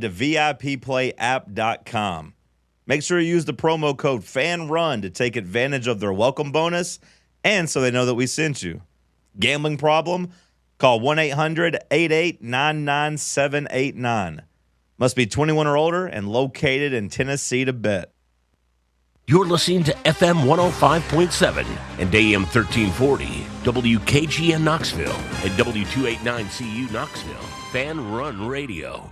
to VIPPlayApp.com. Make sure you use the promo code FANRUN to take advantage of their welcome bonus and so they know that we sent you. Gambling problem? Call 1-800-8899-789. Must be 21 or older and located in Tennessee to bet. You're listening to FM 105.7 and AM 1340, WKGN Knoxville, and W289CU Knoxville, Fan Run Radio.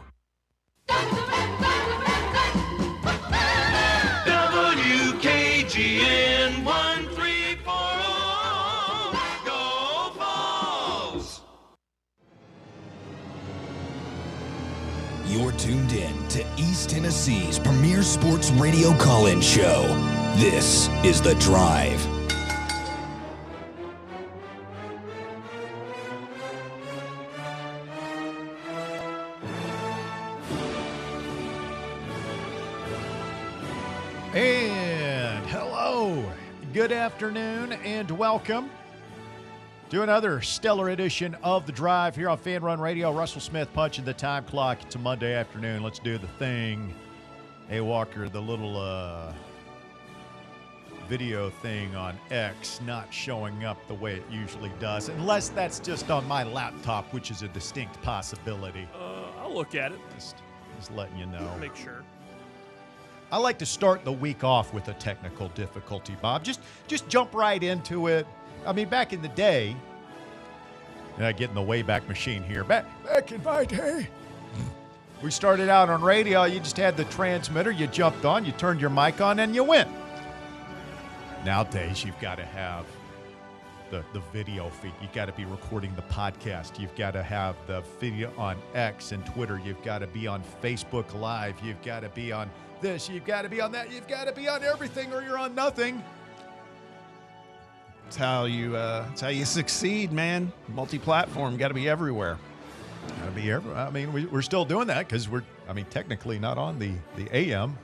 WKGN 1340, Go Vols! You're tuned in to East Tennessee's premier sports radio call-in show. This is The Drive. And hello, good afternoon, and welcome to another stellar edition of The Drive here on Fan Run Radio. Russell Smith punching the time clock. It's a Monday afternoon. Let's do the thing. Hey, Walker, the little video thing on X not showing up the way it usually does, unless that's just on my laptop, which is a distinct possibility. I'll look at it. Just letting you know. Make sure. I like to start the week off with a technical difficulty, Bob. Just jump right into it. I mean, back in the day, getting the Wayback Machine here. Back in my day, we started out on radio. You just had the transmitter. You jumped on, you turned your mic on, and you went. Nowadays, you've got to have the video feed. You've got to be recording the podcast. You've got to have the video on X and Twitter. You've got to be on Facebook Live. You've got to be on this. You've got to be on that. You've got to be on everything, or you're on nothing. It's how you succeed, man. Multi-platform, got to be everywhere. Got to be everywhere. I mean, we're still doing that because technically not on the AM.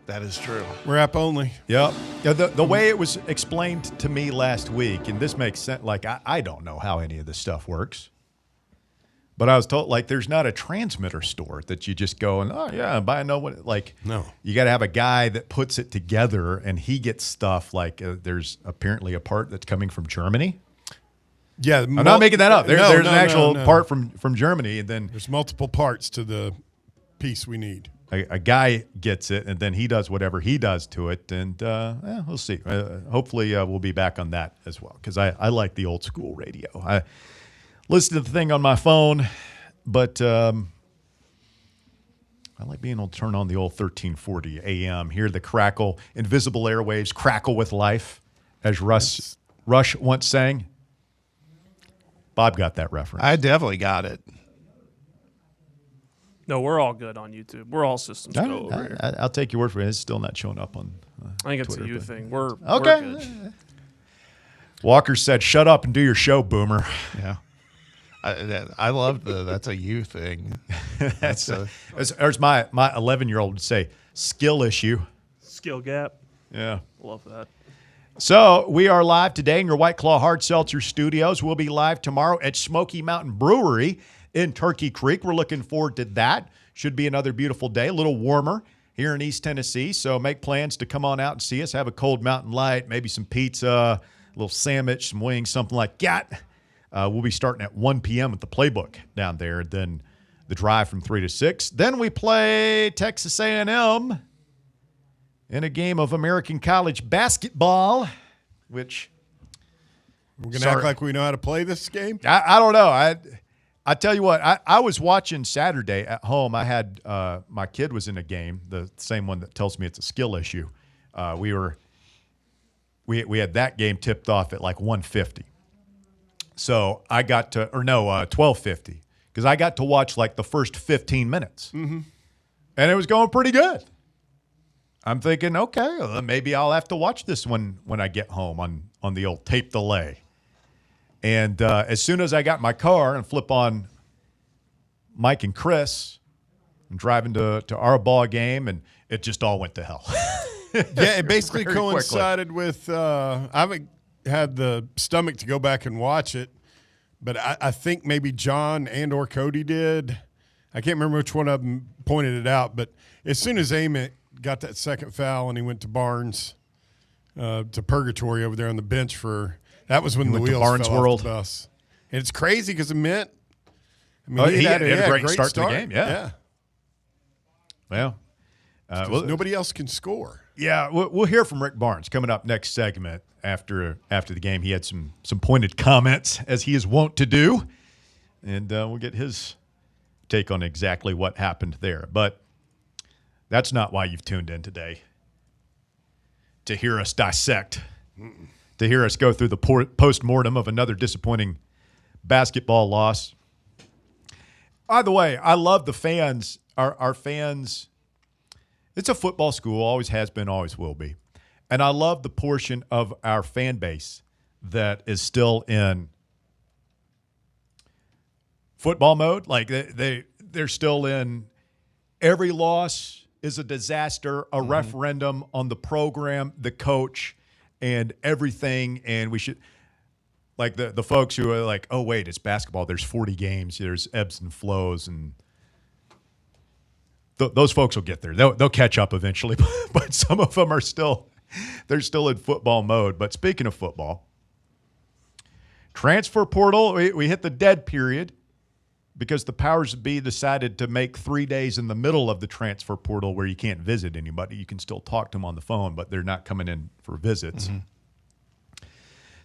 That is true. We're app only. Yep. Yeah, the way it was explained to me last week, and this makes sense. Like, I don't know how any of this stuff works. But I was told, like, there's not a transmitter store that you just go and, oh, yeah, buy a no one. Like, no. You got to have a guy that puts it together, and he gets stuff like there's apparently a part that's coming from Germany. Yeah. I'm not making that up. There's an actual part from Germany. And then there's multiple parts to the piece we need. A guy gets it, and then he does whatever he does to it. And we'll see. Hopefully we'll be back on that as well, because I like the old school radio. I listen to the thing on my phone, but I like being able to turn on the old 1340 AM, hear the crackle, invisible airwaves crackle with life, as Rush once sang. Bob got that reference. I definitely got it. No, we're all good on YouTube. We're all systems go over here. I'll take your word for it. It's still not showing up on I think it's Twitter, a you but thing. We're okay. We're good. Walker said, "Shut up and do your show, Boomer." Yeah. I love that's a you thing. There's my 11-year-old would say, skill issue. Skill gap. Yeah. Love that. So we are live today in your White Claw Hard Seltzer studios. We'll be live tomorrow at Smoky Mountain Brewery in Turkey Creek. We're looking forward to that. Should be another beautiful day, a little warmer here in East Tennessee. So make plans to come on out and see us, have a cold Mountain Light, maybe some pizza, a little sandwich, some wings, something like that. We'll be starting at 1 p.m. at the Playbook down there. Then the drive from 3 to 6. Then we play Texas A&M in a game of American college basketball, which we're going to act like we know how to play this game? I don't know. I tell you what, I was watching Saturday at home. I had my kid was in a game, the same one that tells me it's a skill issue. We had that game tipped off at like 1:50. So I got to, 12:50, because I got to watch like the first 15 minutes. Mm-hmm. And it was going pretty good. I'm thinking, okay, well, maybe I'll have to watch this one when I get home on the old tape delay. And as soon as I got in my car and flip on Mike and Chris, I'm driving to our ball game, and it just all went to hell. Yeah, it basically coincided with I haven't had the stomach to go back and watch it, but I think maybe John and or Cody did. I can't remember which one of them pointed it out, but as soon as Ament got that second foul and he went to Barnes to purgatory over there on the bench that was when the wheels Barnes fell World. off the bus. And it's crazy because it meant he had a great start to the game. Yeah. Well, nobody else can score. yeah, we'll hear from Rick Barnes coming up next segment after the game. He had some pointed comments, as he is wont to do, and we'll get his take on exactly what happened there. But that's not why you've tuned in today, to hear us dissect, to hear us go through the post-mortem of another disappointing basketball loss. By the way, I love the fans. Our fans, it's a football school, always has been, always will be. And I love the portion of our fan base that is still in football mode. Like they're still in every loss is a disaster, a referendum on the program, the coach, and everything. And we should, like the folks who are like, oh, wait, it's basketball. There's 40 games. There's ebbs and flows. And those folks will get there. They'll catch up eventually. But some of them are they're still in football mode. But speaking of football, transfer portal, we hit the dead period because the powers that be decided to make 3 days in the middle of the transfer portal where you can't visit anybody. You can still talk to them on the phone, but they're not coming in for visits.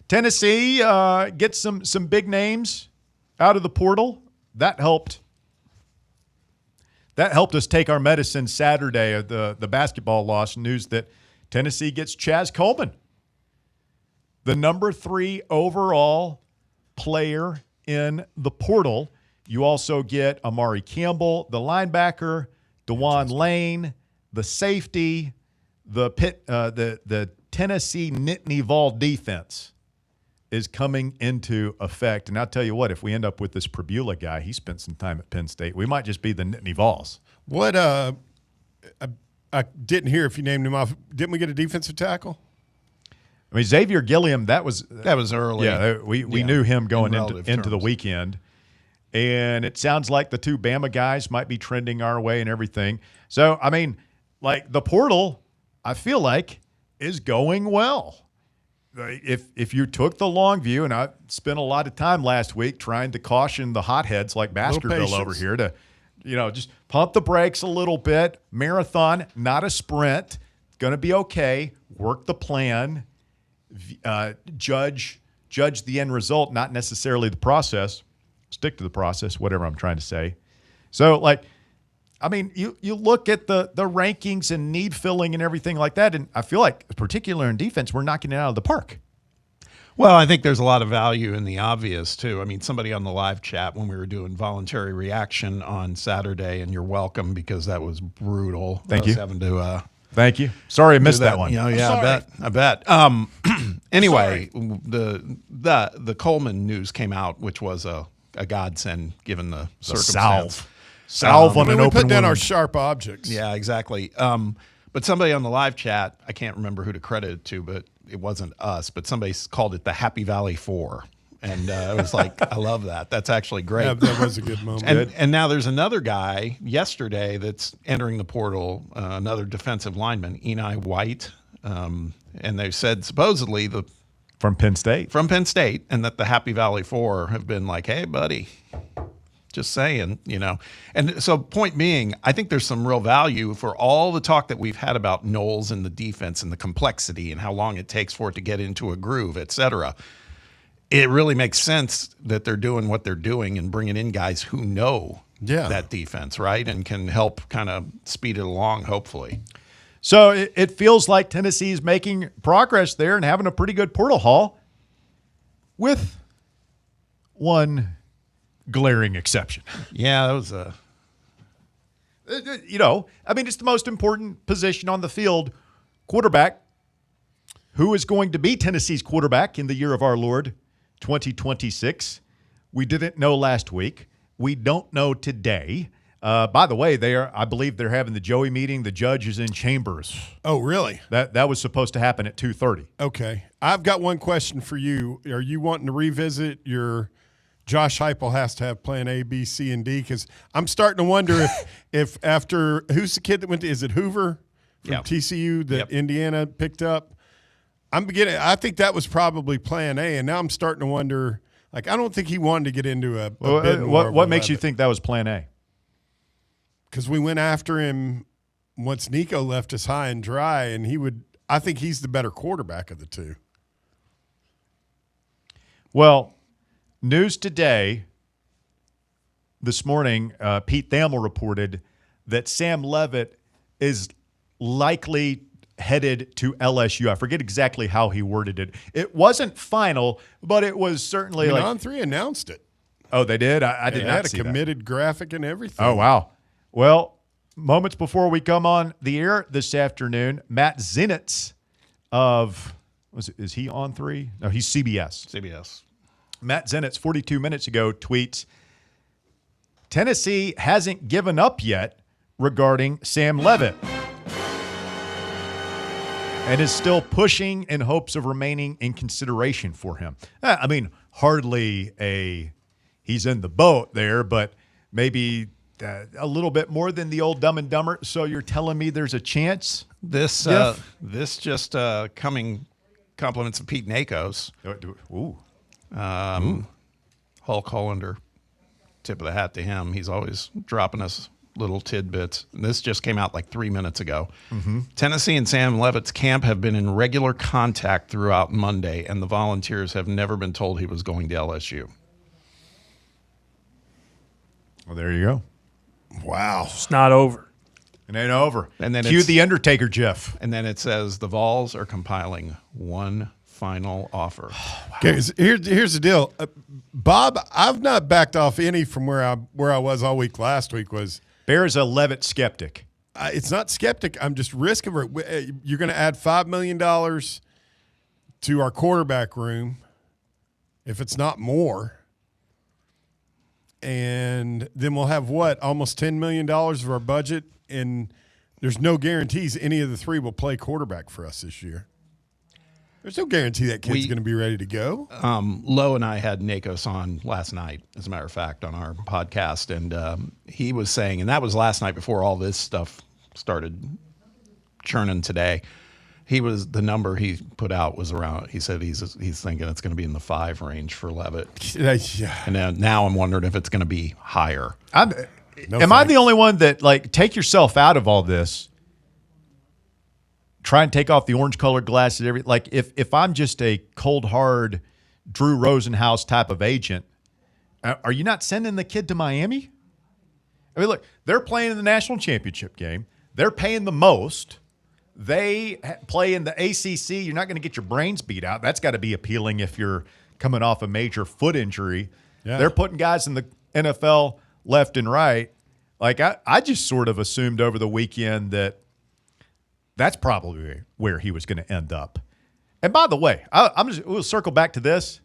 Tennessee gets some big names out of the portal. That helped us take our medicine Saturday of the basketball loss. News that Tennessee gets Chaz Coleman, the number 3 overall player in the portal. You also get Amari Campbell, the linebacker, DeJuan Lane, the safety, the Tennessee Nittany Vol defense is coming into effect. And I'll tell you what, if we end up with this Prabula guy, he spent some time at Penn State, we might just be the Nittany Vols. What I didn't hear if you named him off. Didn't we get a defensive tackle? I mean, Xavier Gilliam, that was early. Yeah, we knew him going into terms. the weekend. And it sounds like the 2 Bama guys might be trending our way and everything. So, I mean, like the portal, I feel like, is going well. If you took the long view, and I spent a lot of time last week trying to caution the hotheads like Baskerville over here to, just pump the brakes a little bit. Marathon, not a sprint. Going to be okay. Work the plan. Judge the end result, not necessarily the process. Stick to the process, whatever I'm trying to say. So, you look at the rankings and need filling and everything like that, and I feel like, particularly in defense, we're knocking it out of the park. Well, I think there's a lot of value in the obvious, too. I mean, somebody on the live chat when we were doing voluntary reaction on Saturday, and you're welcome because that was brutal. Thank you. Having to Thank you. Sorry I missed that one. Yeah, I bet. Anyway, the Coleman news came out, which was a godsend given the circumstance. Salve on an we open put down wound. our sharp objects. Yeah, exactly. But somebody on the live chat, I can't remember who to credit it to, but it wasn't us, but somebody called it the Happy Valley 4. And I was like, I love that. That's actually great. Yeah, that was a good moment. And now there's another guy yesterday that's entering the portal, another defensive lineman, Eni White. And they said supposedly from Penn State. And that the Happy Valley 4 have been like, hey, buddy, just saying, And so point being, I think there's some real value for all the talk that we've had about Knowles and the defense and the complexity and how long it takes for it to get into a groove, et cetera. It really makes sense that they're doing what they're doing and bringing in guys who know that defense, right, and can help kind of speed it along, hopefully. So it feels like Tennessee's making progress there and having a pretty good portal haul, with one glaring exception. Yeah, that was it's the most important position on the field, quarterback. Who is going to be Tennessee's quarterback in the year of our Lord 2026? We didn't know last week. We don't know today. By the way, I believe they're having the Joey meeting. The judge is in chambers. Oh, really? That was supposed to happen at 2:30. Okay. I've got one question for you. Are you wanting to revisit your Josh Heupel has to have plan A, B, C, and D, because I'm starting to wonder if after – who's the kid that went to – is it Hoover from TCU that Indiana picked up? I think that was probably plan A, and now I'm starting to wonder – like, I don't think he wanted to get into a bid war. What makes you think that was plan A? Because we went after him once Nico left us high and dry, and I think he's the better quarterback of the two. Well, news today, this morning, Pete Thamel reported that Sam Leavitt is likely headed to LSU. I forget exactly how he worded it. It wasn't final, but it was certainly On3 announced it. Oh, they did? I did not see that. Had a committed graphic and everything. Oh, wow. Well, moments before we come on the air this afternoon, Matt Zenitz of is he On3? No, he's CBS. CBS. Matt Zenitz 42 minutes ago tweets, Tennessee hasn't given up yet regarding Sam Leavitt and is still pushing in hopes of remaining in consideration for him. I mean, hardly he's in the boat there, but maybe a little bit more than the old Dumb and Dumber. So you're telling me there's a chance? This just coming compliments of Pete Nakos. Ooh. Hulk Hollander, tip of the hat to him. He's always dropping us little tidbits. And this just came out like 3 minutes ago. Mm-hmm. Tennessee and Sam Leavitt's camp have been in regular contact throughout Monday, and the Volunteers have never been told he was going to LSU. Well, there you go. Wow. It's not over. It ain't over. And then cue the Undertaker GIF. And then it says the Vols are compiling one final offer. Okay, here's the deal, Bob. I've not backed off any from where I was all week. Last week was Bear's a Leavitt skeptic. It's not skeptic. I'm just risk averse. You're going to add $5 million to our quarterback room, if it's not more, and then we'll have almost $10 million of our budget, and there's no guarantees any of the three will play quarterback for us this year. There's no guarantee that kid's going to be ready to go. Lowe and I had Nakos on last night, as a matter of fact, on our podcast, and he was saying, and that was last night before all this stuff started churning today. The number he put out was around. He said he's thinking it's going to be in the 5 range for Leavitt. Yeah. And now I'm wondering if it's going to be higher. Am I the only one that take yourself out of all this? Try and take off the orange-colored glasses. If I'm just a cold, hard Drew Rosenhaus type of agent, are you not sending the kid to Miami? I mean, look, they're playing in the national championship game. They're paying the most. They play in the ACC. You're not going to get your brains beat out. That's got to be appealing if you're coming off a major foot injury. Yeah. They're putting guys in the NFL left and right. I just sort of assumed over the weekend that's probably where he was going to end up. And by the way, we'll circle back to this.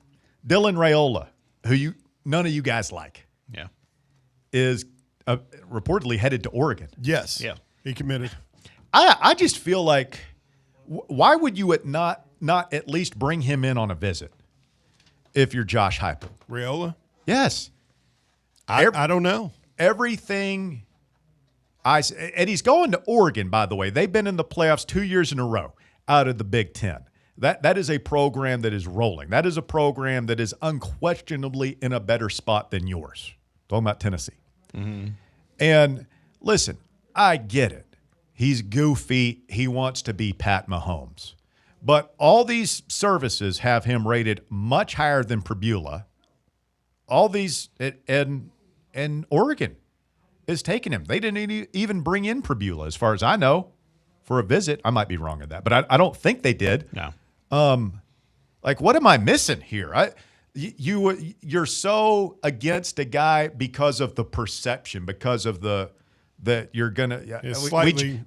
Dylan Raiola, who none of you guys like, is reportedly headed to Oregon. Yes, yeah, he committed. I just feel like, why would you not at least bring him in on a visit if you're Josh Heupel? Raiola? Yes. I don't know. Everything. And he's going to Oregon, by the way. They've been in the playoffs 2 years in a row out of the Big Ten. That is a program that is rolling. That is a program that is unquestionably in a better spot than yours. Talking about Tennessee. Mm-hmm. And listen, I get it. He's goofy. He wants to be Pat Mahomes. But all these services have him rated much higher than Prebula. All these, and Oregon is taking him. They didn't even bring in Prebula, as far as I know, for a visit. I might be wrong on that, but I don't think they did. No. What am I missing here? You're so against a guy because of the perception, because of that you're gonna.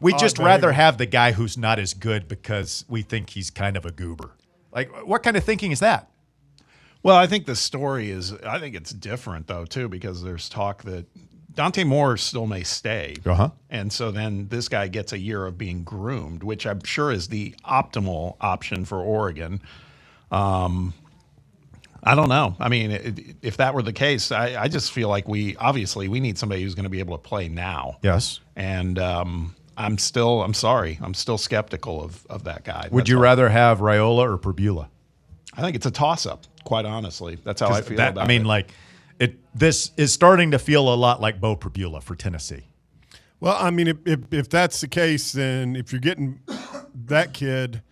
We just rather have the guy who's not as good because we think he's kind of a goober. What kind of thinking is that? Well, I think the story is. I think it's different though too, because there's talk that Dante Moore still may stay. Uh-huh. And so then this guy gets a year of being groomed, which I'm sure is the optimal option for Oregon. I don't know. I mean, if that were the case, I just feel like we need somebody who's going to be able to play now. Yes. And I'm still skeptical of that guy. Would you rather have Raiola or Prebula? I think it's a toss-up, quite honestly. That's how I feel about it. I mean, like, this is starting to feel a lot like Bo Prebula for Tennessee. Well, I mean, if that's the case, then if you're getting that kid,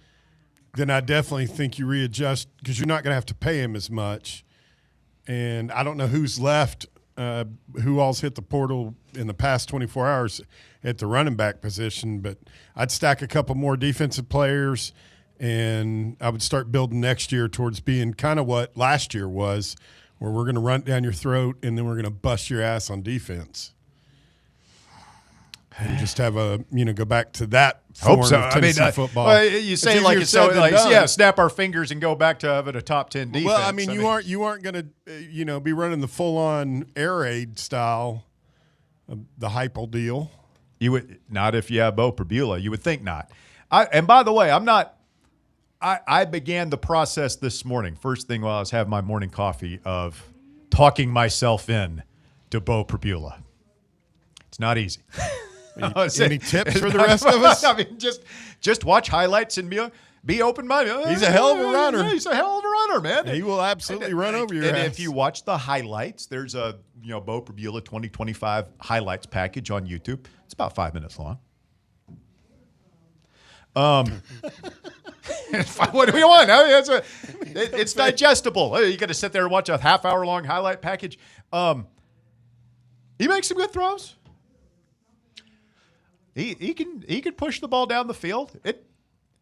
then I definitely think you readjust because you're not going to have to pay him as much. And I don't know who's left, who all's hit the portal in the past 24 hours at the running back position, but I'd stack a couple more defensive players, and I would start building next year towards being kind of what last year was, where we're going to run down your throat and then we're going to bust your ass on defense. And just have go back to that form Hope so. of Tennessee football. Well, you say It's like easier it's so said than like done. snap our fingers and go back to having a top 10 defense. Well, I mean, you aren't going to be running the full on air raid style, of the hypo deal. You would not if you have Bo Prebula. You would think not. And by the way, I'm not. I began the process this morning. First thing while I was having my morning coffee of talking myself in to Bo Prebula. It's not easy. Any tips for the rest of us? I mean, just watch highlights and be open-minded. He's a hell of a runner. Yeah, he's a hell of a runner, man. He will absolutely run over your And ass. if you watch the highlights, there's a Bo Prebula 2025 highlights package on YouTube. It's about 5 minutes long. What do you want? I mean, it's digestible. You got to sit there and watch a half-hour-long highlight package. He makes some good throws. He can push the ball down the field. It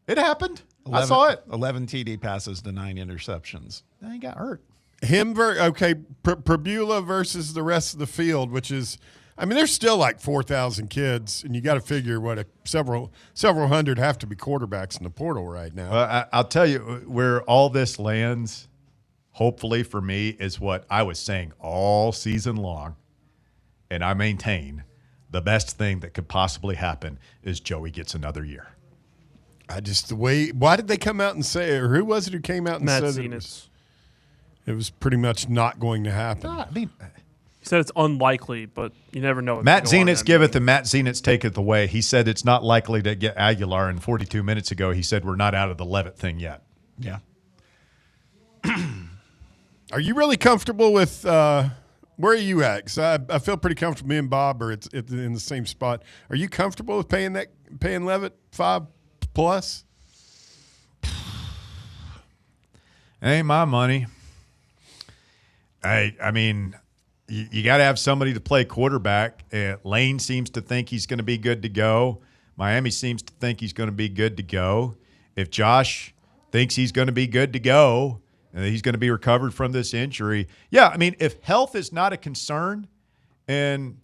happened. I saw it. 11 TD passes to 9 interceptions. He got hurt. Prebula versus the rest of the field, which is, I mean, there's still like 4,000 kids, and you got to figure several hundred have to be quarterbacks in the portal right now. Well, I'll tell you where all this lands, hopefully for me, is what I was saying all season long, and I maintain the best thing that could possibly happen is Joey gets another year. Why did they come out and say it? Or who was it who came out and Matt said it was pretty much not going to happen? I mean, He said it's unlikely, but you never know. Matt Zenitz giveth and Matt Zenitz taketh away. He said it's not likely to get Aguilar, and 42 minutes ago he said we're not out of the Leavitt thing yet. Yeah. Are you really comfortable with where are you at? Because I feel pretty comfortable. Me and Bob are in the same spot. Are you comfortable with paying Leavitt $5+? It ain't my money. I mean, you got to have somebody to play quarterback. Lane seems to think he's going to be good to go. Miami seems to think he's going to be good to go. If Josh thinks he's going to be good to go and he's going to be recovered from this injury, yeah, I mean, if health is not a concern and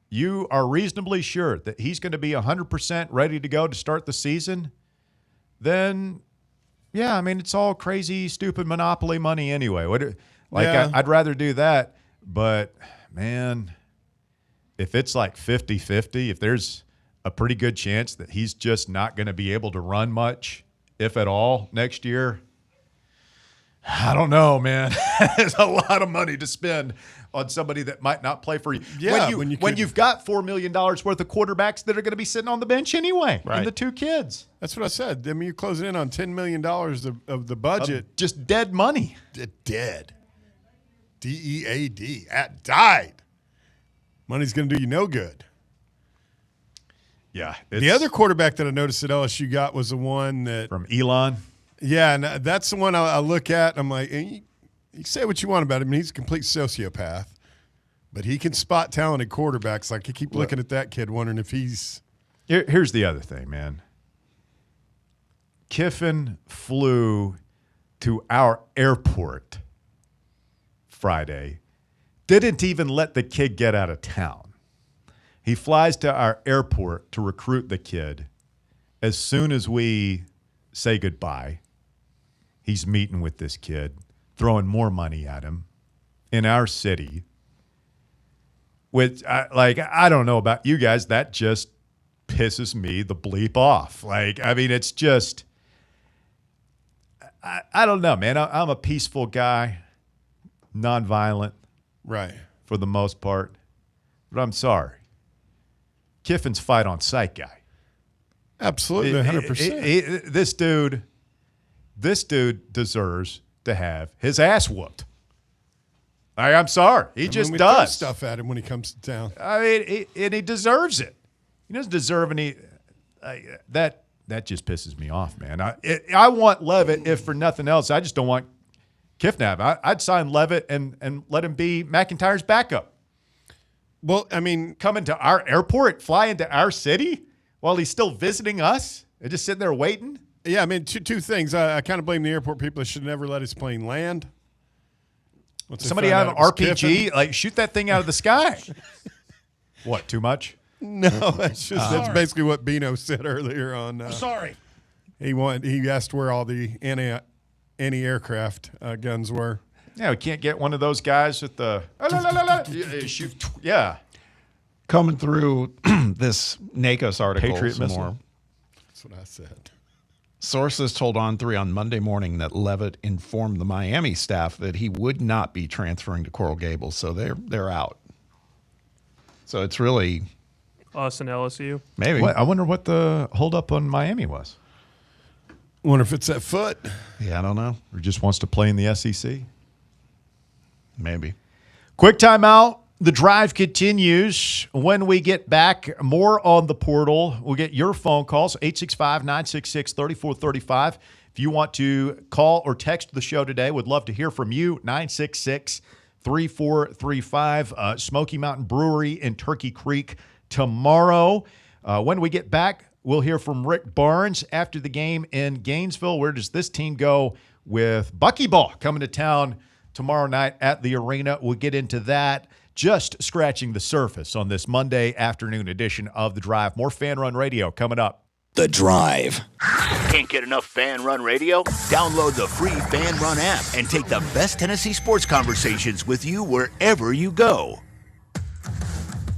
you are reasonably sure that he's going to be 100% ready to go to start the season, then, yeah, I mean, it's all crazy, stupid monopoly money anyway. I'd rather do that. But, man, if it's like 50-50, if there's a pretty good chance that he's just not going to be able to run much, if at all, next year, I don't know, man. There's a lot of money to spend on somebody that might not play for you. Yeah, when you've got $4 million worth of quarterbacks that are going to be sitting on the bench anyway, and the two kids. That's what I said. I mean, you're closing in on $10 million of the budget. Just dead money. Dead. DEAD. Died. Money's going to do you no good. Yeah. The other quarterback that I noticed that LSU got was the one that from Elon. Yeah, and that's the one I look at. I'm like, and you say what you want about him. I mean, he's a complete sociopath, but he can spot talented quarterbacks. Like, you keep looking at that kid, wondering if he's. Here's the other thing, man. Kiffin flew to our airport Friday, didn't even let the kid get out of town. He flies to our airport to recruit the kid. As soon as we say goodbye, he's meeting with this kid, throwing more money at him in our city. Which, I don't know about you guys, that just pisses me the bleep off. I mean, it's just, I don't know, man. I'm a peaceful guy. nonviolent Right. for the most part. But I'm sorry. Kiffin's fight on sight guy. Absolutely, 100%. This dude deserves to have his ass whooped. I'm sorry. He just we throw does. stuff at him when he comes to town. I mean, and he deserves it. He doesn't deserve any. That just pisses me off, man. I want Leavitt, if for nothing else. I just don't want Kiffnab. I'd sign Leavitt and let him be McIntyre's backup. Well, I mean, Coming to our airport, fly into our city while he's still visiting us and just sitting there waiting. yeah, I mean, two things. I kind of blame the airport people. They should never let his plane land. Once they Somebody found have an out it was RPG, Kiffin. like shoot that thing out of the sky. What, too much? No, that's basically what Bino said earlier on. Sorry. He asked where all the anti-aircraft guns were. Yeah, we can't get one of those guys with the shoot. Yeah, Coming through this NACOS article Patriot some missile. more. That's what I said. Sources told On3 on Monday morning that Leavitt informed the Miami staff that he would not be transferring to Coral Gables, so they're out. So it's really Us and LSU. maybe. I wonder what the holdup on Miami was. Wonder if it's that foot. Yeah, I don't know. Or just wants to play in the SEC. Maybe. Quick timeout. The drive continues. When we get back, more on the portal. We'll get your phone calls, 865-966-3435. If you want to call or text the show today, would love to hear from you, 966-3435. Smoky Mountain Brewery in Turkey Creek tomorrow. When we get back, we'll hear from Rick Barnes after the game in Gainesville. Where does this team go with Buckyball coming to town tomorrow night at the arena? We'll get into that. Just scratching the surface on this Monday afternoon edition of The Drive. More Fan Run Radio coming up. The Drive. Can't get enough Fan Run Radio? Download the free Fan Run app and take the best Tennessee sports conversations with you wherever you go.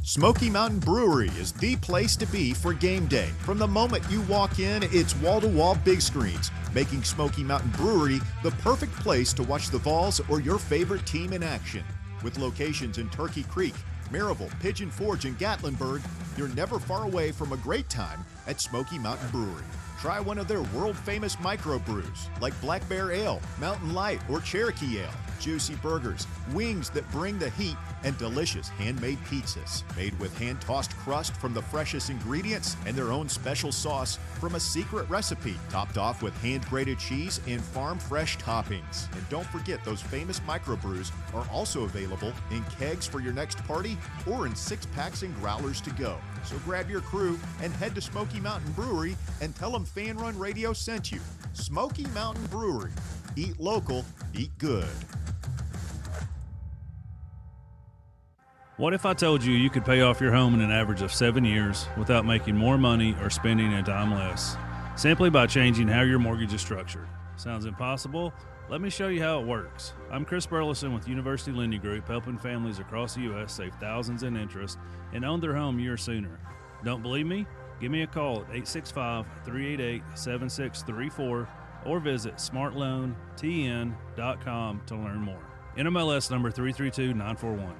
Smoky Mountain Brewery is the place to be for game day. From the moment you walk in, it's wall-to-wall big screens, making Smoky Mountain Brewery the perfect place to watch the Vols or your favorite team in action. With locations in Turkey Creek, Maryville, Pigeon Forge, and Gatlinburg, you're never far away from a great time at Smoky Mountain Brewery. Try one of their world-famous microbrews like Black Bear Ale, Mountain Light, or Cherokee Ale. Juicy burgers, wings that bring the heat, and delicious handmade pizzas made with hand-tossed crust from the freshest ingredients and their own special sauce from a secret recipe, topped off with hand-grated cheese and farm-fresh toppings. And don't forget, those famous microbrews are also available in kegs for your next party or in 6-packs and growlers to go. So grab your crew and head to Smoky Mountain Brewery and tell them Fan Run Radio sent you. Smoky Mountain Brewery. Eat local, eat good. What if I told you you could pay off your home in an average of 7 years without making more money or spending a dime less, simply by changing how your mortgage is structured? Sounds impossible? Let me show you how it works. I'm Chris Burleson with University Lending Group, helping families across the U.S. save thousands in interest and own their home years sooner. Don't believe me? Give me a call at 865-388-7634 or visit smartloantn.com to learn more. NMLS number 332941.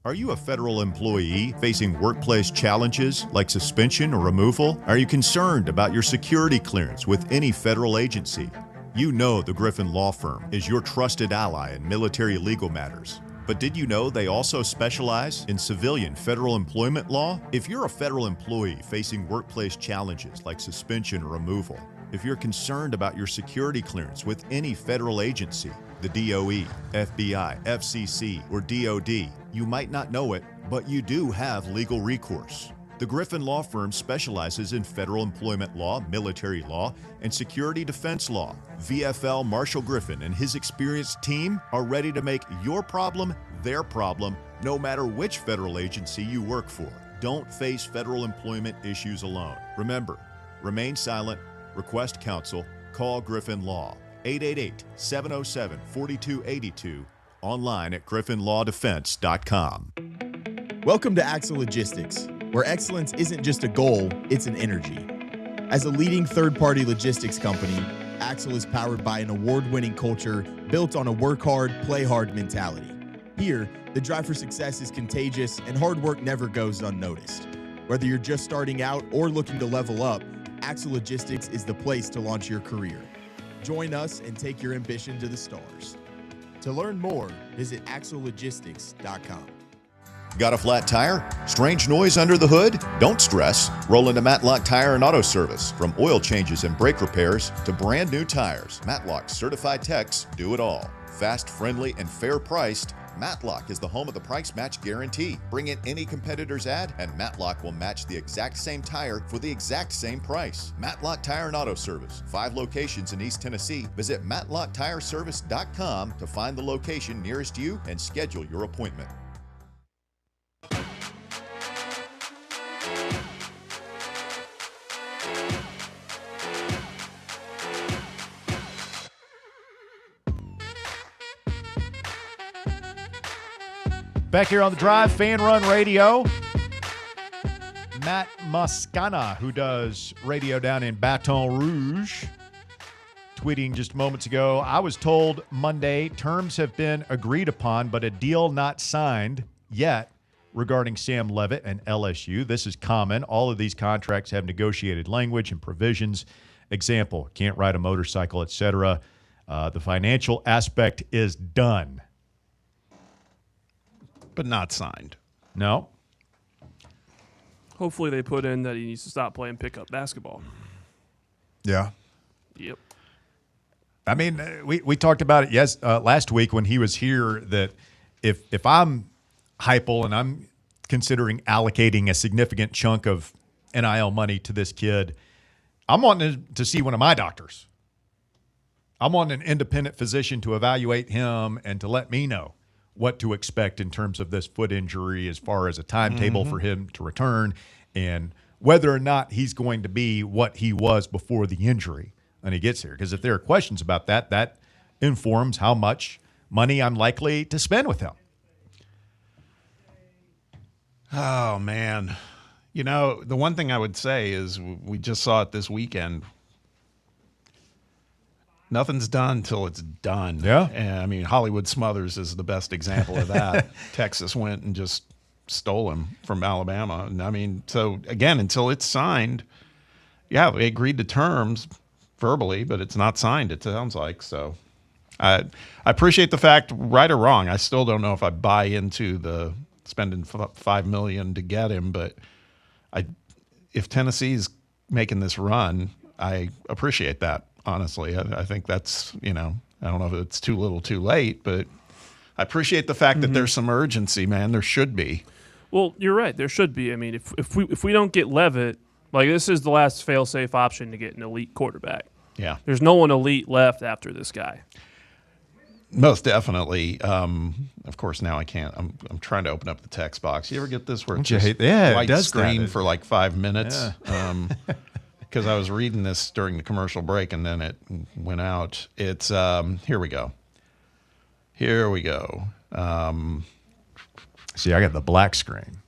Are you a federal employee facing workplace challenges like suspension or removal? Are you concerned about your security clearance with any federal agency? You know the Griffin Law Firm is your trusted ally in military legal matters. But did you know they also specialize in civilian federal employment law? If you're a federal employee facing workplace challenges like suspension or removal, if you're concerned about your security clearance with any federal agency, the DOE, FBI, FCC, or DOD, you might not know it, but you do have legal recourse. The Griffin Law Firm specializes in federal employment law, military law, and security defense law. VFL Marshall Griffin and his experienced team are ready to make your problem their problem, no matter which federal agency you work for. Don't face federal employment issues alone. Remember, remain silent, request counsel, call Griffin Law, 888-707-4282, online at griffinlawdefense.com. Welcome to Axle Logistics, where excellence isn't just a goal, it's an energy. As a leading third-party logistics company, Axle is powered by an award-winning culture built on a work hard, play hard mentality. Here, the drive for success is contagious and hard work never goes unnoticed. Whether you're just starting out or looking to level up, Axle Logistics is the place to launch your career. Join us and take your ambition to the stars. To learn more, visit axlelogistics.com. Got a flat tire? Strange noise under the hood? Don't stress. Roll into Matlock Tire and Auto Service. From oil changes and brake repairs to brand new tires, Matlock's certified techs do it all. Fast, friendly, and fair priced, Matlock is the home of the price match guarantee. Bring in any competitor's ad and Matlock will match the exact same tire for the exact same price. Matlock Tire and Auto Service. 5 locations in East Tennessee. Visit matlocktireservice.com to find the location nearest you and schedule your appointment. Back here on the drive, Fan Run Radio. Matt Moscana, who does radio down in Baton Rouge, tweeting just moments ago, I was told Monday terms have been agreed upon, but a deal not signed yet regarding Sam Leavitt and LSU. This is common. All of these contracts have negotiated language and provisions. Example, can't ride a motorcycle, etc. The financial aspect is done. But not signed. No. Hopefully they put in that he needs to stop playing pickup basketball. Yeah. Yep. I mean, we talked about it last week when he was here that if I'm Heupel and I'm considering allocating a significant chunk of NIL money to this kid, I'm wanting to see one of my doctors. I'm wanting an independent physician to evaluate him and to let me know what to expect in terms of this foot injury as far as a timetable for him to return and whether or not he's going to be what he was before the injury when he gets here. Because if there are questions about that, that informs how much money I'm likely to spend with him. Oh, man. You know, the one thing I would say is we just saw it this weekend. Nothing's done till it's done. Yeah. And, I mean, Hollywood Smothers is the best example of that. Texas went and just stole him from Alabama. And, I mean, so, again, until it's signed, yeah, they agreed to terms verbally, but it's not signed, it sounds like. So I appreciate the fact, right or wrong, I still don't know if I buy into the spending $5 million to get him, but if Tennessee's making this run, I appreciate that. Honestly, I think that's, I don't know if it's too little too late, but I appreciate the fact that there's some urgency, man. There should be. Well, you're right. There should be. I mean, if we don't get Leavitt, like this is the last fail-safe option to get an elite quarterback. Yeah. There's no one elite left after this guy. Most definitely. Of course, now I can't. I'm trying to open up the text box. You ever get this where it's just white screen for like 5 minutes? Yeah. Because I was reading this during the commercial break and then it went out. It's here we go. See, I got the black screen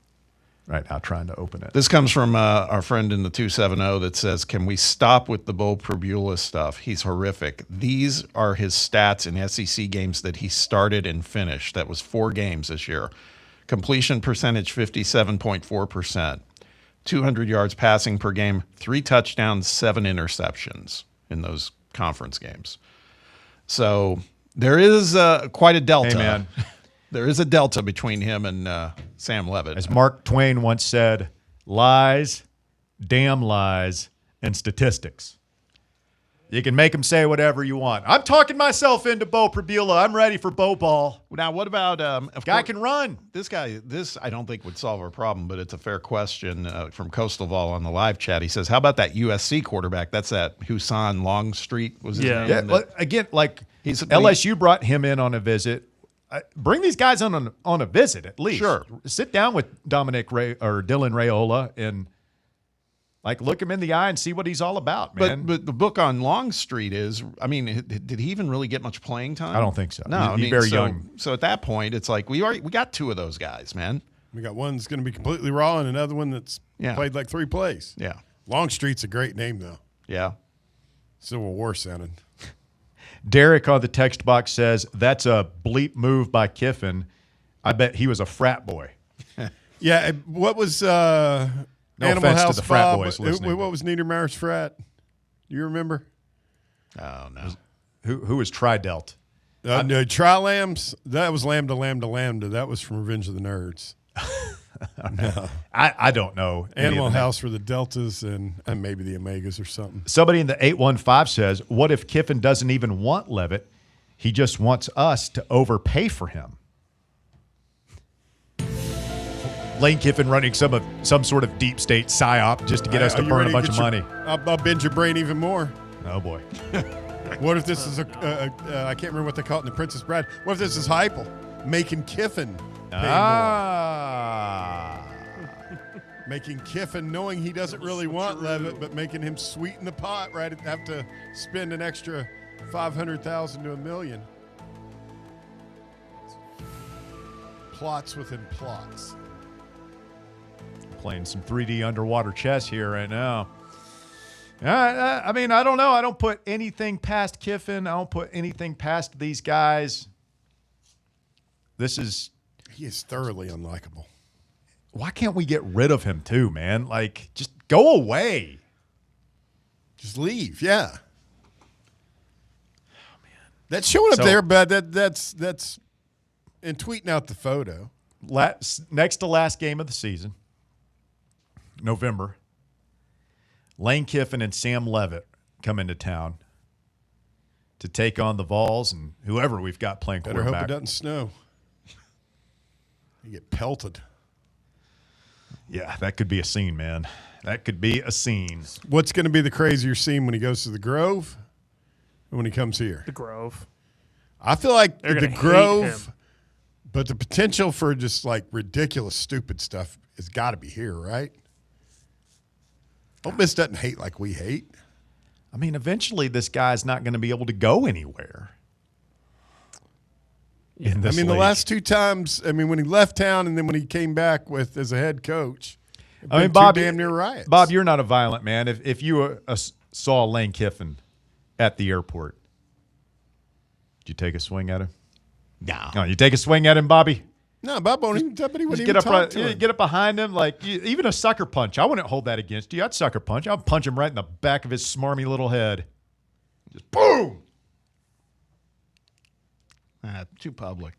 right now trying to open it. This comes from our friend in the 270 that says, can we stop with the Bo Prabula stuff? He's horrific. These are his stats in SEC games that he started and finished. That was 4 games this year. Completion percentage, 57.4%. 200 yards passing per game, 3 touchdowns, 7 interceptions in those conference games. So there is quite a delta. Hey, man. There is a delta between him and Sam Leavitt. As Mark Twain once said, lies, damn lies, and statistics. You can make them say whatever you want. I'm talking myself into Bo Prabula. I'm ready for Bo Ball. Now, what about guy can run? This I don't think would solve our problem, but it's a fair question from Coastal Vol on the live chat. He says, "How about that USC quarterback? That's that Husan Longstreet was his name." Yeah. Again, like LSU brought him in on a visit. Bring these guys on a visit at least. Sure. Sit down with Dominic Ray or Dylan Raiola and look him in the eye and see what he's all about, man. But the book on Longstreet is, I mean, did he even really get much playing time? I don't think so. No, he's very young. So at that point, it's like we got 2 of those guys, man. We got one that's going to be completely raw and another one that's played like 3 plays. Yeah. Longstreet's a great name, though. Yeah. Civil War sounded. Derek on the text box says, that's a bleep move by Kiffin. I bet he was a frat boy. Yeah, what was No Animal offense House to the frat Bob? boys listening. What was Niedermeyer's frat? Do you remember? Oh, no. Who was Tridelt? No, Tri-Lambs. That was Lambda, Lambda, Lambda. That was from Revenge of the Nerds. No. I don't know. Animal House were the Deltas and maybe the Omegas or something. Somebody in the 815 says, what if Kiffin doesn't even want Leavitt? He just wants us to overpay for him. Lane Kiffin running some sort of deep state psyop just to get us to burn a bunch of money. I'll bend your brain even more. Oh, boy. What if this is I can't remember what they call it in The Princess Bride. What if this is Heupel making Kiffin pay more? Making Kiffin knowing he doesn't really want Leavitt, but making him sweeten the pot, right? Have to spend an extra $500,000 to $1 million. Plots within plots. Playing some 3D underwater chess here right now. I mean, I don't know. I don't put anything past Kiffin. I don't put anything past these guys. He is thoroughly unlikable. Why can't we get rid of him too, man? Like, just go away. Just leave, yeah. Oh man, that's showing up there, but that's and tweeting out the photo. Next to last game of the season, November. Lane Kiffin and Sam Leavitt come into town to take on the Vols and whoever we've got playing quarterback. Better hope it doesn't snow. You get pelted. Yeah, that could be a scene, man. That could be a scene. What's going to be the crazier scene when he goes to the Grove and when he comes here? The Grove. I feel like They're the gonna hate Grove, him. but the potential for just like ridiculous, stupid stuff has got to be here, right? Ole Miss doesn't hate like we hate. I mean, eventually this guy's not going to be able to go anywhere. I mean, the last two times, when he left town and then when he came back as a head coach, Bob, damn near riots. Bob, you're not a violent man. If you saw Lane Kiffin at the airport, did you take a swing at him? No. You take a swing at him, Bobby? No, Bob won't even talk to him. Get up behind him, even a sucker punch. I wouldn't hold that against you. I'd sucker punch. I'd punch him right in the back of his smarmy little head. Just boom. Too public.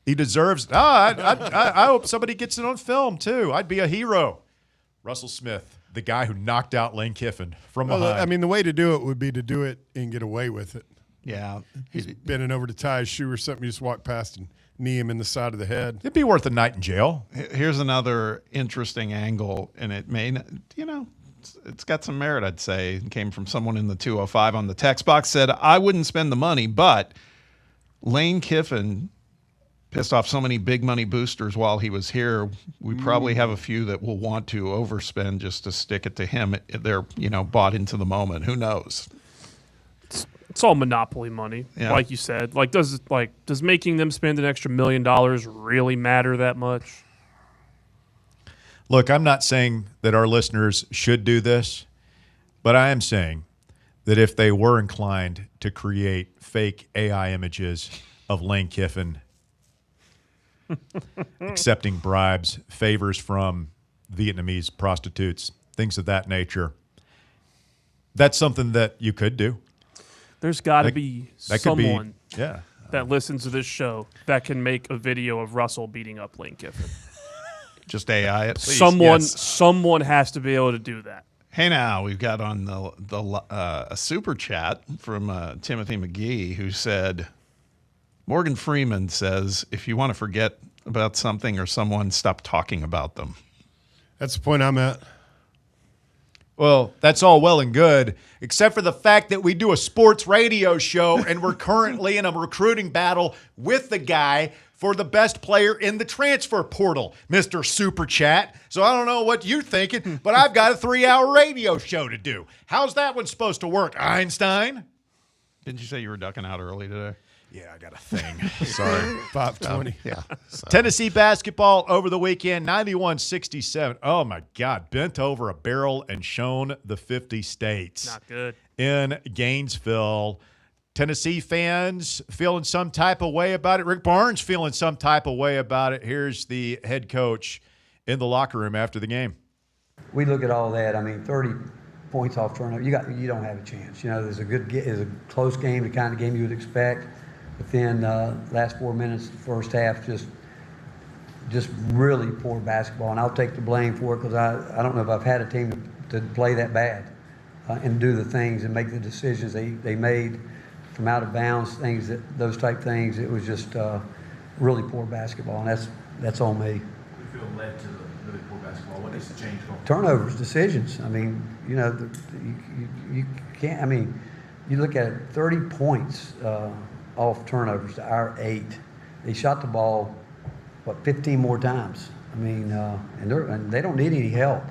He deserves. I hope somebody gets it on film too. I'd be a hero. Russell Smith, the guy who knocked out Lane Kiffin from behind. The way to do it would be to do it and get away with it. Yeah, he's bending over to tie his shoe or something. You just walk past and knee him in the side of the head. It'd be worth a night in jail. Here's another interesting angle, and it may, it's got some merit, I'd say. It came from someone in the 205 on the text box, said, I wouldn't spend the money, but Lane Kiffin pissed off so many big money boosters while he was here. We probably have a few that will want to overspend just to stick it to him. They're, bought into the moment. Who knows? It's all monopoly money, like you said. Does making them spend an extra $1 million really matter that much? Look, I'm not saying that our listeners should do this, but I am saying that if they were inclined to create fake AI images of Lane Kiffin accepting bribes, favors from Vietnamese prostitutes, things of that nature, that's something that you could do. There's got to be someone that listens to this show that can make a video of Russell beating up Lane Kiffin. Just AI at least. Someone has to be able to do that. Hey, now we've got on a super chat from Timothy McGee who said, Morgan Freeman says, if you want to forget about something or someone, stop talking about them. That's the point I'm at. Well, that's all well and good, except for the fact that we do a sports radio show and we're currently in a recruiting battle with the guy for the best player in the transfer portal, Mr. Super Chat. So I don't know what you're thinking, but I've got a 3-hour radio show to do. How's that one supposed to work, Einstein? Didn't you say you were ducking out early today? Yeah, I got a thing. Sorry. 520. Yeah. So. Tennessee basketball over the weekend, 91-67. Oh, my God. Bent over a barrel and shown the 50 states. Not good. In Gainesville. Tennessee fans feeling some type of way about it. Rick Barnes feeling some type of way about it. Here's the head coach in the locker room after the game. We look at all that. I mean, 30 points off turnover. You don't have a chance. You know, there's a close game, the kind of game you would expect. But then last 4 minutes, the first half, just really poor basketball. And I'll take the blame for it because I don't know if I've had a team to play that bad and do the things and make the decisions they made from out of bounds, those type things. It was just really poor basketball, and that's on me. You feel led to the really poor basketball. What needs to change going forward? Turnovers, decisions. I mean, you know, you can't. I mean, you look at it, 30 points off turnovers to our 8. They shot the ball, 15 more times. I mean, and they don't need any help.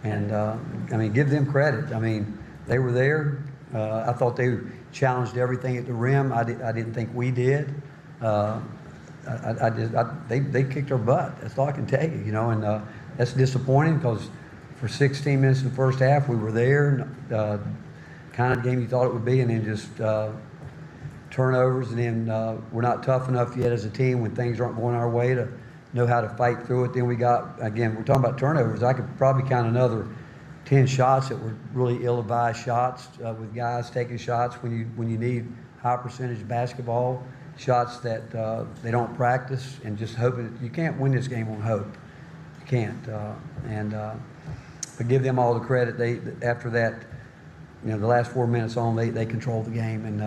And I mean, give them credit. I mean, they were there. I thought they challenged everything at the rim. I didn't think we did. They kicked our butt. That's all I can tell you. You know, and that's disappointing because for 16 minutes in the first half we were there, kind of game you thought it would be, and then just turnovers, and then we're not tough enough yet as a team when things aren't going our way to know how to fight through it. Then we got, again, we're talking about turnovers. I could probably count another 10 shots that were really ill-advised shots with guys taking shots when you need high percentage basketball, shots that they don't practice, and just hoping. You can't win this game on hope. You can't. But give them all the credit. After that, you know, the last 4 minutes on, they controlled the game and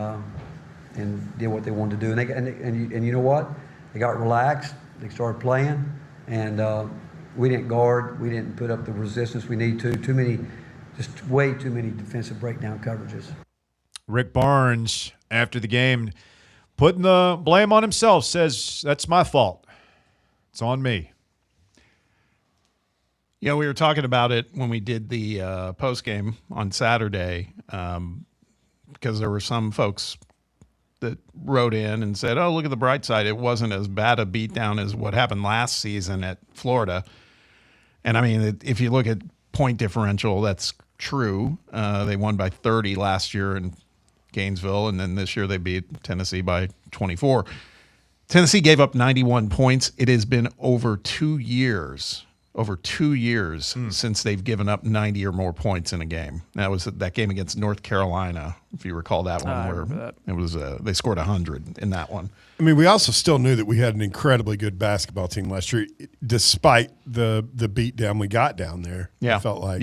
did what they wanted to do. And you know what? They got relaxed. They started playing, and we didn't guard. We didn't put up the resistance we need to. Just way too many defensive breakdown coverages. Rick Barnes, after the game, putting the blame on himself, says, that's my fault. It's on me. Yeah, we were talking about it when we did the post game on Saturday, because there were some folks that wrote in and said, oh, look at the bright side. It wasn't as bad a beatdown as what happened last season at Florida. And, I mean, if you look at point differential, that's true. They won by 30 last year in Gainesville, and then this year they beat Tennessee by 24. Tennessee gave up 91 points. It has been over 2 years since they've given up 90 or more points in a game. That was that game against North Carolina, if you recall that one, where it was they scored 100 in that one. I mean, we also still knew that we had an incredibly good basketball team last year, despite the beatdown we got down there. Yeah, I felt like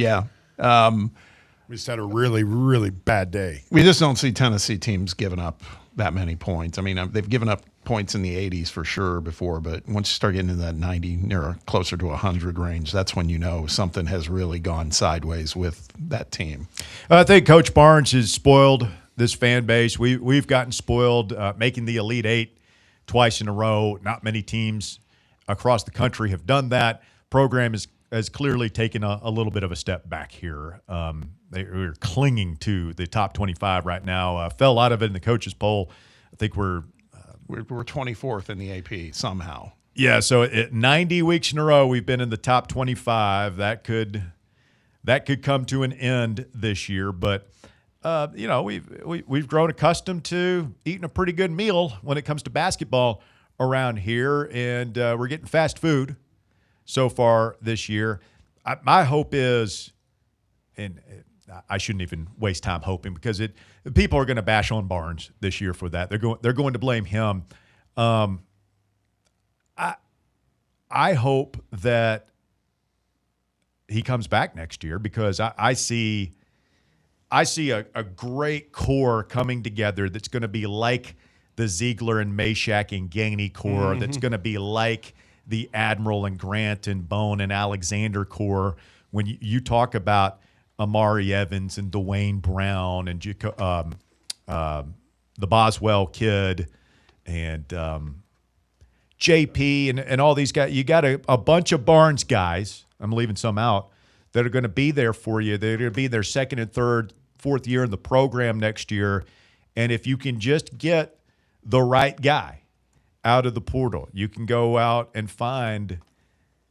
we just had a really, really bad day. We just don't see Tennessee teams giving up that many points. I mean, they've given up points in the 80s for sure before, but once you start getting into that 90 or closer to 100 range, that's when you know something has really gone sideways with that team. I think Coach Barnes has spoiled this fan base. We've gotten spoiled making the Elite Eight twice in a row. Not many teams across the country have done that. Program has clearly taken a little bit of a step back here. We're clinging to the top 25 right now. Fell out of it in the coaches poll. I think we're 24th in the AP somehow. Yeah, so at 90 weeks in a row we've been in the top 25. That could come to an end this year, but you know, we've grown accustomed to eating a pretty good meal when it comes to basketball around here, and we're getting fast food so far this year. My hope is, and I shouldn't even waste time hoping, because people are going to bash on Barnes this year for that. They're going to blame him. I hope that he comes back next year, because I see a great core coming together that's going to be like the Ziegler and Meshack and Gainey core, that's going to be like the Admiral and Grant and Bone and Alexander core. When you talk about Amari Evans and Dwayne Brown and the Boswell kid and JP and all these guys, you got a bunch of Barnes guys, I'm leaving some out, that are going to be there for you. They're going to be their second and third, fourth year in the program next year. And if you can just get the right guy out of the portal. You can go out and find,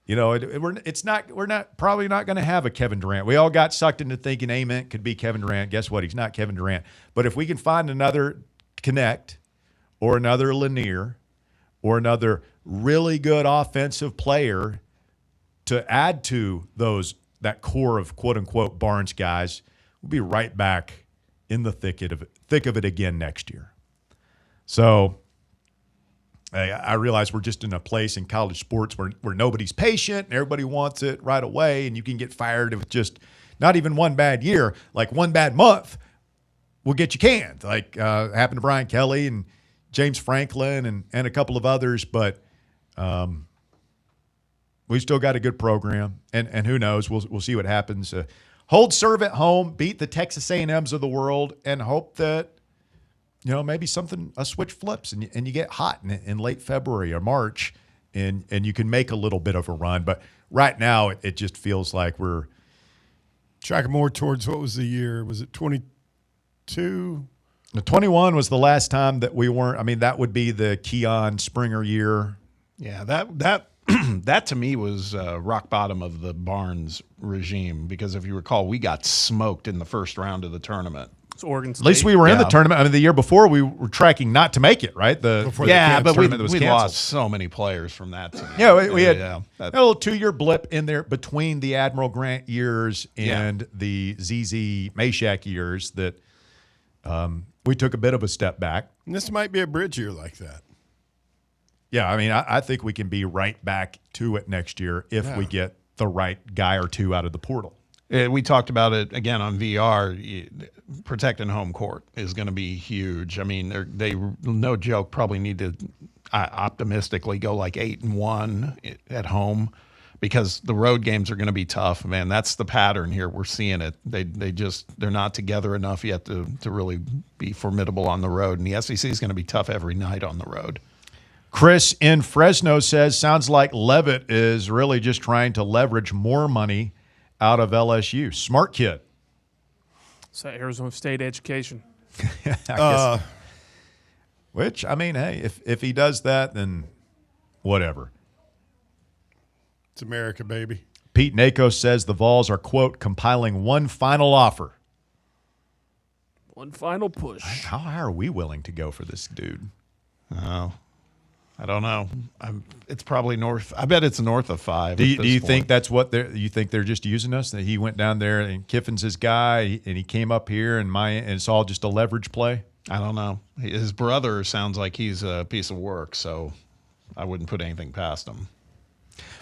we're probably not going to have a Kevin Durant. We all got sucked into thinking Ament could be Kevin Durant. Guess what? He's not Kevin Durant. But if we can find another Connect or another Lanier or another really good offensive player to add to that core of quote unquote Barnes guys, we'll be right back in the thick of it again next year. So I realize we're just in a place in college sports where nobody's patient and everybody wants it right away, and you can get fired with just not even one bad year, like one bad month will get you canned, like happened to Brian Kelly and James Franklin and a couple of others. But we still got a good program, and who knows? We'll see what happens. Hold serve at home, beat the Texas A&Ms of the world, and hope that maybe a switch flips and you get hot in late February or March, and you can make a little bit of a run. But right now, it just feels like we're tracking more towards, what was the year? Was it 22? The 21 was the last time that we weren't. I mean, that would be the Keon Springer year. Yeah, that to me was rock bottom of the Barnes regime, because if you recall, we got smoked in the first round of the tournament. It's Oregon State. At least we were in the tournament. I mean, the year before we were tracking not to make it, right? But we lost so many players from that team. Yeah, we had a little 2-year blip in there between the Admiral Grant years and the ZZ Meshack years that we took a bit of a step back. And this might be a bridge year like that. Yeah, I mean, I think we can be right back to it next year if we get the right guy or two out of the portal. We talked about it again on VR. Protecting home court is going to be huge. I mean, they no joke probably need to optimistically go like 8-1 at home, because the road games are going to be tough. Man, that's the pattern here. We're seeing it. They're not together enough yet to really be formidable on the road, and the SEC is going to be tough every night on the road. Chris in Fresno says, sounds like Leavitt is really just trying to leverage more money out of LSU. Smart kid. It's that Arizona State education. Which, I mean, hey, if he does that, then whatever. It's America, baby. Pete Nako says the Vols are, quote, compiling one final offer. One final push. How high are we willing to go for this dude? Oh, I don't know. It's probably north. I bet it's north of 5. Do you think that's what you think they're just using us? That he went down there and Kiffin's his guy, and he came up here, and it's all just a leverage play? I don't know. His brother sounds like he's a piece of work, so I wouldn't put anything past him.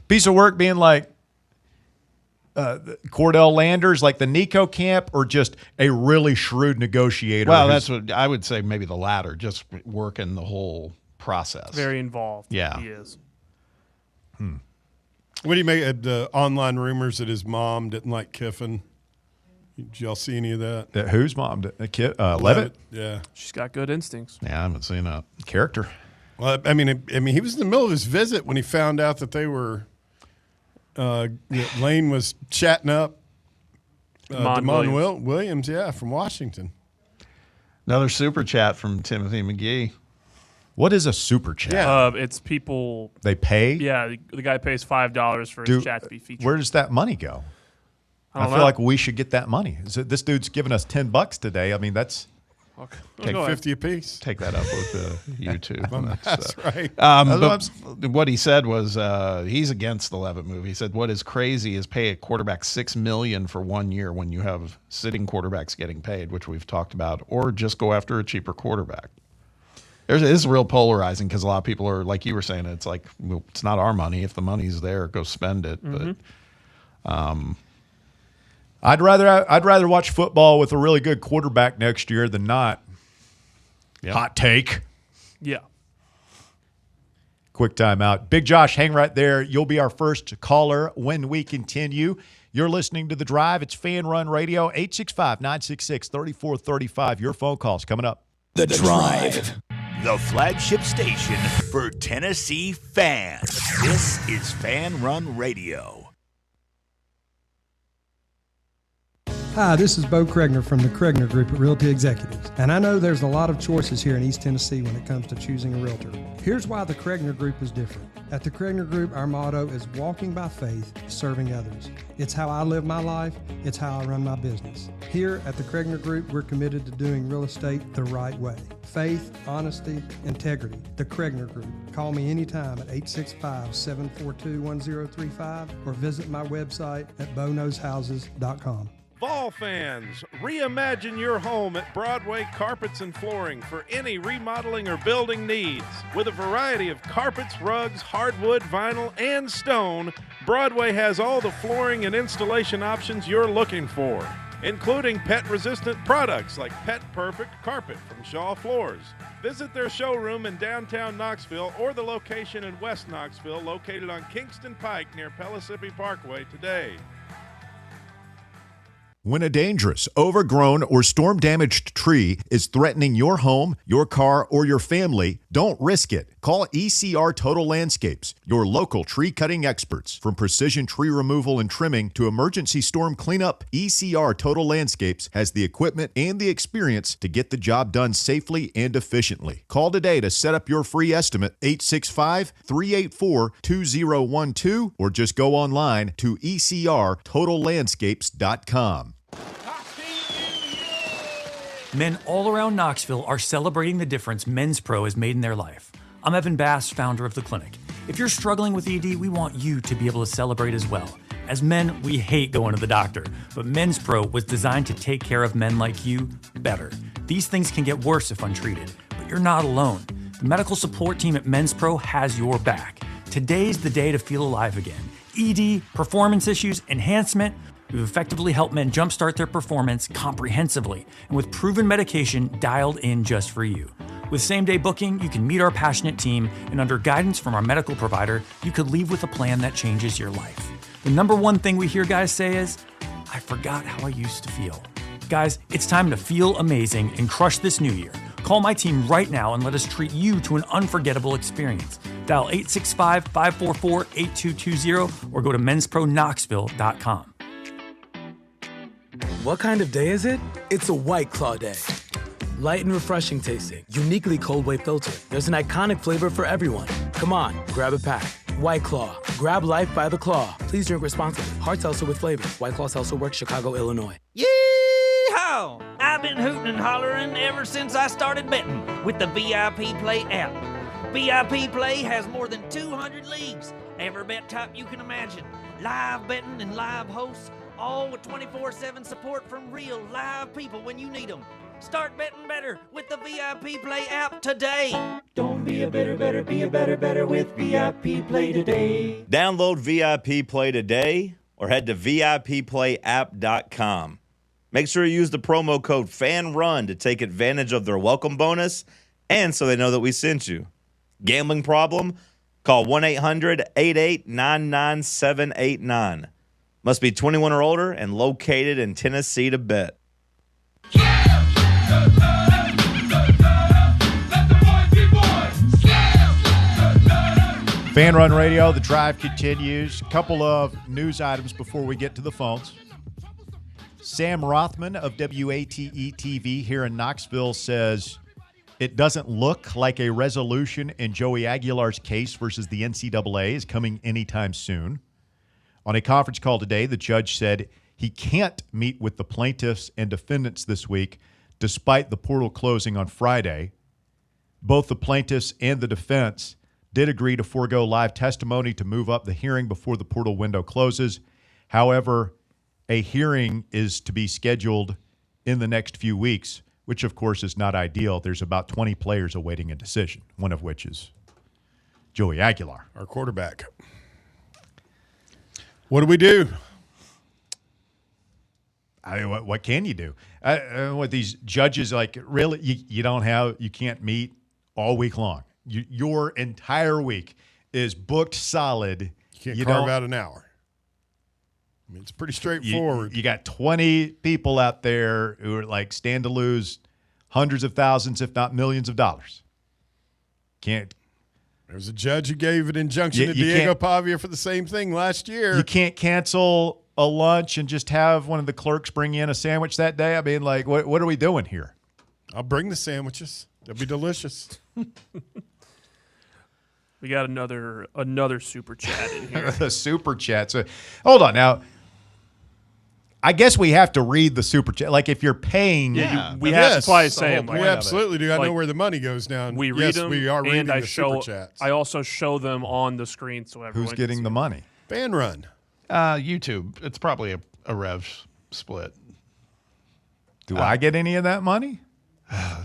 Piece of work being like Cordell Landers, like the Nico camp, or just a really shrewd negotiator? Well, that's what I would say. Maybe the latter, just working the whole process. Very involved. Yeah, he is. What do you make of the online rumors that his mom didn't like Kiffin? Did y'all see any of that? Whose mom? Leavitt? Yeah. She's got good instincts. Yeah, I haven't seen that. Character. Well, I mean, he was in the middle of his visit when he found out that they were Lane was chatting up DeMond Williams, from Washington. Another super chat from Timothy McGee. What is a super chat? Yeah. It's people. They pay? Yeah, the guy pays $5 for his chat to be featured. Where does that money go? I feel know. like we should get that money. This dude's giving us $10 today. I mean, that's okay. Take 50 apiece. Take that up with YouTube. That's right. But what he said was he's against the Leavitt move. He said what is crazy is pay a quarterback $6 million for 1 year when you have sitting quarterbacks getting paid, which we've talked about, or just go after a cheaper quarterback. This is real polarizing, because a lot of people are, like you were saying, it's like, well, it's not our money. If the money's there, go spend it. Mm-hmm. But I'd rather watch football with a really good quarterback next year than not. Yep. Hot take. Yeah. Quick timeout. Big Josh, hang right there. You'll be our first caller when we continue. You're listening to The Drive. It's Fan Run Radio, 865-966-3435. Your phone calls coming up. The Drive. The flagship station for Tennessee fans. This is Fan Run Radio. Hi, this is Bo Kregner from the Kregner Group at Realty Executives, and I know there's a lot of choices here in East Tennessee when it comes to choosing a realtor. Here's why the Kregner Group is different. At the Kregner Group, our motto is walking by faith, serving others. It's how I live my life. It's how I run my business. Here at the Kregner Group, we're committed to doing real estate the right way. Faith, honesty, integrity. The Kregner Group. Call me anytime at 865-742-1035 or visit my website at boknowshouses.com. Fall fans, reimagine your home at Broadway Carpets and Flooring for any remodeling or building needs. With a variety of carpets, rugs, hardwood, vinyl, and stone, Broadway has all the flooring and installation options you're looking for, including pet-resistant products like Pet Perfect Carpet from Shaw Floors. Visit their showroom in downtown Knoxville or the location in West Knoxville located on Kingston Pike near Pellissippi Parkway today. When a dangerous, overgrown, or storm-damaged tree is threatening your home, your car, or your family, don't risk it. Call ECR Total Landscapes, your local tree-cutting experts. From precision tree removal and trimming to emergency storm cleanup, ECR Total Landscapes has the equipment and the experience to get the job done safely and efficiently. Call today to set up your free estimate, 865-384-2012, or just go online to ecrtotallandscapes.com. Men all around Knoxville are celebrating the difference Men's Pro has made in their life. I'm Evan Bass, founder of the clinic. If you're struggling with ED, we want you to be able to celebrate as well. As men, we hate going to the doctor, but Men's Pro was designed to take care of men like you better. These things can get worse if untreated, but you're not alone. The medical support team at Men's Pro has your back. Today's the day to feel alive again. ED, performance issues, enhancement. We've effectively helped men jumpstart their performance comprehensively and with proven medication dialed in just for you. With same-day booking, you can meet our passionate team, and under guidance from our medical provider, you could leave with a plan that changes your life. The number one thing we hear guys say is, I forgot how I used to feel. Guys, it's time to feel amazing and crush this new year. Call my team right now and let us treat you to an unforgettable experience. Dial 865-544-8220 or go to menspronknoxville.com. What kind of day is it? It's a White Claw day. Light and refreshing tasting, uniquely cold wave filtered. There's an iconic flavor for everyone. Come on, grab a pack. White Claw. Grab life by the claw. Please drink responsibly. Hard seltzer with flavor. White Claw Seltzer Works, Chicago, Illinois. Yeehaw! I've been hooting and hollering ever since I started betting with the VIP Play app. VIP Play has more than 200 leagues. Every bet type you can imagine. Live betting and live hosts, all with 24/7 support from real live people when you need them. Start betting better with the VIP Play app today. Don't be a better, be a better with VIP Play today. Download VIP Play today or head to VIPPlayApp.com. Make sure you use the promo code FANRUN to take advantage of their welcome bonus and so they know that we sent you. Gambling problem? Call 1-800-8899-789. Must be 21 or older and located in Tennessee to bet. Fan Run Radio, the drive continues. A couple of news items before we get to the phones. Sam Rothman of WATE-TV here in Knoxville says it doesn't look like a resolution in Joey Aguilar's case versus the NCAA is coming anytime soon. On a conference call today, the judge said he can't meet with the plaintiffs and defendants this week despite the portal closing on Friday. Both the plaintiffs and the defense did agree to forego live testimony to move up the hearing before the portal window closes. However, a hearing is to be scheduled in the next few weeks, which of course is not ideal. There's about 20 players awaiting a decision, one of which is Joey Aguilar, our quarterback. What do we do? I mean, what can you do? With these judges, like, really, you can't meet all week long. Your entire week is booked solid. You can't carve out an hour. I mean, it's pretty straightforward. You got 20 people out there who are like stand to lose hundreds of thousands, if not millions of dollars. Can't. There's a judge who gave an injunction to Diego Pavia for the same thing last year. You can't cancel a lunch and just have one of the clerks bring in a sandwich that day? I mean, like, what are we doing here? I'll bring the sandwiches. They'll be delicious. We got another super chat in here. The super chat. So, hold on now. I guess we have to read the super chat. Like if you're paying, we have. That's why I say we absolutely do. I know where the money goes now. We read them. We are reading and I the show. super chats. I also show them on the screen so everyone. Who's getting the money? Fan Run. YouTube. It's probably a rev split. Do I get any of that money?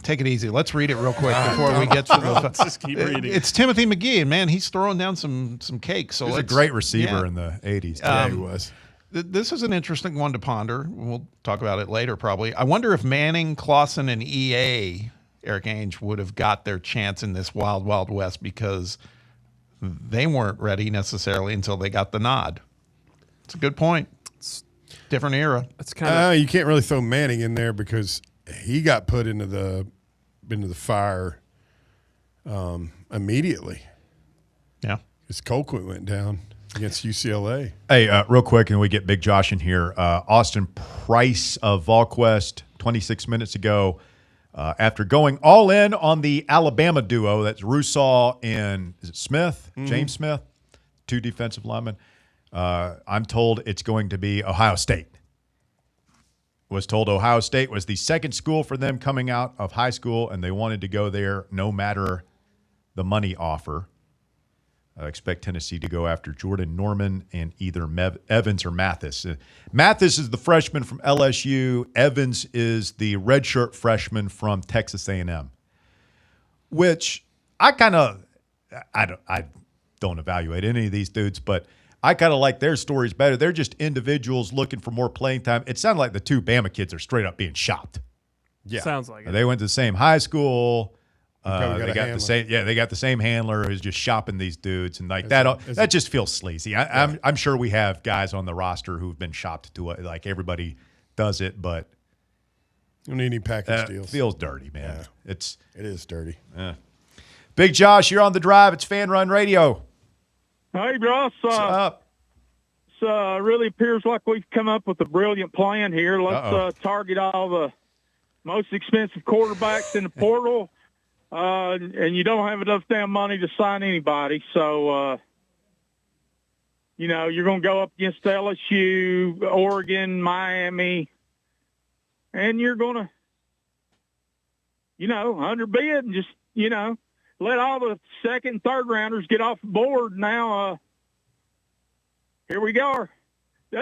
Take it easy. Let's read it real quick before we get to the. Just keep reading. It's Timothy McGee, and man, he's throwing down some cake. So He was a great receiver in the 80s. Yeah, he was. This is an interesting one to ponder. We'll talk about it later, probably. I wonder if Manning, Clausen, and EA, Eric Ainge, would have got their chance in this wild, wild west because they weren't ready necessarily until they got the nod. It's a good point. It's a different era. It's kind of you can't really throw Manning in there because he got put into the fire immediately. Yeah, his Colquitt went down against UCLA. Hey, real quick, and we get Big Josh in here. Austin Price of VolQuest 26 minutes ago, after going all in on the Alabama duo, that's Russaw and is it Smith, James Smith, 2 defensive linemen. I'm told it's going to be Ohio State. Was told Ohio State was the second school for them coming out of high school, and they wanted to go there no matter the money offer. I expect Tennessee to go after Jordan Norman and either Evans or Mathis. Mathis is the freshman from LSU. Evans is the redshirt freshman from Texas A&M, which I don't evaluate any of these dudes, but I kind of like their stories better. They're just individuals looking for more playing time. It sounded like the 2 Bama kids are straight up being shopped. Yeah, sounds like it. They went to the same high school. They got the same. Yeah, they got the same handler who's just shopping these dudes, and like that just feels sleazy. I'm sure we have guys on the roster who've been shopped to it. Like everybody does it, but you don't need any package deals. Feels dirty, man. Yeah. It is dirty. Yeah. Big Josh, you're on the drive. It's Fan Run Radio. Hey, Ross. What's up? It really appears like we've come up with a brilliant plan here. Let's target all the most expensive quarterbacks in the portal. And you don't have enough damn money to sign anybody. So, you're going to go up against LSU, Oregon, Miami, and you're going to, underbid and just, let all the second and third rounders get off the board. Now, here we go.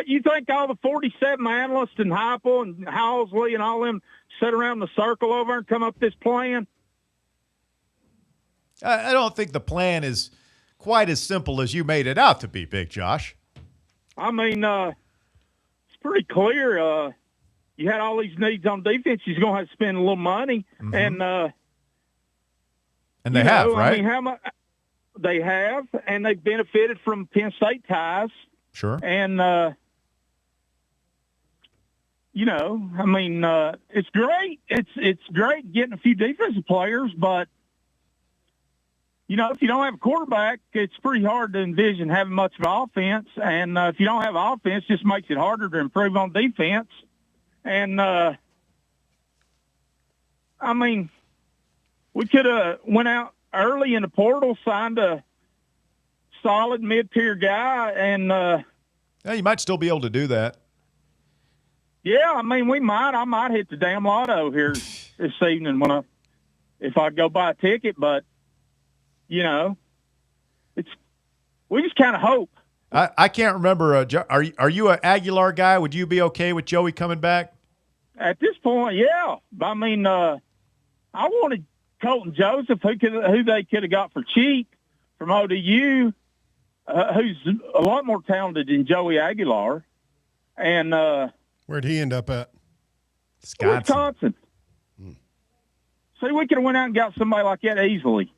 You think all the 47 analysts and Heupel and Housley and all them sit around the circle over and come up with this plan? I don't think the plan is quite as simple as you made it out to be, Big Josh. I mean, it's pretty clear. You had all these needs on defense. You're going to have to spend a little money. Mm-hmm. And they have, right? I mean, how much they have, and they've benefited from Penn State ties. Sure. And, it's great. It's great getting a few defensive players, but if you don't have a quarterback, it's pretty hard to envision having much of an offense. And if you don't have offense, it just makes it harder to improve on defense. And, we could have went out early in the portal, signed a solid mid-tier guy, and you might still be able to do that. Yeah, we might. I might hit the damn lotto here this evening if I go buy a ticket, but we just kind of hope. I can't remember. Are you an Aguilar guy? Would you be okay with Joey coming back? At this point, yeah. I wanted Colton Joseph, who they could have got for cheap from ODU, who's a lot more talented than Joey Aguilar. And where'd he end up at? Wisconsin. See, we could have went out and got somebody like that easily.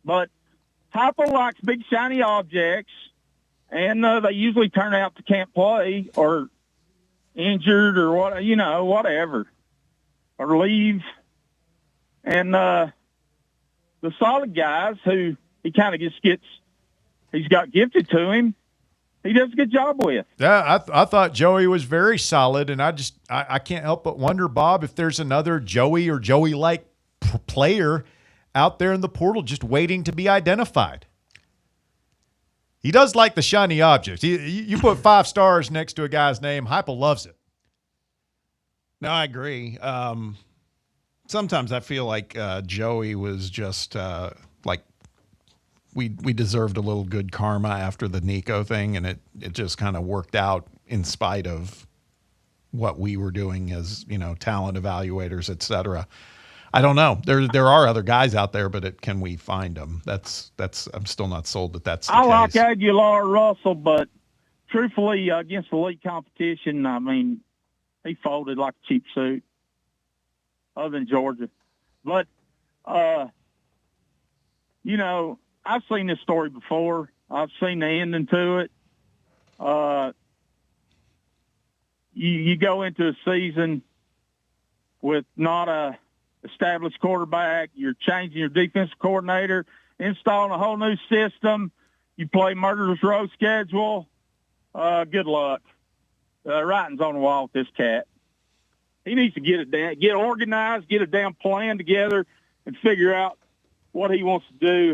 But Heupel likes big shiny objects, and they usually turn out to can't play or injured or whatever, or leave. And the solid guys who he kind of just he's got gifted to him, he does a good job with. Yeah, I thought Joey was very solid, and I can't help but wonder, Bob, if there's another Joey or Joey-like player out there in the portal just waiting to be identified. He does like the shiny objects. You put 5 stars next to a guy's name, Heupel loves it. No, I agree. Sometimes I feel like Joey was just like we deserved a little good karma after the Nico thing, and it just kind of worked out in spite of what we were doing as, talent evaluators, et cetera. I don't know. There are other guys out there, but can we find them? That's I'm still not sold that that's the case. Like Aguilar, Russell, but truthfully, against the league competition, I mean, he folded like a cheap suit, other than Georgia. But, I've seen this story before. I've seen the ending to it. You go into a season with not a established quarterback. You're changing your defensive coordinator, installing a whole new system. You play murderer's row schedule. Good luck. Writing's on the wall with this cat. He needs to get organized, get a damn plan together, and figure out what he wants to do.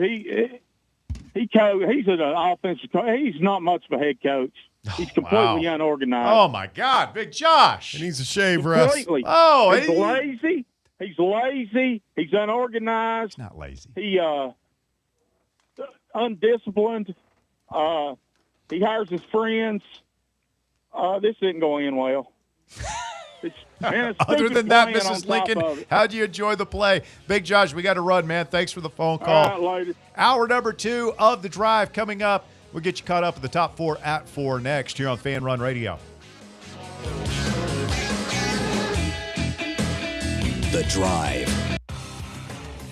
He's an offensive coach. He's not much of a head coach. He's completely unorganized. Oh my God, Big Josh! He needs a shave, Russ. Completely. Oh, he's lazy. He's lazy. He's unorganized. Not lazy. He undisciplined. He hires his friends. This isn't going in well. Other than that, Mrs. Lincoln, how'd you enjoy the play? Big Josh, we got to run, man. Thanks for the phone call. All right, later. Hour number 2 of The Drive coming up. We'll get you caught up with the top 4 at 4 next here on Fan Run Radio. The Drive.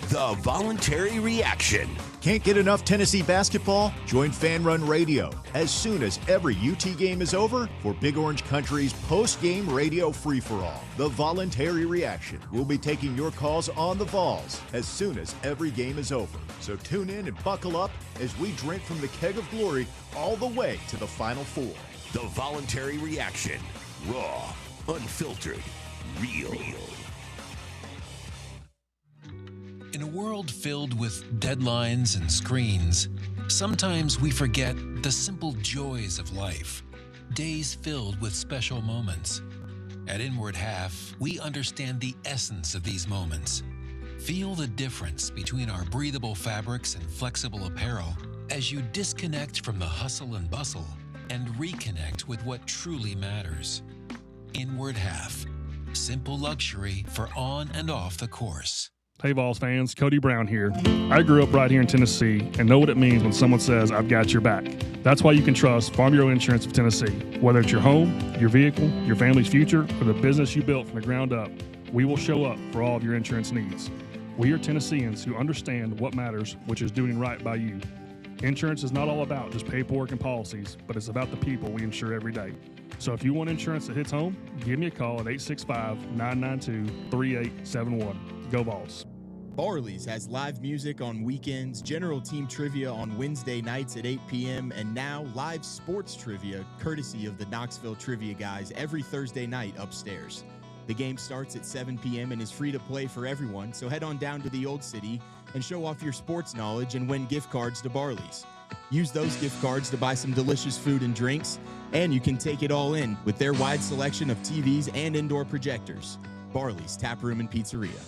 The voluntary reaction. Can't get enough Tennessee basketball? Join Fan Run Radio as soon as every UT game is over for Big Orange Country's post-game radio free-for-all. The Voluntary Reaction. We'll be taking your calls on the Vols as soon as every game is over. So tune in and buckle up as we drink from the keg of glory all the way to the Final Four. The Voluntary Reaction. Raw, unfiltered, real. In a world filled with deadlines and screens, sometimes we forget the simple joys of life. Days filled with special moments. At Inward Half, we understand the essence of these moments. Feel the difference between our breathable fabrics and flexible apparel as you disconnect from the hustle and bustle and reconnect with what truly matters. Inward Half. Simple luxury for on and off the course. Hey Vols fans, Cody Brown here. I grew up right here in Tennessee and know what it means when someone says, I've got your back. That's why you can trust Farm Bureau Insurance of Tennessee. Whether it's your home, your vehicle, your family's future, or the business you built from the ground up, we will show up for all of your insurance needs. We are Tennesseans who understand what matters, which is doing right by you. Insurance is not all about just paperwork and policies, but it's about the people we insure every day. So if you want insurance that hits home, give me a call at 865-992-3871. Go Vols. Barley's has live music on weekends, general team trivia on Wednesday nights at 8 p.m., and now live sports trivia courtesy of the Knoxville Trivia Guys every Thursday night upstairs. The game starts at 7 p.m. and is free to play for everyone, so head on down to the Old City and show off your sports knowledge and win gift cards to Barley's. Use those gift cards to buy some delicious food and drinks, and you can take it all in with their wide selection of TVs and indoor projectors. Barley's Tap Room and Pizzeria.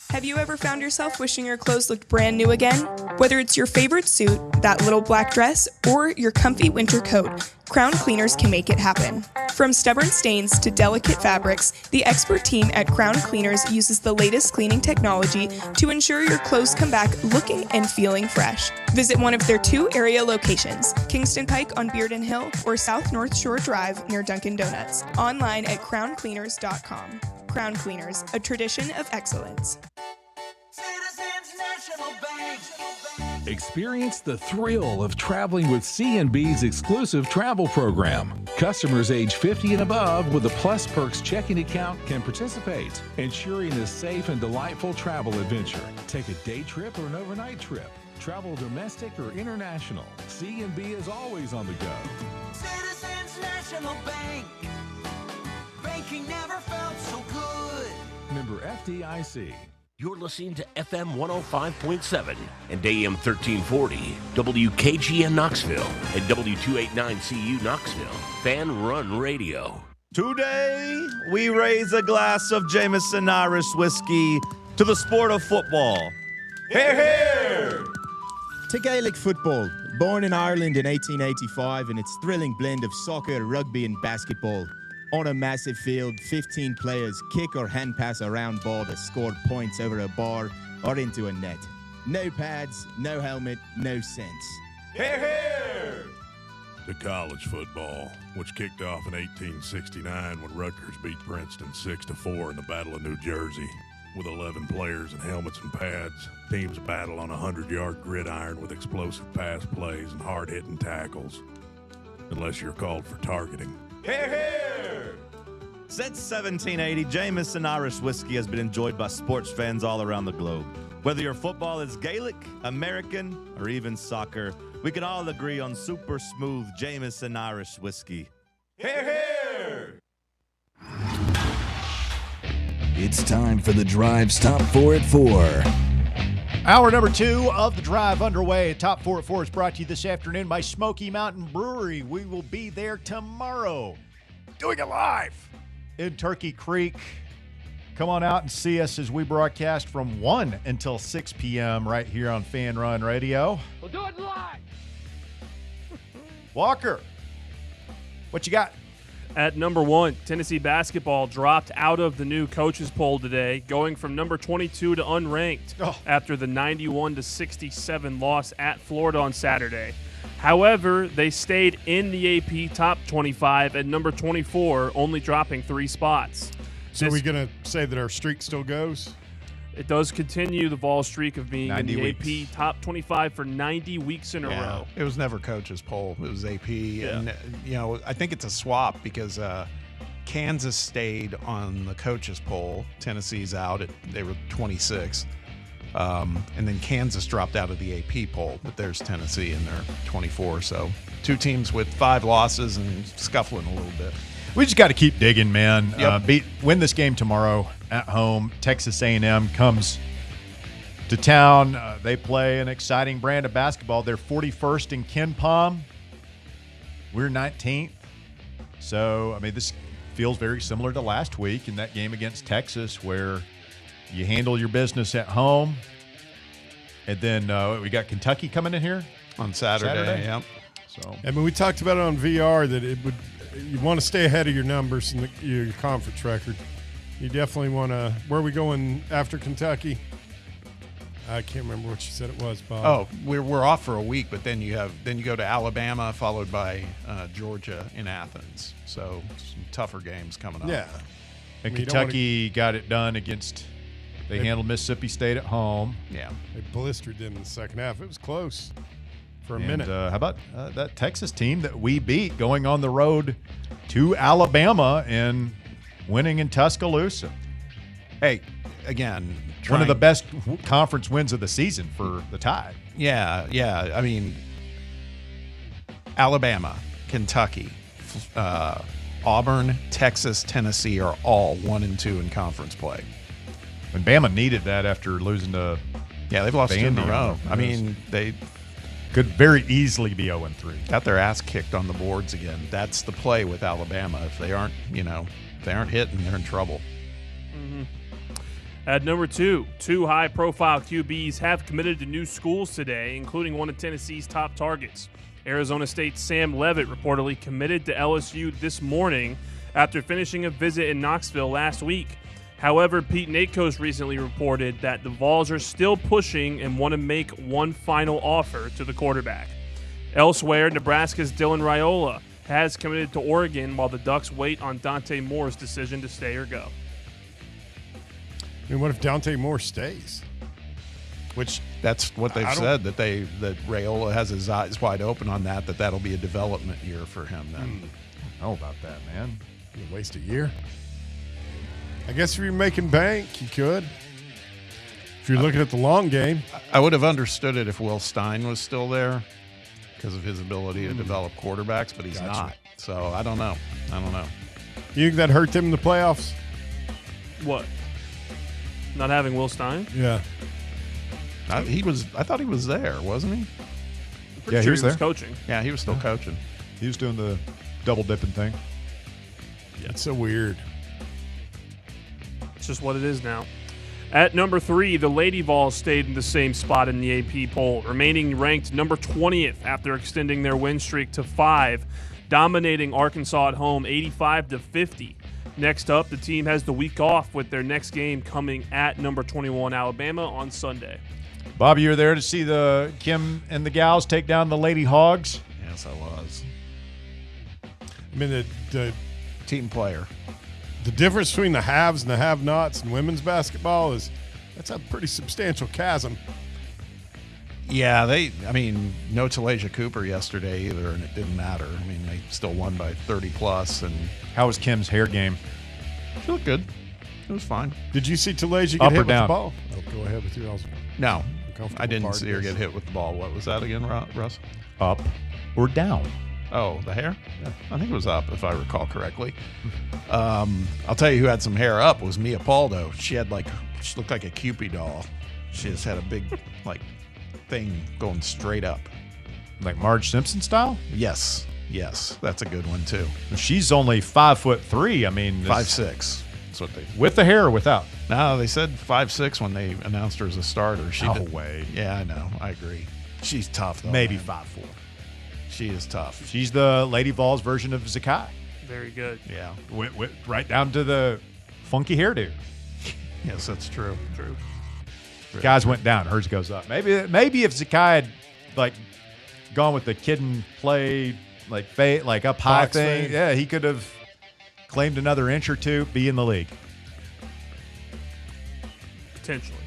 Have you ever found yourself wishing your clothes looked brand new again? Whether it's your favorite suit, that little black dress, or your comfy winter coat, Crown Cleaners can make it happen. From stubborn stains to delicate fabrics, the expert team at Crown Cleaners uses the latest cleaning technology to ensure your clothes come back looking and feeling fresh. Visit one of their 2 area locations, Kingston Pike on Bearden Hill or South North Shore Drive near Dunkin' Donuts. Online at crowncleaners.com. Crown Cleaners, a tradition of excellence. Experience the thrill of traveling with C&B's exclusive travel program. Customers age 50 and above with a Plus Perks checking account can participate, ensuring a safe and delightful travel adventure. Take a day trip or an overnight trip. Travel domestic or international, C&B is always on the go. Citizens National Bank. Banking never felt so good. Member FDIC. You're listening to FM 105.7 and AM 1340, WKGN Knoxville, and W289CU Knoxville, Fan Run Radio. Today, we raise a glass of Jameson Irish whiskey to the sport of football. Hear, hear! To Gaelic football, born in Ireland in 1885 in its thrilling blend of soccer, rugby and basketball. On a massive field, 15 players kick or hand pass a round ball to score points over a bar or into a net. No pads, no helmet, no sense. Hear, hear! To college football, which kicked off in 1869 when Rutgers beat Princeton 6-4 in the Battle of New Jersey. With 11 players and helmets and pads, teams battle on a 100-yard gridiron with explosive pass plays and hard-hitting tackles. Unless you're called for targeting. Hear, hear! Since 1780, Jameson Irish whiskey has been enjoyed by sports fans all around the globe. Whether your football is Gaelic, American, or even soccer, we can all agree on super smooth Jameson Irish whiskey. Hear, hear! It's time for the Drive's Top 4 at 4. Hour number 2 of the Drive underway. Top 4 at 4 is brought to you this afternoon by Smoky Mountain Brewery. We will be there tomorrow, doing it live in Turkey Creek. Come on out and see us as we broadcast from 1 until 6 p.m. right here on Fan Run Radio. We'll do it live. Walker, what you got? At number 1, Tennessee basketball dropped out of the new coaches poll today, going from number 22 to unranked after the 91-67 loss at Florida on Saturday. However, they stayed in the AP top 25 at number 24, only dropping 3 spots. So are we going to say that our streak still goes? It does continue the Vol streak of being in the weeks. AP top 25 for 90 weeks in a row. It was never coach's poll. It was AP. Yeah. And, I think it's a swap because Kansas stayed on the coach's poll. Tennessee's out. They were 26th. And then Kansas dropped out of the AP poll, but there's Tennessee and they're 24. So 2 teams with 5 losses and scuffling a little bit. We just got to keep digging, man. Yep. Win this game tomorrow at home. Texas A&M comes to town. They play an exciting brand of basketball. They're 41st in KenPom. We're 19th. So, this feels very similar to last week in that game against Texas where you handle your business at home. And then we got Kentucky coming in here on Saturday. Yep. So, we talked about it on VR that it would. You want to stay ahead of your numbers and your conference record. You definitely want to. Where are we going after Kentucky? I can't remember what you said it was, Bob. Oh, we're off for a week, but then you go to Alabama, followed by Georgia in Athens. So some tougher games coming up. Yeah, and Kentucky got it done against. They handled Mississippi State at home. Yeah, they blistered them in the second half. It was close. For a minute. How about that Texas team that we beat going on the road to Alabama and winning in Tuscaloosa? Hey, again, one of the best conference wins of the season for the Tide. Yeah. Alabama, Kentucky, Auburn, Texas, Tennessee are all 1 and 2 in conference play. And Bama needed that after losing to they've lost 2 in a row. They could very easily be 0-3. Got their ass kicked on the boards again. That's the play with Alabama. If they aren't hitting, they're in trouble. Mm-hmm. At number 2, 2 high-profile QBs have committed to new schools today, including one of Tennessee's top targets. Arizona State's Sam Leavitt reportedly committed to LSU this morning after finishing a visit in Knoxville last week. However, Pete Nakos recently reported that the Vols are still pushing and want to make one final offer to the quarterback. Elsewhere, Nebraska's Dylan Raiola has committed to Oregon while the Ducks wait on Dante Moore's decision to stay or go. What if Dante Moore stays? Which that's what they've said, that Raiola has his eyes wide open on that'll be a development year for him then. I don't know about that, man. You waste a year. I guess if you're making bank, you could. If you're looking at the long game, I would have understood it if Will Stein was still there because of his ability to develop quarterbacks, but he's not. So I don't know. You think that hurt them in the playoffs? What? Not having Will Stein? Yeah. I thought he was there, wasn't he? Yeah, he was there. Coaching. Yeah, he was still coaching. He was doing the double dipping thing. That's so weird. It's just what it is now. At number 3, the Lady Vols stayed in the same spot in the AP poll, remaining ranked number 20th after extending their win streak to 5, dominating Arkansas at home 85-50. Next up, the team has the week off with their next game coming at number 21 Alabama on Sunday. Bobby, you were there to see the Kim and the gals take down the Lady Hogs? Yes, I was. I mean, the team player. The difference between the haves and the have-nots in women's basketball that's a pretty substantial chasm. Yeah, no Talasia Cooper yesterday either, and it didn't matter. I mean, they still won by 30+. And how was Kim's hair game? She looked good. It was fine. Did you see Talasia get Up or hit with down? the ball? Oh, go ahead with your No, I didn't see her get hit with the ball. What was that again, Russ? Up or down? Oh, the hair? Yeah. I think it was up, if I recall correctly. I'll tell you who had some hair up was Mia Paldo. She looked like a Cupid doll. She just had a big thing going straight up, like Marge Simpson style. Yes, that's a good one too. She's only 5'3". I mean, 5'6". That's what they with the hair or without. No, they said 5'6" when they announced her as a starter. No way. Yeah, I know. I agree. She's tough though. Maybe man. 5'4". She is tough. She's the Lady Vols version of Zakai. Very good. Yeah. Went right down to the funky hairdo. Yes, that's true. True. Guys went down. Hers goes up. Maybe if Zakai had gone with the kid and play up high Box thing, yeah, he could have claimed another inch or two, be in the league. Potentially.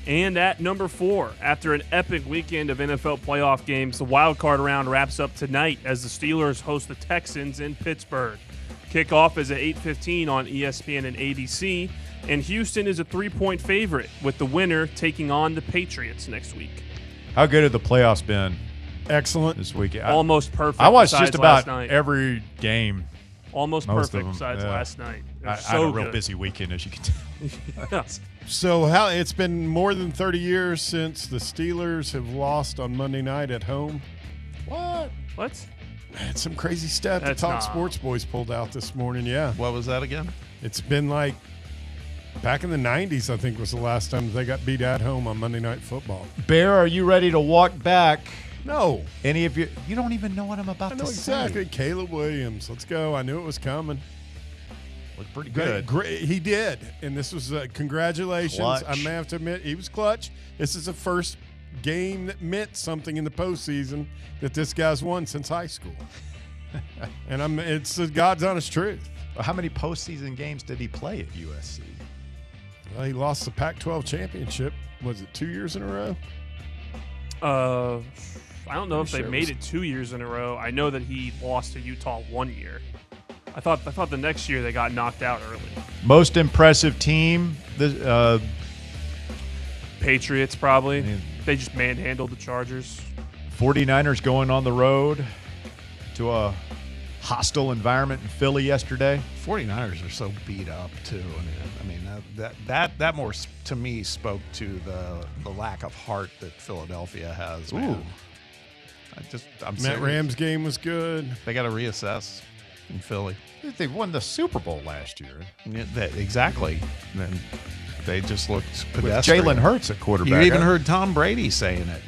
And at number 4, after an epic weekend of NFL playoff games, the wild card round wraps up tonight as the Steelers host the Texans in Pittsburgh. Kickoff is at 8:15 on ESPN and ABC, and Houston is a 3-point favorite, with the winner taking on the Patriots next week. How good have the playoffs been? Excellent this weekend. Almost perfect. I watched besides just about last night. every game. Almost Most perfect of them, besides yeah. last night. I had a real busy weekend, as you can tell. Yes. So it's been more than 30 years since the Steelers have lost on Monday night at home. What? It's some crazy stat that Talk Sports Boys pulled out this morning. Yeah. What was that again? It's been back in the 90s, I think, was the last time they got beat at home on Monday Night Football. Bear, are you ready to walk back? No. Any of you? You don't even know what I'm about I know to exactly. say. Caleb Williams. Let's go. I knew it was coming. Looked pretty good. Great. He did. And this was congratulations. Clutch. I may have to admit, he was clutch. This is the first game that meant something in the postseason that this guy's won since high school. And it's the God's honest truth. Well, how many postseason games did he play at USC? Well, he lost the Pac-12 championship. Was it 2 years in a row? I don't know if they made it 2 years in a row. I know that he lost to Utah 1 year. I thought the next year they got knocked out early. Most impressive team? Patriots, probably. They just manhandled the Chargers. 49ers going on the road to a hostile environment in Philly yesterday. 49ers are so beat up too. I mean that more to me spoke to the lack of heart that Philadelphia has. Man. I'm Matt serious. Ram's game was good. They got to reassess in Philly. They won the Super Bowl last year. Yeah, exactly. And they just looked With pedestrian. Jalen Hurts at quarterback. You even heard Tom Brady saying it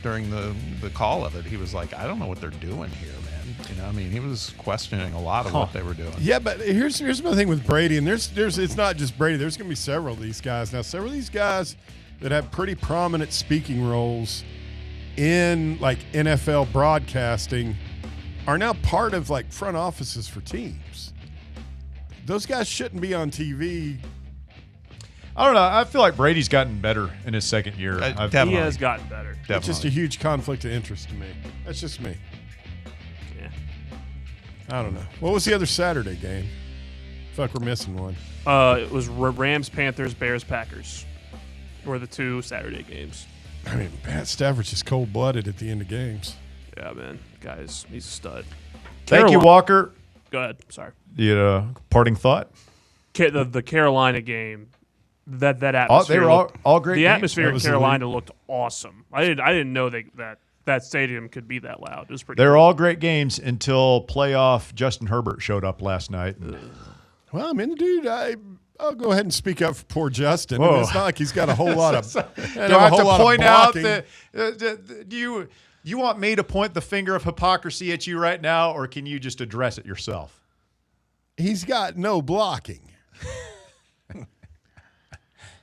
during the call of it. He was like, I don't know what they're doing here, man. You know, I mean, he was questioning a lot of what they were doing. Yeah, but here's my thing with Brady, and there's it's not just Brady. There's going to be several of these guys. Now, several of these guys that have pretty prominent speaking roles in NFL broadcasting are now part of front offices for teams. Those guys shouldn't be on TV. I don't know. I feel like Brady's gotten better in his second year. He has gotten better. It's just a huge conflict of interest to me. That's just me. Yeah. I don't know. What was the other Saturday game? I feel like we're missing one. It was Rams, Panthers, Bears, Packers. were the 2 Saturday games. I mean, Matt Stafford's just cold-blooded at the end of games. Yeah, man. Guys, he's a stud. Thank you, Walker. Go ahead. Sorry. You had a parting thought? The Carolina game, that atmosphere. They were all great The games. atmosphere in Carolina looked awesome. I didn't know that stadium could be that loud. It was pretty. They're all great games until playoff Justin Herbert showed up last night. Well, I mean, dude, I'll go ahead and speak up for poor Justin. I mean, it's not like he's got a whole lot of. Do I have to point out that you want me to point the finger of hypocrisy at you right now, or can you just address it yourself? He's got no blocking.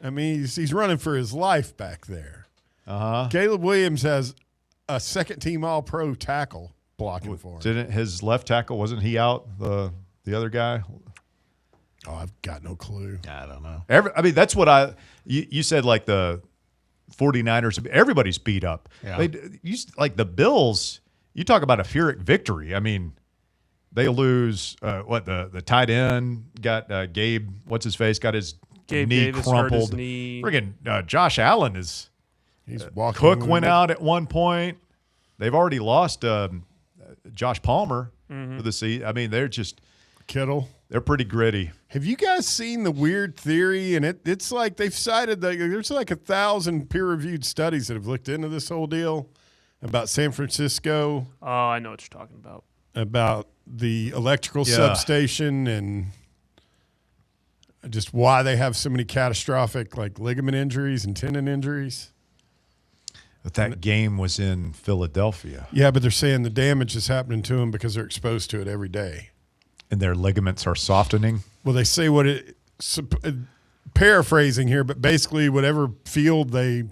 I mean, he's running for his life back there. Caleb Williams has a second-team All-Pro tackle blocking for him. Didn't his left tackle, wasn't he out, the other guy? Oh, I've got no clue. I don't know. I mean, that's what you said, like the 49ers, everybody's beat up. Yeah. Like the Bills, you talk about a Pyrrhic victory. I mean, they lose, the tight end got Gabe, what's his face, got his Gabe knee Davis crumpled. hurt his knee. Friggin' Josh Allen is he's walking. Cook went out at one point. They've already lost Josh Palmer for the season. I mean, they're just Kittle. They're pretty gritty. Have you guys seen the weird theory? And it's like they've cited there's like 1,000 peer-reviewed studies that have looked into this whole deal about San Francisco. Oh, I know what you're talking about. About the electrical substation and just why they have so many catastrophic like ligament injuries and tendon injuries. But that game was in Philadelphia. Yeah, but they're saying the damage is happening to them because they're exposed to it every day. And their ligaments are softening? Well, they say paraphrasing here, but basically whatever field they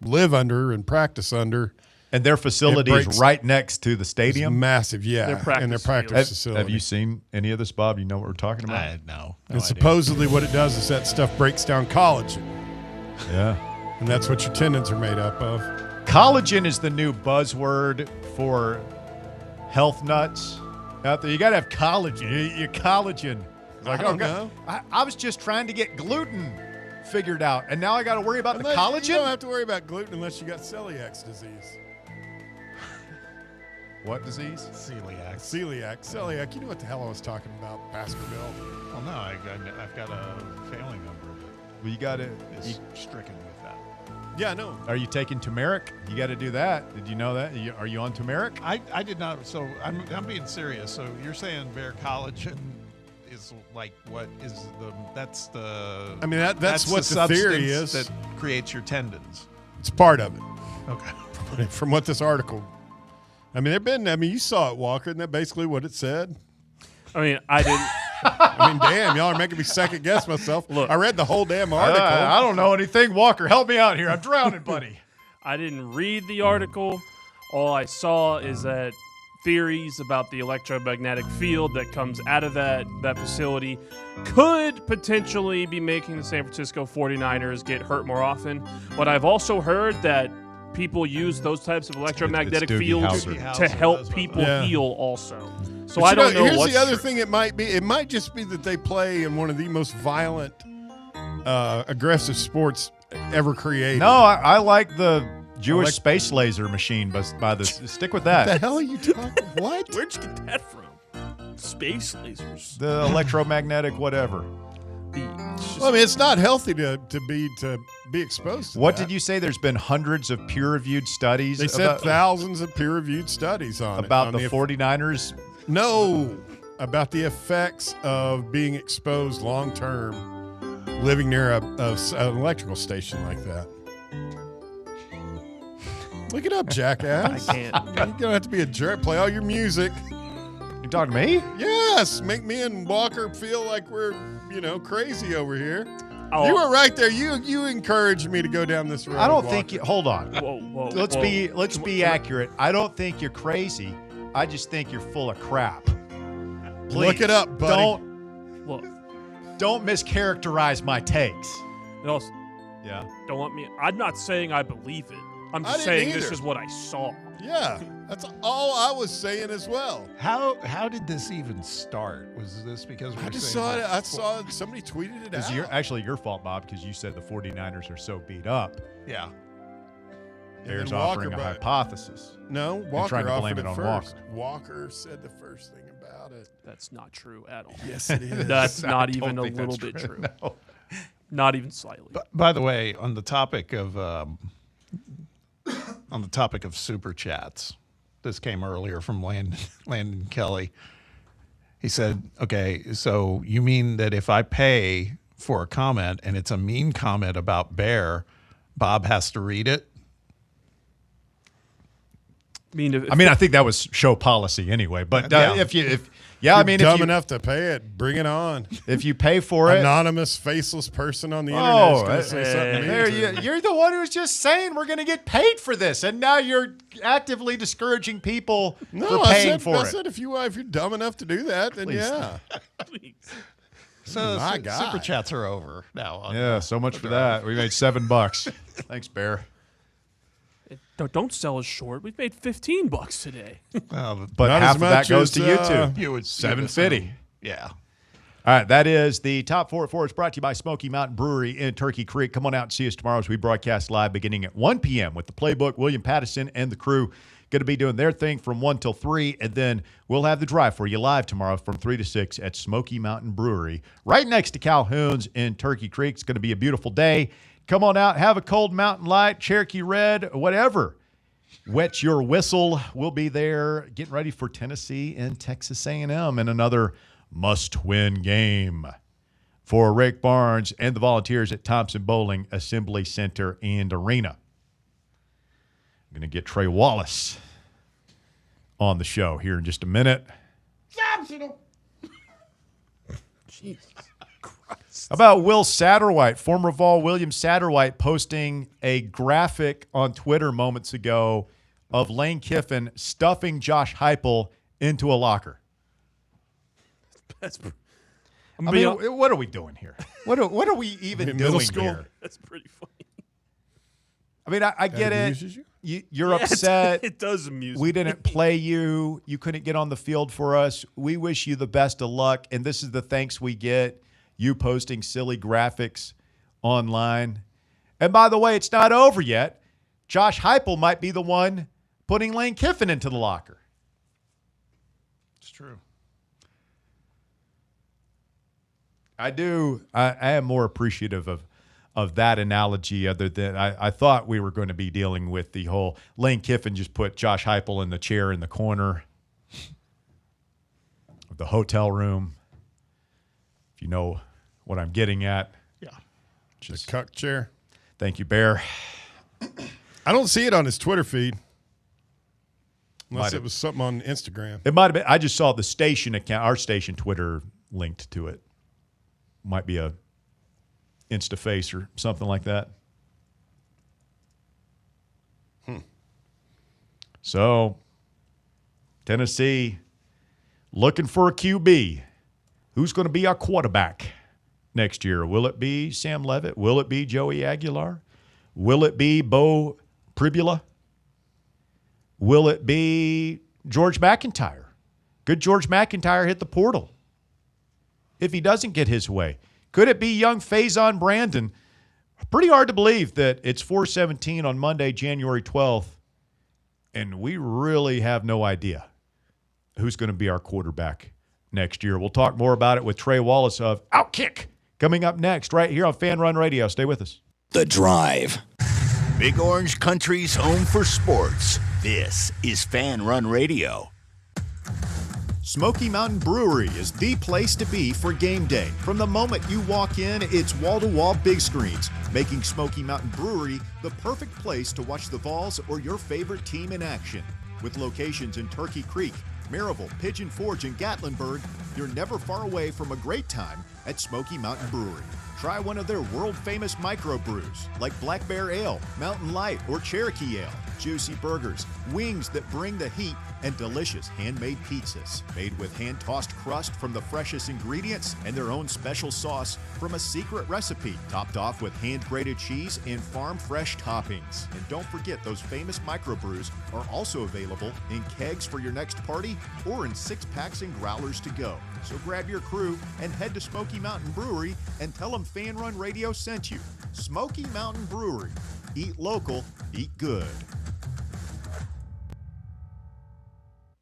live under and practice under. And their facility is right next to the stadium? It's massive, yeah. Their practice facility. Have you seen any of this, Bob? You know what we're talking about? No and supposedly what it does is that stuff breaks down collagen. Yeah. And that's what your tendons are made up of. Collagen is the new buzzword for health nuts out there. You got to have collagen. Your collagen. I don't know. I was just trying to get gluten figured out, and now I got to worry about the collagen? You don't have to worry about gluten unless you got celiac disease. What disease? Celiac. You know what the hell I was talking about, Baskerville. Well, no, I've got a family member Well, you got to is stricken with that. Yeah, I know. Are you taking turmeric? You got to do that. Did you know that? Are you on turmeric? I did not. So I'm being serious. So you're saying bare collagen is like what is that's the. I mean that's what the theory is that creates your tendons. It's part of it. Okay. From what this article. I mean, you saw it, Walker. Isn't that basically what it said? I mean, I didn't. I mean, damn, y'all are making me second guess myself. Look, I read the whole damn article. I don't know anything. Walker, help me out here. I'm drowning, buddy. I didn't read the article. All I saw is that theories about the electromagnetic field that comes out of that facility could potentially be making the San Francisco 49ers get hurt more often. But I've also heard that people use those types of electromagnetic fields to help people heal also. So I don't know here's what's the other true. thing it might be. It might just be that they play in one of the most violent, aggressive sports ever created. No, I like the Jewish space laser machine by the stick with that. What the hell are you talking? What? Where'd you get that from? Space lasers. The electromagnetic whatever. Well, I mean, it's not healthy to be exposed to What that. did you say? There's been hundreds of peer-reviewed studies. They said thousands of peer-reviewed studies on about it. the 49ers? No, about the effects of being exposed long-term, living near an electrical station like that. Look it up, jackass. I can't. You're going to have to be a jerk. Play all your music. You talking to me? Yes. Make me and Walker feel like we're, crazy over here. Oh. You were right there. You encouraged me to go down this road. I don't Walker. think you. Hold on. Whoa. Let's be accurate. I don't think you're crazy. I just think you're full of crap. Please, look it up, buddy. Don't mischaracterize my takes. And also, yeah. Don't want me. I'm not saying I believe it. I'm just didn't saying either. this is what I saw. Yeah. That's all I was saying as well. How did this even start? Was this because I just saw it. I saw somebody tweeted it It's out. actually your fault, Bob, because you said the 49ers are so beat up. Yeah. Bears then Walker, offering a but- hypothesis. No, and Walker trying to blame offered it on first. Walker. Walker said the first thing about it. That's not true at all. Yes, it is. That's I not don't even a think little that's bit true. true. No. Not even slightly. By the way, on the topic of super chats, this came earlier from Landon Kelly. He said, "Okay, so you mean that if I pay for a comment and it's a mean comment about Bear, Bob has to read it?" I think that was show policy anyway. But if You're dumb enough to pay it, bring it on. If you pay for it, anonymous, faceless person on the internet is going to say something mean there, to you. you're the one who's just saying we're going to get paid for this, and now you're actively discouraging people for paying for I it. said if you're dumb enough to do that, then Please. yeah. So My God. super chats are over now. Yeah, so much for that. We made $7. Thanks, Bear. Don't sell us short. We've made $15 today. But Not half as of that much goes to as, YouTube. you would $7.50. Yeah. All right, that is the Top 4 at 4. It's brought to you by Smoky Mountain Brewery in Turkey Creek. Come on out and see us tomorrow as we broadcast live beginning at 1 p.m. with the Playbook. William Pattison and the crew going to be doing their thing from 1 till 3, and then we'll have the drive for you live tomorrow from 3 to 6 at Smoky Mountain Brewery right next to Calhoun's in Turkey Creek. It's going to be a beautiful day. Come on out, have a cold Mountain Light, Cherokee Red, whatever. Wet your whistle. We'll be there getting ready for Tennessee and Texas A&M in another must-win game. For Rick Barnes and the volunteers at Thompson Bowling Assembly Center and Arena. I'm going to get Trey Wallace on the show here in just a minute. Jesus Christ. How about Will Satterwhite, former Vol William Satterwhite, posting a graphic on Twitter moments ago of Lane Kiffin stuffing Josh Heupel into a locker. That's what are we doing here? What are we even doing here? That's pretty funny. I mean, I get it. amuses you? You're Yeah, upset. it does amuse We me. didn't play you. You couldn't get on the field for us. We wish you the best of luck. And this is the thanks we get. You posting silly graphics online. And by the way, it's not over yet. Josh Heupel might be the one putting Lane Kiffin into the locker. It's true. I am more appreciative of that analogy other than I thought we were going to be dealing with the whole Lane Kiffin just put Josh Heupel in the chair in the corner of the hotel room. If you know what I'm getting at. Yeah. The cuck chair. Thank you, Bear. I don't see it on his Twitter feed. Unless Might have- it was something on Instagram. It might have been. I just saw the station account, our station Twitter linked to it. Might be a InstaFace or something like that. So, Tennessee looking for a QB. Who's going to be our quarterback next year? Will it be Sam Leavitt? Will it be Joey Aguilar? Will it be Bo Pribula? Will it be George McIntyre? Could George McIntyre hit the portal if he doesn't get his way? Could it be young Faison Brandon? Pretty hard to believe that it's 4:17 on Monday, January 12th, and we really have no idea who's going to be our quarterback next year. We'll talk more about it with Trey Wallace of Outkick coming up next right here on Fan Run Radio. Stay with us. The Drive. Big Orange Country's home for sports. This is Fan Run Radio. Smoky Mountain Brewery is the place to be for game day. From the moment you walk in, it's wall-to-wall big screens, making Smoky Mountain Brewery the perfect place to watch the Vols or your favorite team in action. With locations in Turkey Creek, Maryville, Pigeon Forge, and Gatlinburg, You're never far away from a great time at Smoky Mountain Brewery. Try one of their world-famous microbrews like Black Bear Ale, Mountain Light, or Cherokee Ale. Juicy burgers, wings that bring the heat, and delicious handmade pizzas made with hand-tossed crust from the freshest ingredients and their own special sauce from a secret recipe, topped off with hand-grated cheese and farm-fresh toppings. And don't forget, those famous microbrews are also available in kegs for your next party or in 6-packs and growlers to go. So grab your crew and head to Smoky Mountain Brewery and tell them Fan Run Radio sent you. Smoky Mountain Brewery. Eat local, eat good.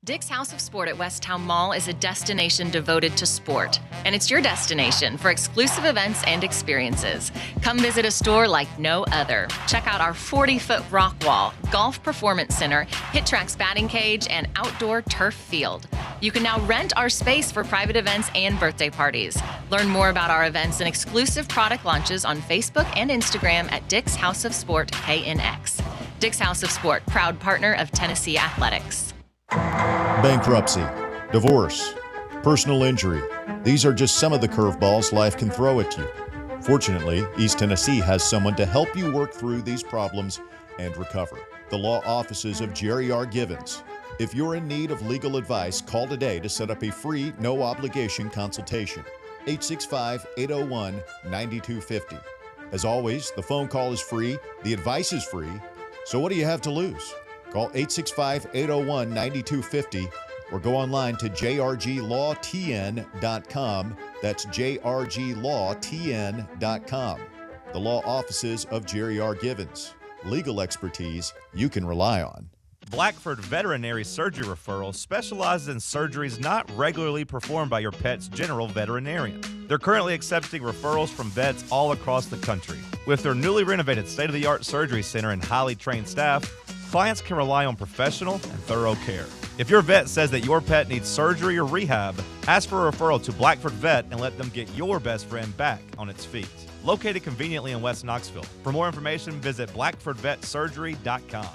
Dick's House of Sport at Westtown Mall is a destination devoted to sport, and it's your destination for exclusive events and experiences. Come visit a store like no other. Check out our 40-foot rock wall, golf performance center, hit tracks batting cage, and outdoor turf field. You can now rent our space for private events and birthday parties. Learn more about our events and exclusive product launches on Facebook and Instagram at Dick's House of Sport KNX. Dick's House of Sport, proud partner of Tennessee Athletics. Bankruptcy, divorce, personal injury. These are just some of the curveballs life can throw at you. Fortunately, East Tennessee has someone to help you work through these problems and recover. The law offices of Jerry R. Givens. If you're in need of legal advice, call today to set up a free, no-obligation consultation. 865-801-9250. As always, the phone call is free, the advice is free, so what do you have to lose? Call 865-801-9250 or go online to jrglawtn.com. That's jrglawtn.com. The law offices of Jerry R. Givens. Legal expertise you can rely on. Blackford Veterinary Surgery Referral specializes in surgeries not regularly performed by your pet's general veterinarian. They're currently accepting referrals from vets all across the country. With their newly renovated state-of-the-art surgery center and highly trained staff, clients can rely on professional and thorough care. If your vet says that your pet needs surgery or rehab, ask for a referral to Blackford Vet and let them get your best friend back on its feet. Located conveniently in West Knoxville. For more information, visit blackfordvetsurgery.com.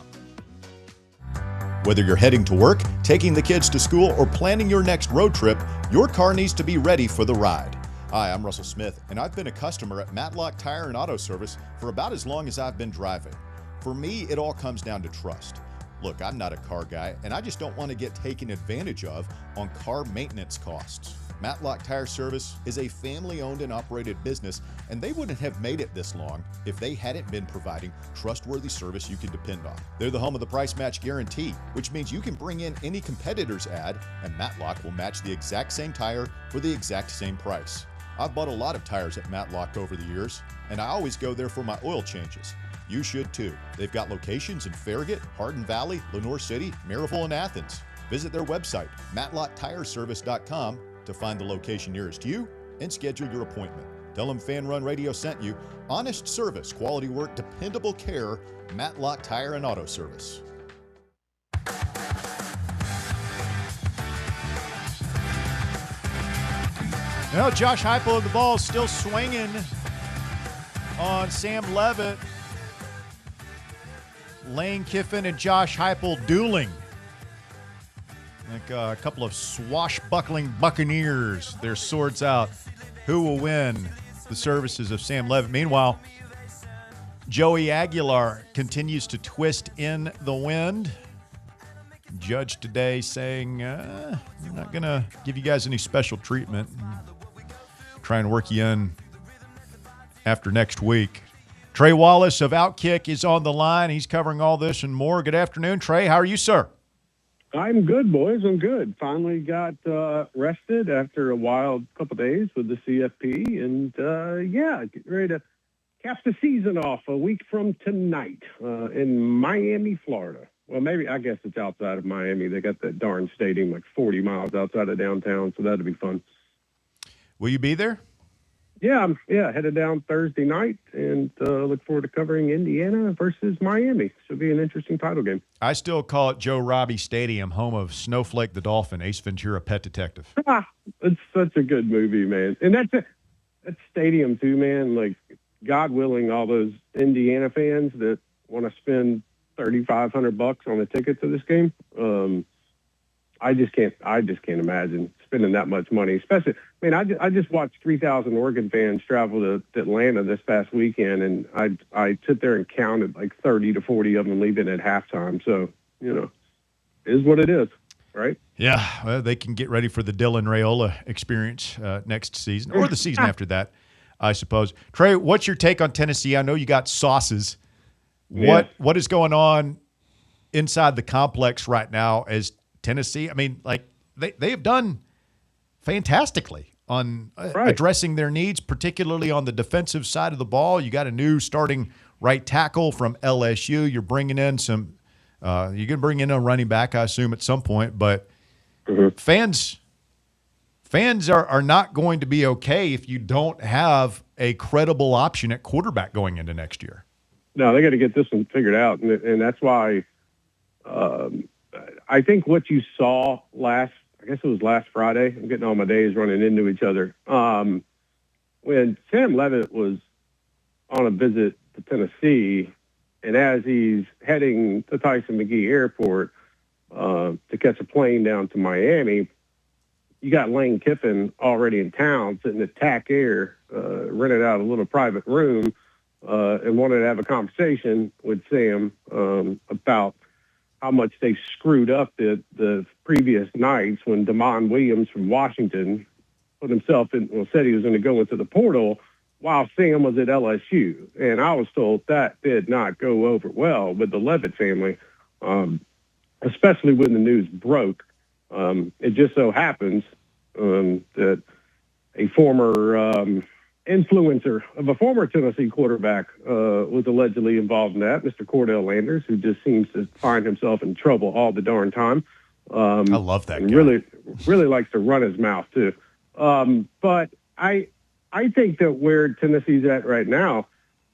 Whether you're heading to work, taking the kids to school, or planning your next road trip, your car needs to be ready for the ride. Hi, I'm Russell Smith, and I've been a customer at Matlock Tire and Auto Service for about as long as I've been driving. For me, it all comes down to trust. Look, I'm not a car guy, and I just don't want to get taken advantage of on car maintenance costs. Matlock Tire Service is a family-owned and operated business, and they wouldn't have made it this long if they hadn't been providing trustworthy service you can depend on. They're the home of the price match guarantee, which means you can bring in any competitor's ad, and Matlock will match the exact same tire for the exact same price. I've bought a lot of tires at Matlock over the years, and I always go there for my oil changes. You should too. They've got locations in Farragut, Hardin Valley, Lenoir City, Maryville, and Athens. Visit their website, matlocktireservice.com, to find the location nearest you and schedule your appointment. Tell them Fan Run Radio sent you. Honest service, quality work, dependable care, Matlock Tire and Auto Service. Well, Josh Heupel, the ball is still swinging on Sam Leavitt. Lane Kiffin and Josh Heupel dueling like a couple of swashbuckling buccaneers. Their swords out. Who will win the services of Sam Leavitt? Meanwhile, Joey Aguilar continues to twist in the wind. Judge today saying, I'm not going to give you guys any special treatment. Try and work you in after next week. Trey Wallace of Outkick is on the line. He's covering all this and more. Good afternoon, Trey. How are you, sir? I'm good, boys. I'm good. Finally got rested after a wild couple days with the CFP. And, getting ready to cap the season off a week from tonight in Miami, Florida. Well, maybe, I guess it's outside of Miami. They got that darn stadium like 40 miles outside of downtown, so that'll be fun. Will you be there? Yeah, I'm headed down Thursday night and look forward to covering Indiana versus Miami. Should be an interesting title game. I still call it Joe Robbie Stadium, home of Snowflake the Dolphin, Ace Ventura Pet Detective. It's such a good movie, man. And that stadium, too, man. Like, God willing, all those Indiana fans that want to spend $3,500 on a ticket to this game, I just can't imagine spending that much money. Especially, I mean, I just watched 3,000 Oregon fans travel to Atlanta this past weekend, and I sit there and counted like 30 to 40 of them leaving at halftime. So, it is what it is, right? Yeah, well, they can get ready for the Dylan Raiola experience next season or the season after that, I suppose. Trey, what's your take on Tennessee? I know you got sauces. What is going on inside the complex right now as Tennessee? I mean, like they have done fantastically on addressing their needs, particularly on the defensive side of the ball. You got a new starting right tackle from LSU. You're bringing in some you can bring in a running back, I assume, at some point, but fans are not going to be okay if you don't have a credible option at quarterback going into next year. No, they got to get this one figured out, and that's why I think what you saw last Friday. I'm getting all my days running into each other. When Sam Leavitt was on a visit to Tennessee, and as he's heading to Tyson McGee Airport to catch a plane down to Miami, you got Lane Kiffin already in town, sitting at TAC Air, rented out a little private room, and wanted to have a conversation with Sam about how much they screwed up the previous nights when Damon Williams from Washington put himself in, said he was going to go into the portal while Sam was at LSU. And I was told that did not go over well with the Leavitt family, especially when the news broke. It just so happens that a former influencer of a former Tennessee quarterback was allegedly involved in that, Mr. Cordell Landers, who just seems to find himself in trouble all the darn time. I love that guy. Really likes to run his mouth, too. But I think that where Tennessee's at right now,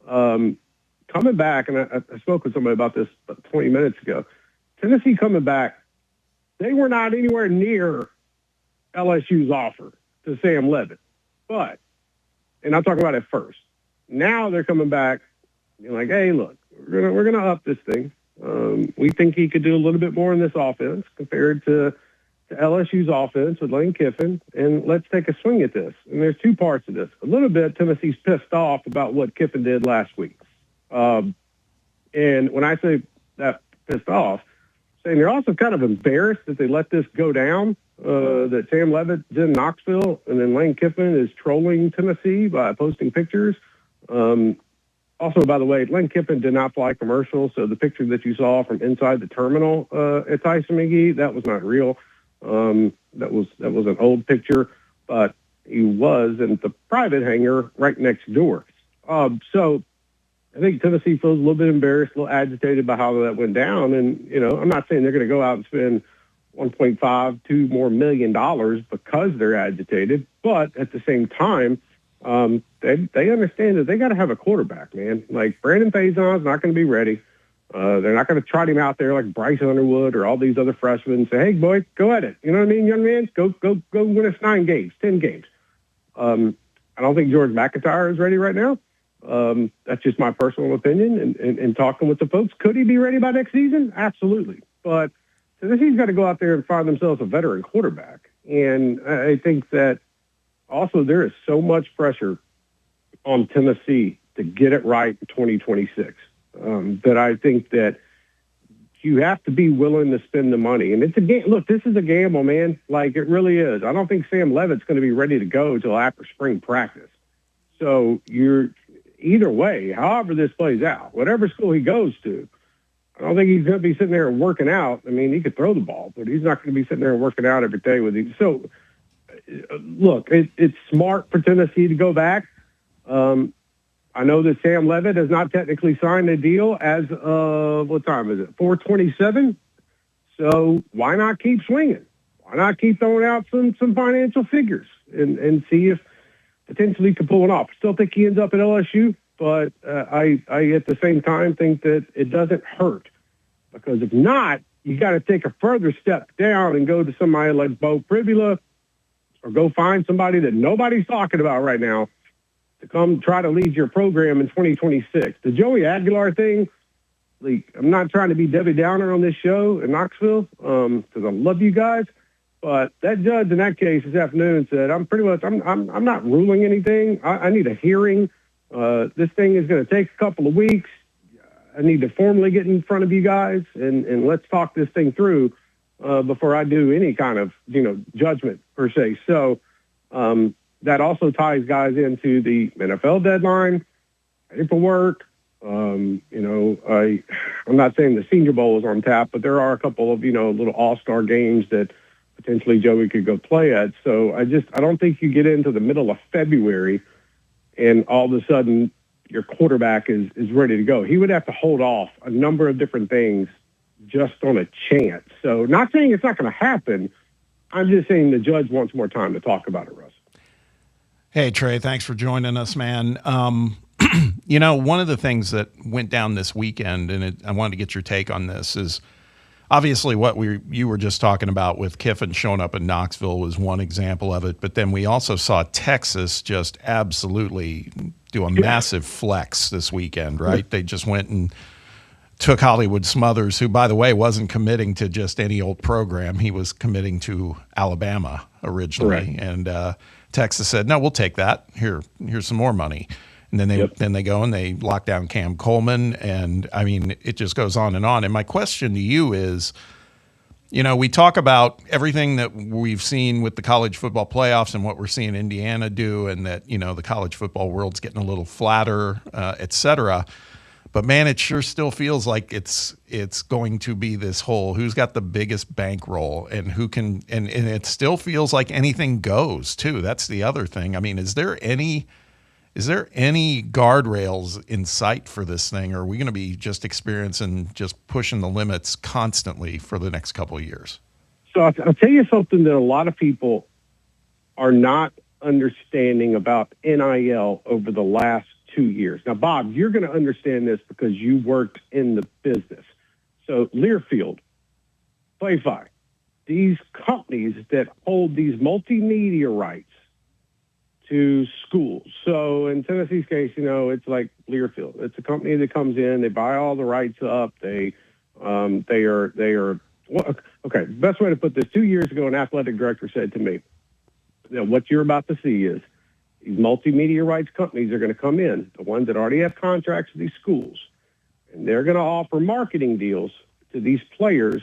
coming back, and I spoke with somebody about this about 20 minutes ago, Tennessee coming back, they were not anywhere near LSU's offer to Sam Leavitt. But, and I'm talking about at first, now they're coming back, like, hey, look, we're gonna up this thing. We think he could do a little bit more in this offense compared to LSU's offense with Lane Kiffin, and let's take a swing at this. And there's two parts of this. A little bit, Tennessee's pissed off about what Kiffin did last week. And when I say that pissed off, saying they're also kind of embarrassed that they let this go down, that Sam Leavitt's in Knoxville, and then Lane Kiffin is trolling Tennessee by posting pictures. Also, by the way, Lane Kiffin did not fly commercial, so the picture that you saw from inside the terminal at Tyson McGee, that was not real. That was an old picture, but he was in the private hangar right next door. So I think Tennessee feels a little bit embarrassed, a little agitated by how that went down. And, I'm not saying they're going to go out and spend $1.5-2 more million because they're agitated, but at the same time, they understand that they got to have a quarterback, man. Like Brandon Faison's not going to be ready. They're not going to trot him out there like Bryce Underwood or all these other freshmen and say, hey, boy, go at it. You know what I mean, young man? Go win us 9 games, 10 games. I don't think George McIntyre is ready right now. That's just my personal opinion. And talking with the folks, could he be ready by next season? Absolutely. But Tennessee's got to go out there and find themselves a veteran quarterback. And I think that also there is so much pressure on Tennessee to get it right in 2026. That I think that you have to be willing to spend the money. And it's a game. Look, this is a gamble, man. Like, it really is. I don't think Sam Leavitt's going to be ready to go until after spring practice. So you're either way, however this plays out, whatever school he goes to, I don't think he's going to be sitting there and working out. I mean, he could throw the ball, but he's not going to be sitting there and working out every day with him. So, look, it's smart for Tennessee to go back. I know that Sam Leavitt has not technically signed a deal as of, what time is it, 4/27? So why not keep swinging? Why not keep throwing out some financial figures and see if potentially he can pull it off? Still think he ends up at LSU, but I at the same time think that it doesn't hurt, because if not, you got to take a further step down and go to somebody like Bo Pribula, or go find somebody that nobody's talking about right now to come try to lead your program in 2026. The Joey Aguilar thing, like, I'm not trying to be Debbie Downer on this show in Knoxville because I love you guys. But that judge in that case this afternoon said, I'm not ruling anything. I need a hearing. This thing is going to take a couple of weeks. I need to formally get in front of you guys and let's talk this thing through before I do any kind of, judgment per se. So that also ties guys into the NFL deadline, paperwork. I'm not saying the Senior Bowl is on tap, but there are a couple of, little all-star games that potentially Joey could go play at. So I don't think you get into the middle of February and all of a sudden your quarterback is ready to go. He would have to hold off a number of different things just on a chance. So not saying it's not going to happen. I'm just saying the judge wants more time to talk about it, Russ. Hey, Trey, thanks for joining us, man. One of the things that went down this weekend, and I wanted to get your take on this, is obviously what you were just talking about with Kiffin showing up in Knoxville was one example of it. But then we also saw Texas just absolutely do a massive flex this weekend, right? They just went and took Hollywood Smothers, who, by the way, wasn't committing to just any old program. He was committing to Alabama originally. Correct. And Texas said, no, we'll take that. Here's some more money. And then they go and they lock down Cam Coleman. And, I mean, it just goes on. And my question to you is, we talk about everything that we've seen with the college football playoffs and what we're seeing Indiana do, and that, the college football world's getting a little flatter, et cetera. But, man, it sure still feels like it's going to be this whole who's got the biggest bankroll and who can – and it still feels like anything goes, too. That's the other thing. I mean, is there any guardrails in sight for this thing, or are we going to be just experiencing just pushing the limits constantly for the next couple of years? So I'll tell you something that a lot of people are not understanding about NIL over the last 2 years. Now, Bob, you're going to understand this because you worked in the business. So Learfield, PlayFi, these companies that hold these multimedia rights to schools. So in Tennessee's case, it's like Learfield. It's a company that comes in, they buy all the rights up. They are well, okay. Best way to put this: 2 years ago, an athletic director said to me that what you're about to see is these multimedia rights companies are going to come in, the ones that already have contracts with these schools, and they're going to offer marketing deals to these players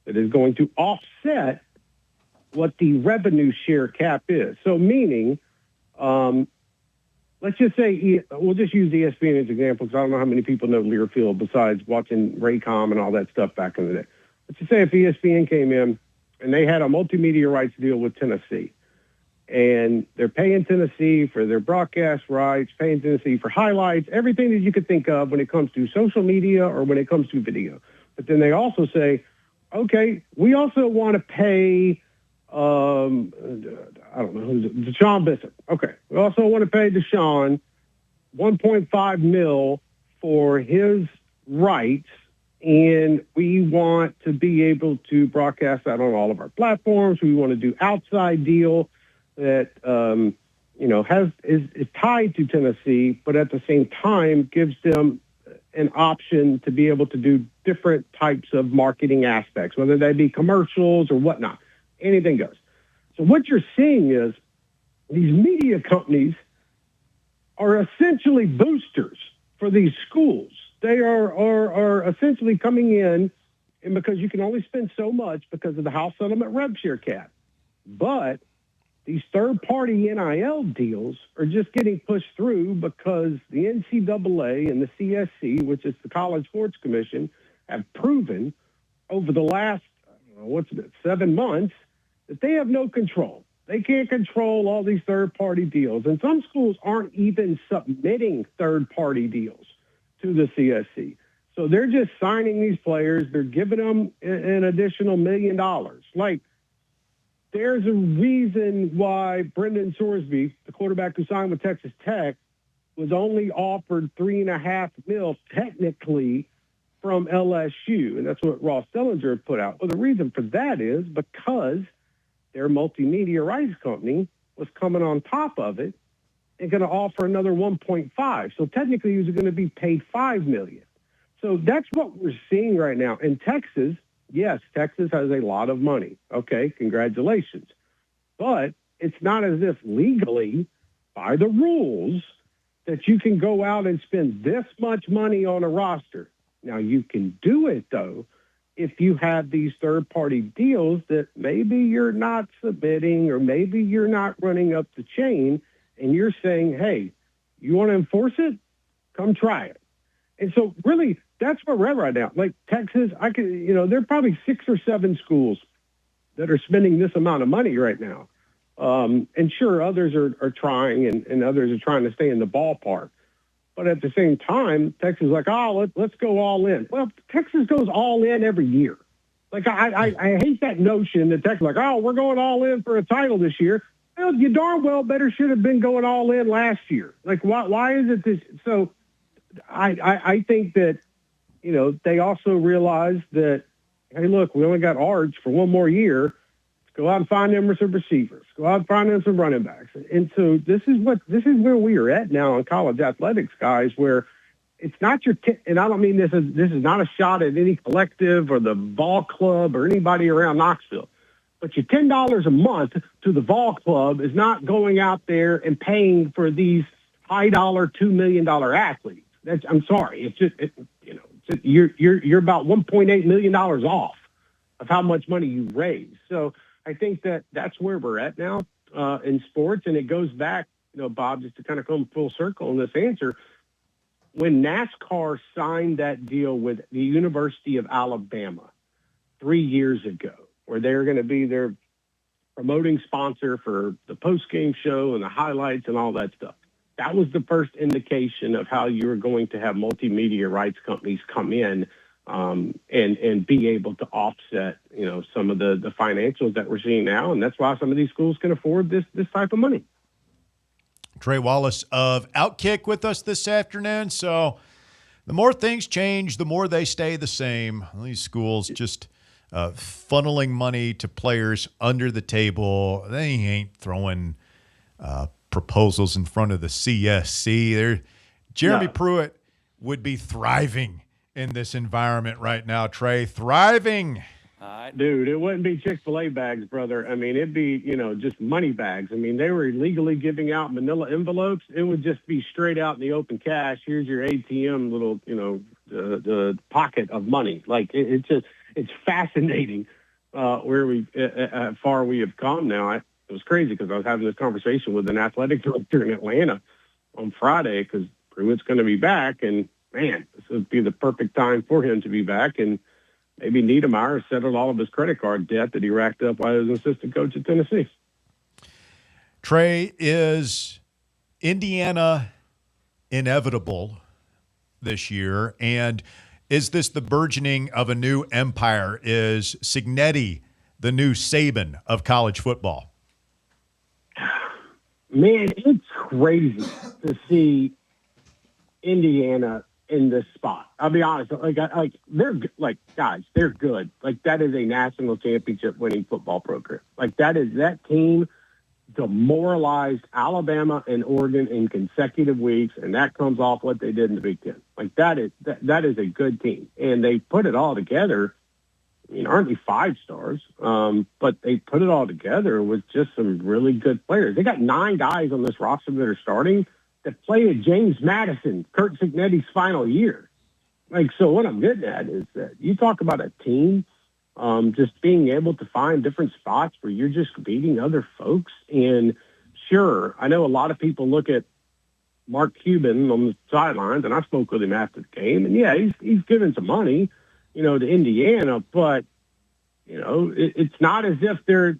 that is going to offset what the revenue share cap is. So meaning, let's just say, we'll just use ESPN as an example because I don't know how many people know Learfield besides watching Raycom and all that stuff back in the day. Let's just say if ESPN came in and they had a multimedia rights deal with Tennessee, and they're paying Tennessee for their broadcast rights, paying Tennessee for highlights, everything that you could think of when it comes to social media or when it comes to video. But then they also say, okay, we also want to pay, I don't know, who's it? Deshaun Bishop. Okay. We also want to pay Deshaun $1.5 million for his rights, and we want to be able to broadcast that on all of our platforms. We want to do outside deal that is tied to Tennessee, but at the same time gives them an option to be able to do different types of marketing aspects, whether they be commercials or whatnot. Anything goes. So what you're seeing is these media companies are essentially boosters for these schools. They are essentially coming in, and because you can only spend so much because of the House settlement rev share cap. But these third-party NIL deals are just getting pushed through because the NCAA and the CSC, which is the College Sports Commission, have proven over the last, 7 months that they have no control. They can't control all these third-party deals. And some schools aren't even submitting third-party deals to the CSC. So they're just signing these players. They're giving them an additional $1 million. Like, there's a reason why Brendan Sorsby, the quarterback who signed with Texas Tech, was only offered $3.5 million technically from LSU. And that's what Ross Dellinger put out. Well, the reason for that is because their multimedia rights company was coming on top of it and going to offer another 1.5. So technically he was going to be paid $5 million. So that's what we're seeing right now. In Texas, yes, Texas has a lot of money. Okay, congratulations. But it's not as if legally, by the rules, that you can go out and spend this much money on a roster. Now, you can do it, though, if you have these third-party deals that maybe you're not submitting or maybe you're not running up the chain, and you're saying, hey, you want to enforce it? Come try it. And so, really, that's where we're at right now. Like Texas, there are probably 6 or 7 schools that are spending this amount of money right now. And sure, others are trying, and others are trying to stay in the ballpark. But at the same time, Texas is like, let's go all in. Well, Texas goes all in every year. Like, I hate that notion that Texas is like, we're going all in for a title this year. Well, you darn well better should have been going all in last year. Like, why is it this? So I think that, they also realize that, hey, look, we only got Arch for one more year. Let's go out and find them some receivers. Go out and find them some running backs. And so this is where we are at now in college athletics, guys, where it's not and I don't mean this is not a shot at any collective or the ball club or anybody around Knoxville. But your $10 a month to the Vol Club is not going out there and paying for these high-dollar $2 million athletes. I'm sorry. It's just you're about $1.8 million off of how much money you raise. So I think that's where we're at now in sports, and it goes back, Bob, just to kind of come full circle in this answer. When NASCAR signed that deal with the University of Alabama 3 years ago, where they're going to be their promoting sponsor for the post-game show and the highlights and all that stuff. That was the first indication of how you were going to have multimedia rights companies come in and be able to offset, some of the financials that we're seeing now. And that's why some of these schools can afford this type of money. Trey Wallace of Outkick with us this afternoon. So the more things change, the more they stay the same. These schools just funneling money to players under the table. They ain't throwing proposals in front of the CSC. Jeremy Pruitt would be thriving in this environment right now, Trey. Thriving. Dude, it wouldn't be Chick-fil-A bags, brother. I mean, it'd be, just money bags. I mean, they were illegally giving out manila envelopes. It would just be straight out in the open cash. Here's your ATM little, the pocket of money. Like, it's fascinating how far we have come now. It was crazy because I was having this conversation with an athletic director in Atlanta on Friday because Pruitt's going to be back. And, man, this would be the perfect time for him to be back. And maybe Niedermeyer settled all of his credit card debt that he racked up while he was an assistant coach at Tennessee. Trey, is Indiana inevitable this year? And is this the burgeoning of a new empire? Is Cignetti the new Saban of college football? Man, it's crazy to see Indiana in this spot. I'll be honest. They're good. Like, that is a national championship winning football program. Like, that team demoralized Alabama and Oregon in consecutive weeks, and that comes off what they did in the Big Ten. Like, that is a good team, and they put it all together. I mean, aren't they 5 stars? But they put it all together with just some really good players. They got 9 guys on this roster that are starting that played at James Madison, Kurt Cignetti's final year. Like, so what I'm getting at is that you talk about a team just being able to find different spots where you're just beating other folks. And sure, I know a lot of people look at Mark Cuban on the sidelines, and I spoke with him after the game, and yeah, he's giving some money, to Indiana, but it's not as if they're,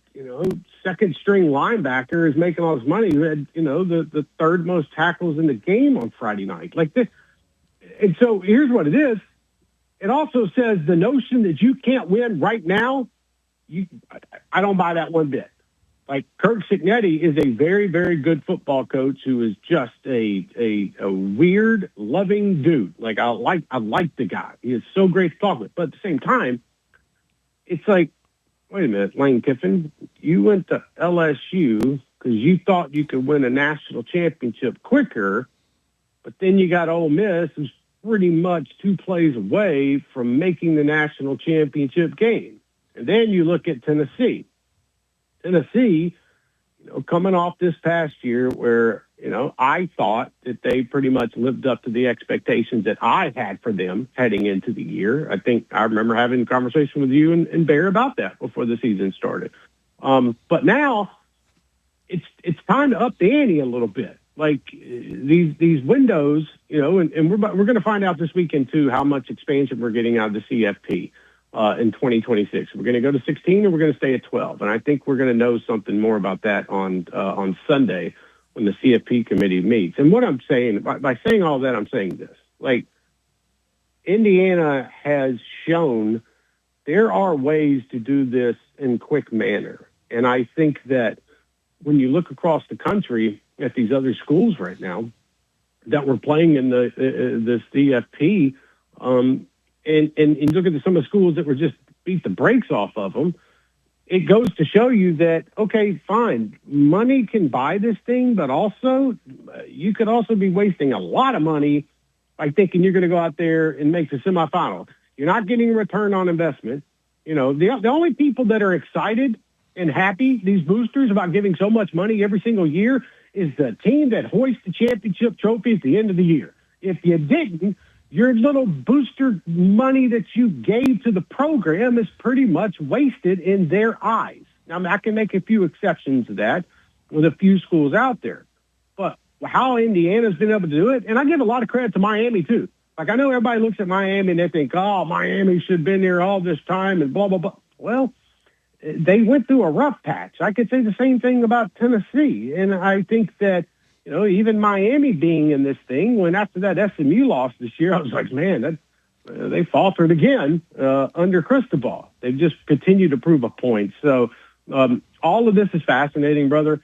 second string linebacker is making all this money. Who had, the third most tackles in the game on Friday night. Like this. And so here's what it is. It also says the notion that you can't win right now, I don't buy that one bit. Like, Kurt Cignetti is a very, very good football coach who is just a weird, loving dude. Like, I like the guy. He is so great to talk with. But at the same time, it's like, wait a minute, Lane Kiffin, you went to LSU because you thought you could win a national championship quicker, but then you got Ole Miss, who's pretty much 2 plays away from making the national championship game. And then you look at Tennessee. Tennessee, coming off this past year where, I thought that they pretty much lived up to the expectations that I had for them heading into the year. I think I remember having a conversation with you and Bear about that before the season started. But now it's time to up the ante a little bit. Like these windows, and we're going to find out this weekend too how much expansion we're getting out of the CFP in 2026. We're going to go to 16 or we're going to stay at 12, and I think we're going to know something more about that on Sunday when the CFP committee meets. And what I'm saying by saying all that, I'm saying this: like Indiana has shown there are ways to do this in quick manner, and I think that when you look across the country at these other schools right now that were playing in the CFP, and you look at some of the schools that were just beat the brakes off of them, it goes to show you that, okay, fine, money can buy this thing, but also you could also be wasting a lot of money by thinking you're going to go out there and make the semifinal. You're not getting a return on investment. The only people that are excited and happy, these boosters, about giving so much money every single year is the team that hoists the championship trophy at the end of the year. If you didn't, your little booster money that you gave to the program is pretty much wasted in their eyes. Now, I can make a few exceptions to that with a few schools out there. But how Indiana's been able to do it, and I give a lot of credit to Miami, too. Like, I know everybody looks at Miami and they think, oh, Miami should have been there all this time and blah, blah, blah. Well, they went through a rough patch. I could say the same thing about Tennessee. And I think that, even Miami being in this thing, when after that SMU loss this year, I was like, man, they faltered again under Cristobal. They've just continued to prove a point. So all of this is fascinating, brother.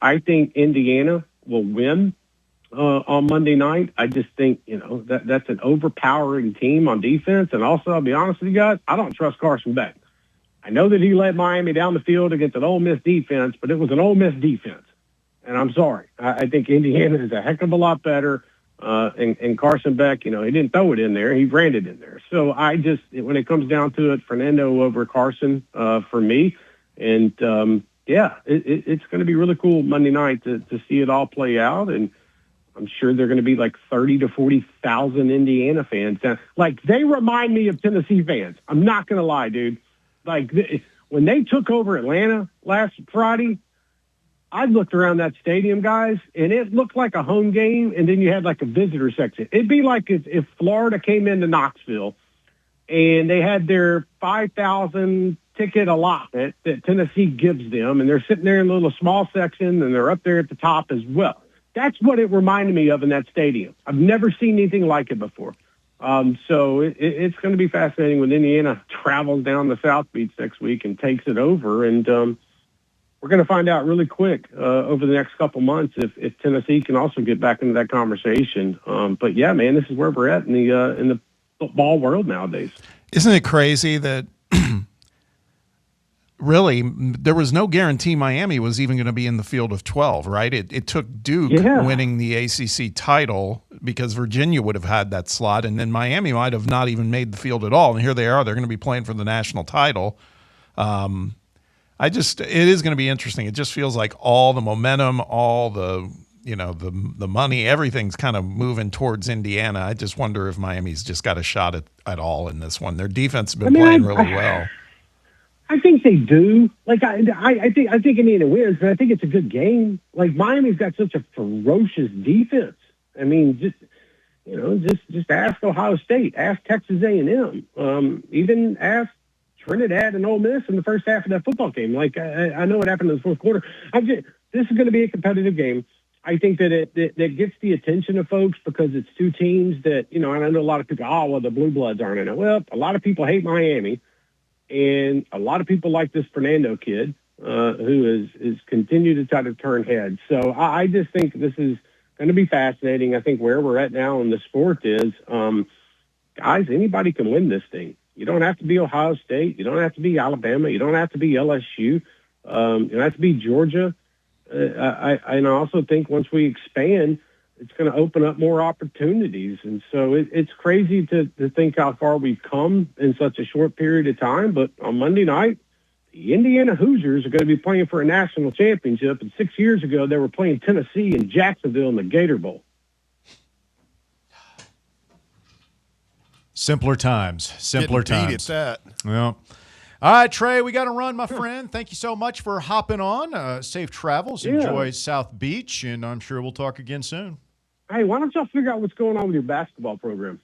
I think Indiana will win on Monday night. I just think, that's an overpowering team on defense. And also, I'll be honest with you guys, I don't trust Carson Beck. I know that he led Miami down the field against an Ole Miss defense, but it was an Ole Miss defense. And I'm sorry. I think Indiana is a heck of a lot better. And Carson Beck, he didn't throw it in there. He ran it in there. So when it comes down to it, Fernando over Carson for me. And, it's going to be really cool Monday night to see it all play out. And I'm sure they're going to be like 30 to 40,000 Indiana fans. Like, they remind me of Tennessee fans. I'm not going to lie, dude. Like, when they took over Atlanta last Friday, I looked around that stadium, guys, and it looked like a home game, and then you had like a visitor section. It'd be like if Florida came into Knoxville and they had their 5,000 ticket allotment that Tennessee gives them, and they're sitting there in a little small section, and they're up there at the top as well. That's what it reminded me of in that stadium. I've never seen anything like it before. So it's going to be fascinating when Indiana travels down the South Beach next week and takes it over. And we're going to find out really quick over the next couple months if Tennessee can also get back into that conversation. But yeah, man, this is where we're at in the football world nowadays. Isn't it crazy that really there was no guarantee Miami was even going to be in the field of 12, right? It took Duke winning the ACC title because Virginia would have had that slot, and then Miami might have not even made the field at all. And here they are. They're going to be playing for the national title. It is going to be interesting. It just feels like all the momentum, all the money, everything's kind of moving towards Indiana. I just wonder if Miami's just got a shot at all in this one. Their defense has been playing really well. I think they do. Like I think Indiana wins, but I think it's a good game. Like Miami's got such a ferocious defense. I mean, just ask Ohio State, ask Texas A&M, even ask Trinidad and Ole Miss in the first half of that football game. Like I know what happened in the fourth quarter. This is going to be a competitive game. I think that it gets the attention of folks because it's two teams that, and I know a lot of people, the Blue Bloods aren't in it. Well, a lot of people hate Miami. And a lot of people like this Fernando kid who is continued to try to turn heads. So I just think this is going to be fascinating. I think where we're at now in the sport is, guys, anybody can win this thing. You don't have to be Ohio State. You don't have to be Alabama. You don't have to be LSU. You don't have to be Georgia. I also think once we expand, it's going to open up more opportunities. And so it's crazy to think how far we've come in such a short period of time. But on Monday night, the Indiana Hoosiers are going to be playing for a national championship. And 6 years ago, they were playing Tennessee in Jacksonville in the Gator Bowl. Simpler times. Simpler Getting beat times. at that. Well, all right, Trey, we got to run, my friend. Thank you so much for hopping on. Safe travels. Yeah. Enjoy South Beach, and I'm sure we'll talk again soon. Hey, why don't y'all figure out what's going on with your basketball program?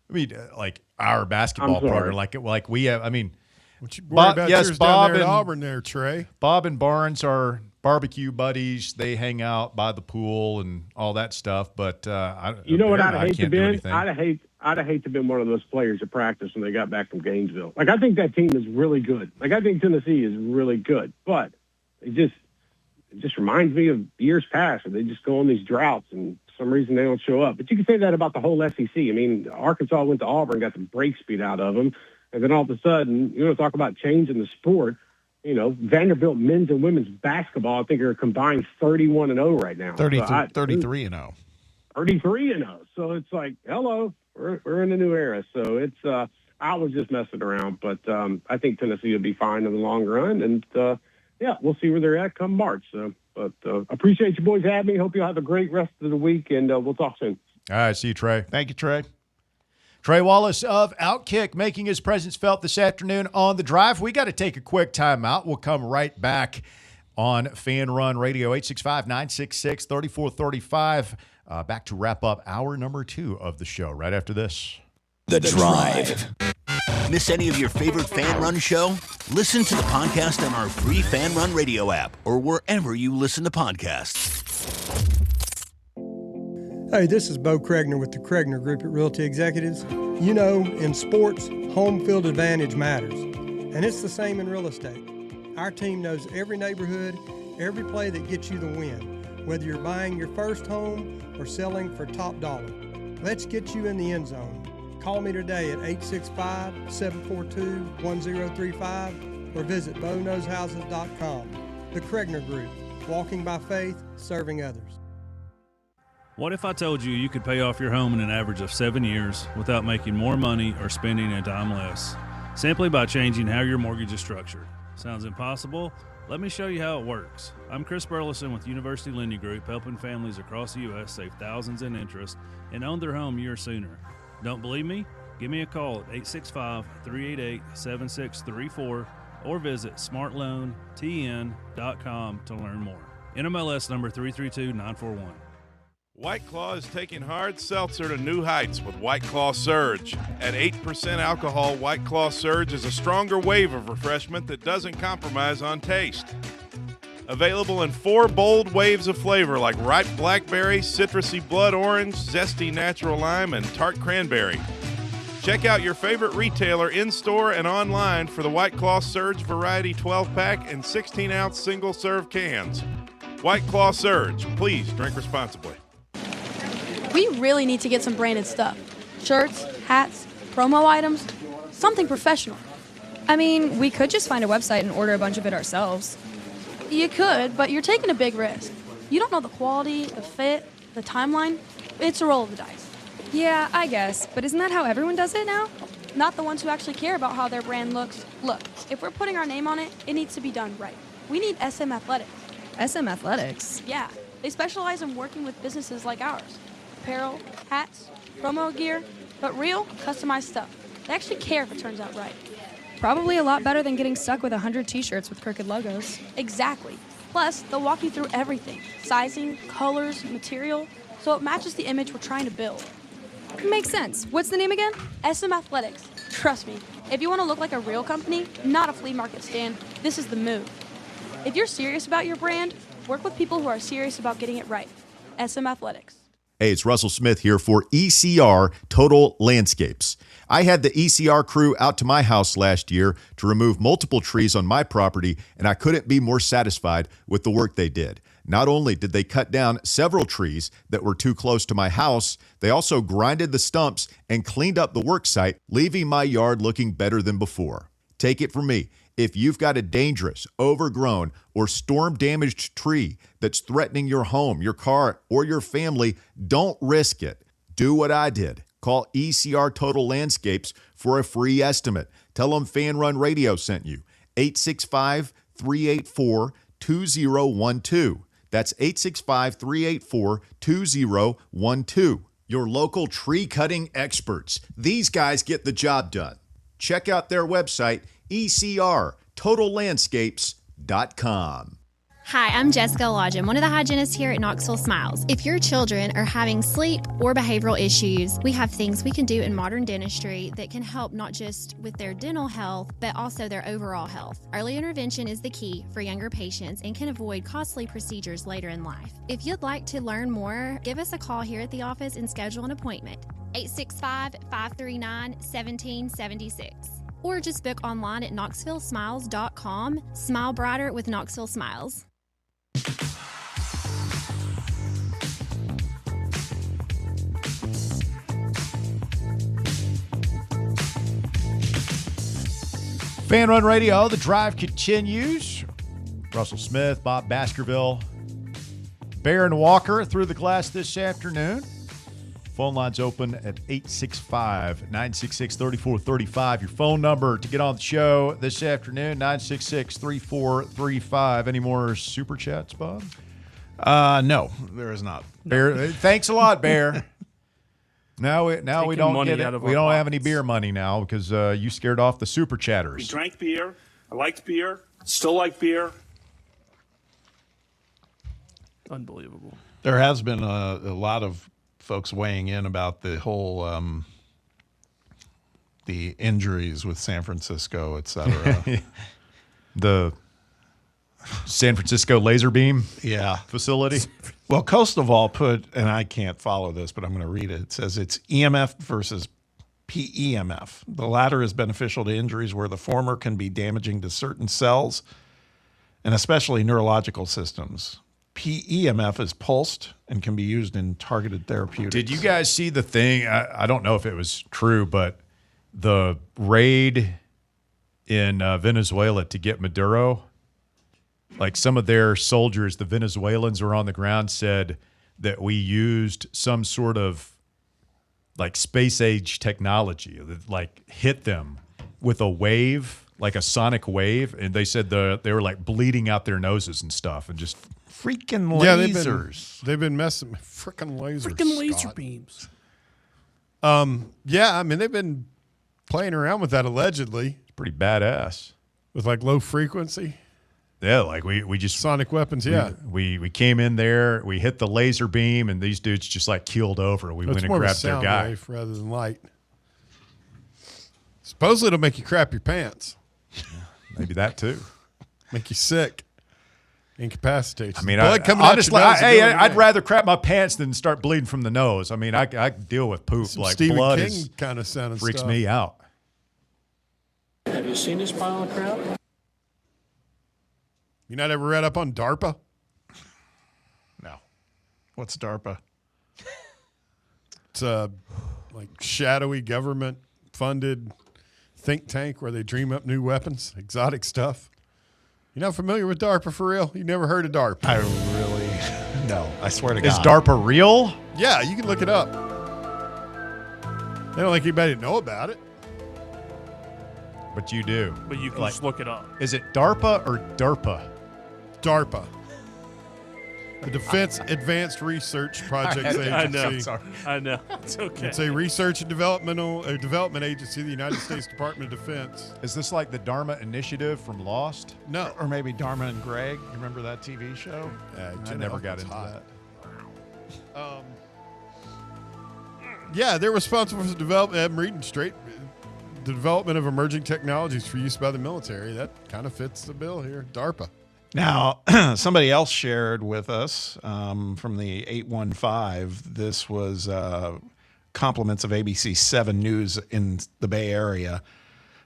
I mean, like our basketball I'm sorry. program, like we have. I mean, What you worry about yours down there at Auburn there, Trey? Bob and Barnes are barbecue buddies. They hang out by the pool and all that stuff. But You know what I'd hate to can't do be? anything. I'd hate to have been one of those players at practice when they got back from Gainesville. Like, I think that team is really good. Like, I think Tennessee is really good. But it just reminds me of years past where they just go on these droughts and for some reason they don't show up. But you can say that about the whole SEC. I mean, Arkansas went to Auburn, got the break speed out of them. And then all of a sudden, you want to talk about changing the sport. You know, Vanderbilt men's and women's basketball, I think, are combined 31-0 right now. 33-0. 33-0. So it's like, hello, we're in a new era. So it's I was just messing around, but I think Tennessee will be fine in the long run. And yeah, we'll see where they're at come March. So, but appreciate you boys having me. Hope you'll have a great rest of the week, and we'll talk soon. All right, see you, Trey. Thank you, Trey. Trey Wallace of Outkick making his presence felt this afternoon on The Drive. We got to take a quick timeout. We'll come right back on Fan Run Radio, 865-966-3435. Back to wrap up hour number 2 of the show right after this. The Drive. Miss any of your favorite Fan Run show? Listen to the podcast on our free Fan Run Radio app or wherever you listen to podcasts. Hey, this is Bo Kregner with the Kregner Group at Realty Executives. You know, in sports, home field advantage matters, and it's the same in real estate. Our team knows every neighborhood, every play that gets you the win, whether you're buying your first home or selling for top dollar. Let's get you in the end zone. Call me today at 865-742-1035 or visit BoKnowsHouses.com. The Kregner Group, walking by faith, serving others. What if I told you you could pay off your home in an average of 7 years without making more money or spending a dime less, simply by changing how your mortgage is structured? Sounds impossible? Let me show you how it works. I'm Chris Burleson with University Lending Group, helping families across the U.S. save thousands in interest and own their home years sooner. Don't believe me? Give me a call at 865-388-7634 or visit smartloantn.com to learn more. NMLS number 332941. White Claw is taking hard seltzer to new heights with White Claw Surge. At 8% alcohol, White Claw Surge is a stronger wave of refreshment that doesn't compromise on taste. Available in 4 bold waves of flavor like ripe blackberry, citrusy blood orange, zesty natural lime, and tart cranberry. Check out your favorite retailer in-store and online for the White Claw Surge Variety 12-pack and 16-ounce single-serve cans. White Claw Surge. Please drink responsibly. We really need to get some branded stuff. Shirts, hats, promo items, something professional. I mean, we could just find a website and order a bunch of it ourselves. You could, but you're taking a big risk. You don't know the quality, the fit, the timeline. It's a roll of the dice. Yeah, I guess, but isn't that how everyone does it now? Not the ones who actually care about how their brand looks. Look, if we're putting our name on it, it needs to be done right. We need SM Athletics. SM Athletics? Yeah, they specialize in working with businesses like ours. Apparel, hats, promo gear, but real, customized stuff. They actually care if it turns out right. Probably a lot better than getting stuck with 100 t-shirts with crooked logos. Exactly. Plus, they'll walk you through everything. Sizing, colors, material, so it matches the image we're trying to build. Makes sense. What's the name again? SM Athletics. Trust me, if you want to look like a real company, not a flea market stand, this is the move. If you're serious about your brand, work with people who are serious about getting it right. SM Athletics. Hey, it's Russell Smith here for ECR Total Landscapes. I had the ECR crew out to my house last year to remove multiple trees on my property, and I couldn't be more satisfied with the work they did. Not only did they cut down several trees that were too close to my house, they also grinded the stumps and cleaned up the work site, leaving my yard looking better than before. Take it from me. If you've got a dangerous, overgrown, or storm-damaged tree that's threatening your home, your car, or your family, don't risk it. Do what I did. Call ECR Total Landscapes for a free estimate. Tell them Fan Run Radio sent you. 865-384-2012. That's 865-384-2012. Your local tree cutting experts. These guys get the job done. Check out their website, ecrtotallandscapes.com. Hi, I'm Jessica Lodgen, one of the hygienists here at Knoxville Smiles. If your children are having sleep or behavioral issues, we have things we can do in modern dentistry that can help not just with their dental health, but also their overall health. Early intervention is the key for younger patients and can avoid costly procedures later in life. If you'd like to learn more, give us a call here at the office and schedule an appointment. 865-539-1776. Or just book online at knoxvillesmiles.com. Smile brighter with Knoxville Smiles. Fan Run Radio, the drive continues. Russell Smith, Bob Baskerville, Bear and Walker through the glass this afternoon. Phone lines open at 865-966-3435. Your phone number to get on the show this afternoon, 966-3435. Any more super chats, Bob? No, there is not. Bear, thanks a lot, Bear. Now we don't get it. We don't have any beer money now because you scared off the super chatters. We drank beer. I liked beer. Still like beer. Unbelievable. There has been a lot of folks weighing in about the whole the injuries with San Francisco, et cetera. The San Francisco laser beam facility. Well, Coastal put, and I can't follow this, but I'm going to read it. It says it's EMF versus PEMF. The latter is beneficial to injuries where the former can be damaging to certain cells and especially neurological systems. PEMF is pulsed and can be used in targeted therapeutics. Did you guys see the thing? I don't know if it was true, but the raid in Venezuela to get Maduro, like some of their soldiers, the Venezuelans were on the ground, said that we used some sort of like space age technology that like hit them with a wave, like a sonic wave. And they said they were like bleeding out their noses and stuff and just freaking lasers. They've been messing with freaking lasers. Freaking laser beams. Yeah, I mean, they've been playing around with that allegedly. It's pretty badass. With like low frequency. Yeah, like we just sonic weapons. Yeah, we came in there, we hit the laser beam, and these dudes just like keeled over. We went and grabbed their guy wave rather than light. Supposedly, it'll make you crap your pants. Maybe that too. Make you sick, incapacitate. I mean, honestly, I'd rather crap my pants than start bleeding from the nose. I mean, I deal with poop. Some like Stephen blood King kind of sounding freaks stuff. me out. Have you seen this pile of crap? You not ever read up on DARPA? No. What's DARPA? It's a like shadowy government funded think tank where they dream up new weapons, exotic stuff. You're not familiar with DARPA for real? You never heard of DARPA? I really no. I swear to God. Is DARPA real? Yeah, you can look it up. They don't think anybody know about it. But you do. But you can just look it up. Is it DARPA or DARPA? DARPA. The Defense Advanced Research Projects Agency. I know. Sorry. I know. It's okay. It's a research and development agency of the United States Department of Defense. Is this like the Dharma Initiative from Lost? No. Or maybe Dharma and Greg. You remember that TV show? I never got into that. Yeah, they're responsible for the development. I'm reading straight. The development of emerging technologies for use by the military. That kind of fits the bill here. DARPA. Now, somebody else shared with us from the 815. This was compliments of ABC 7 News in the Bay Area,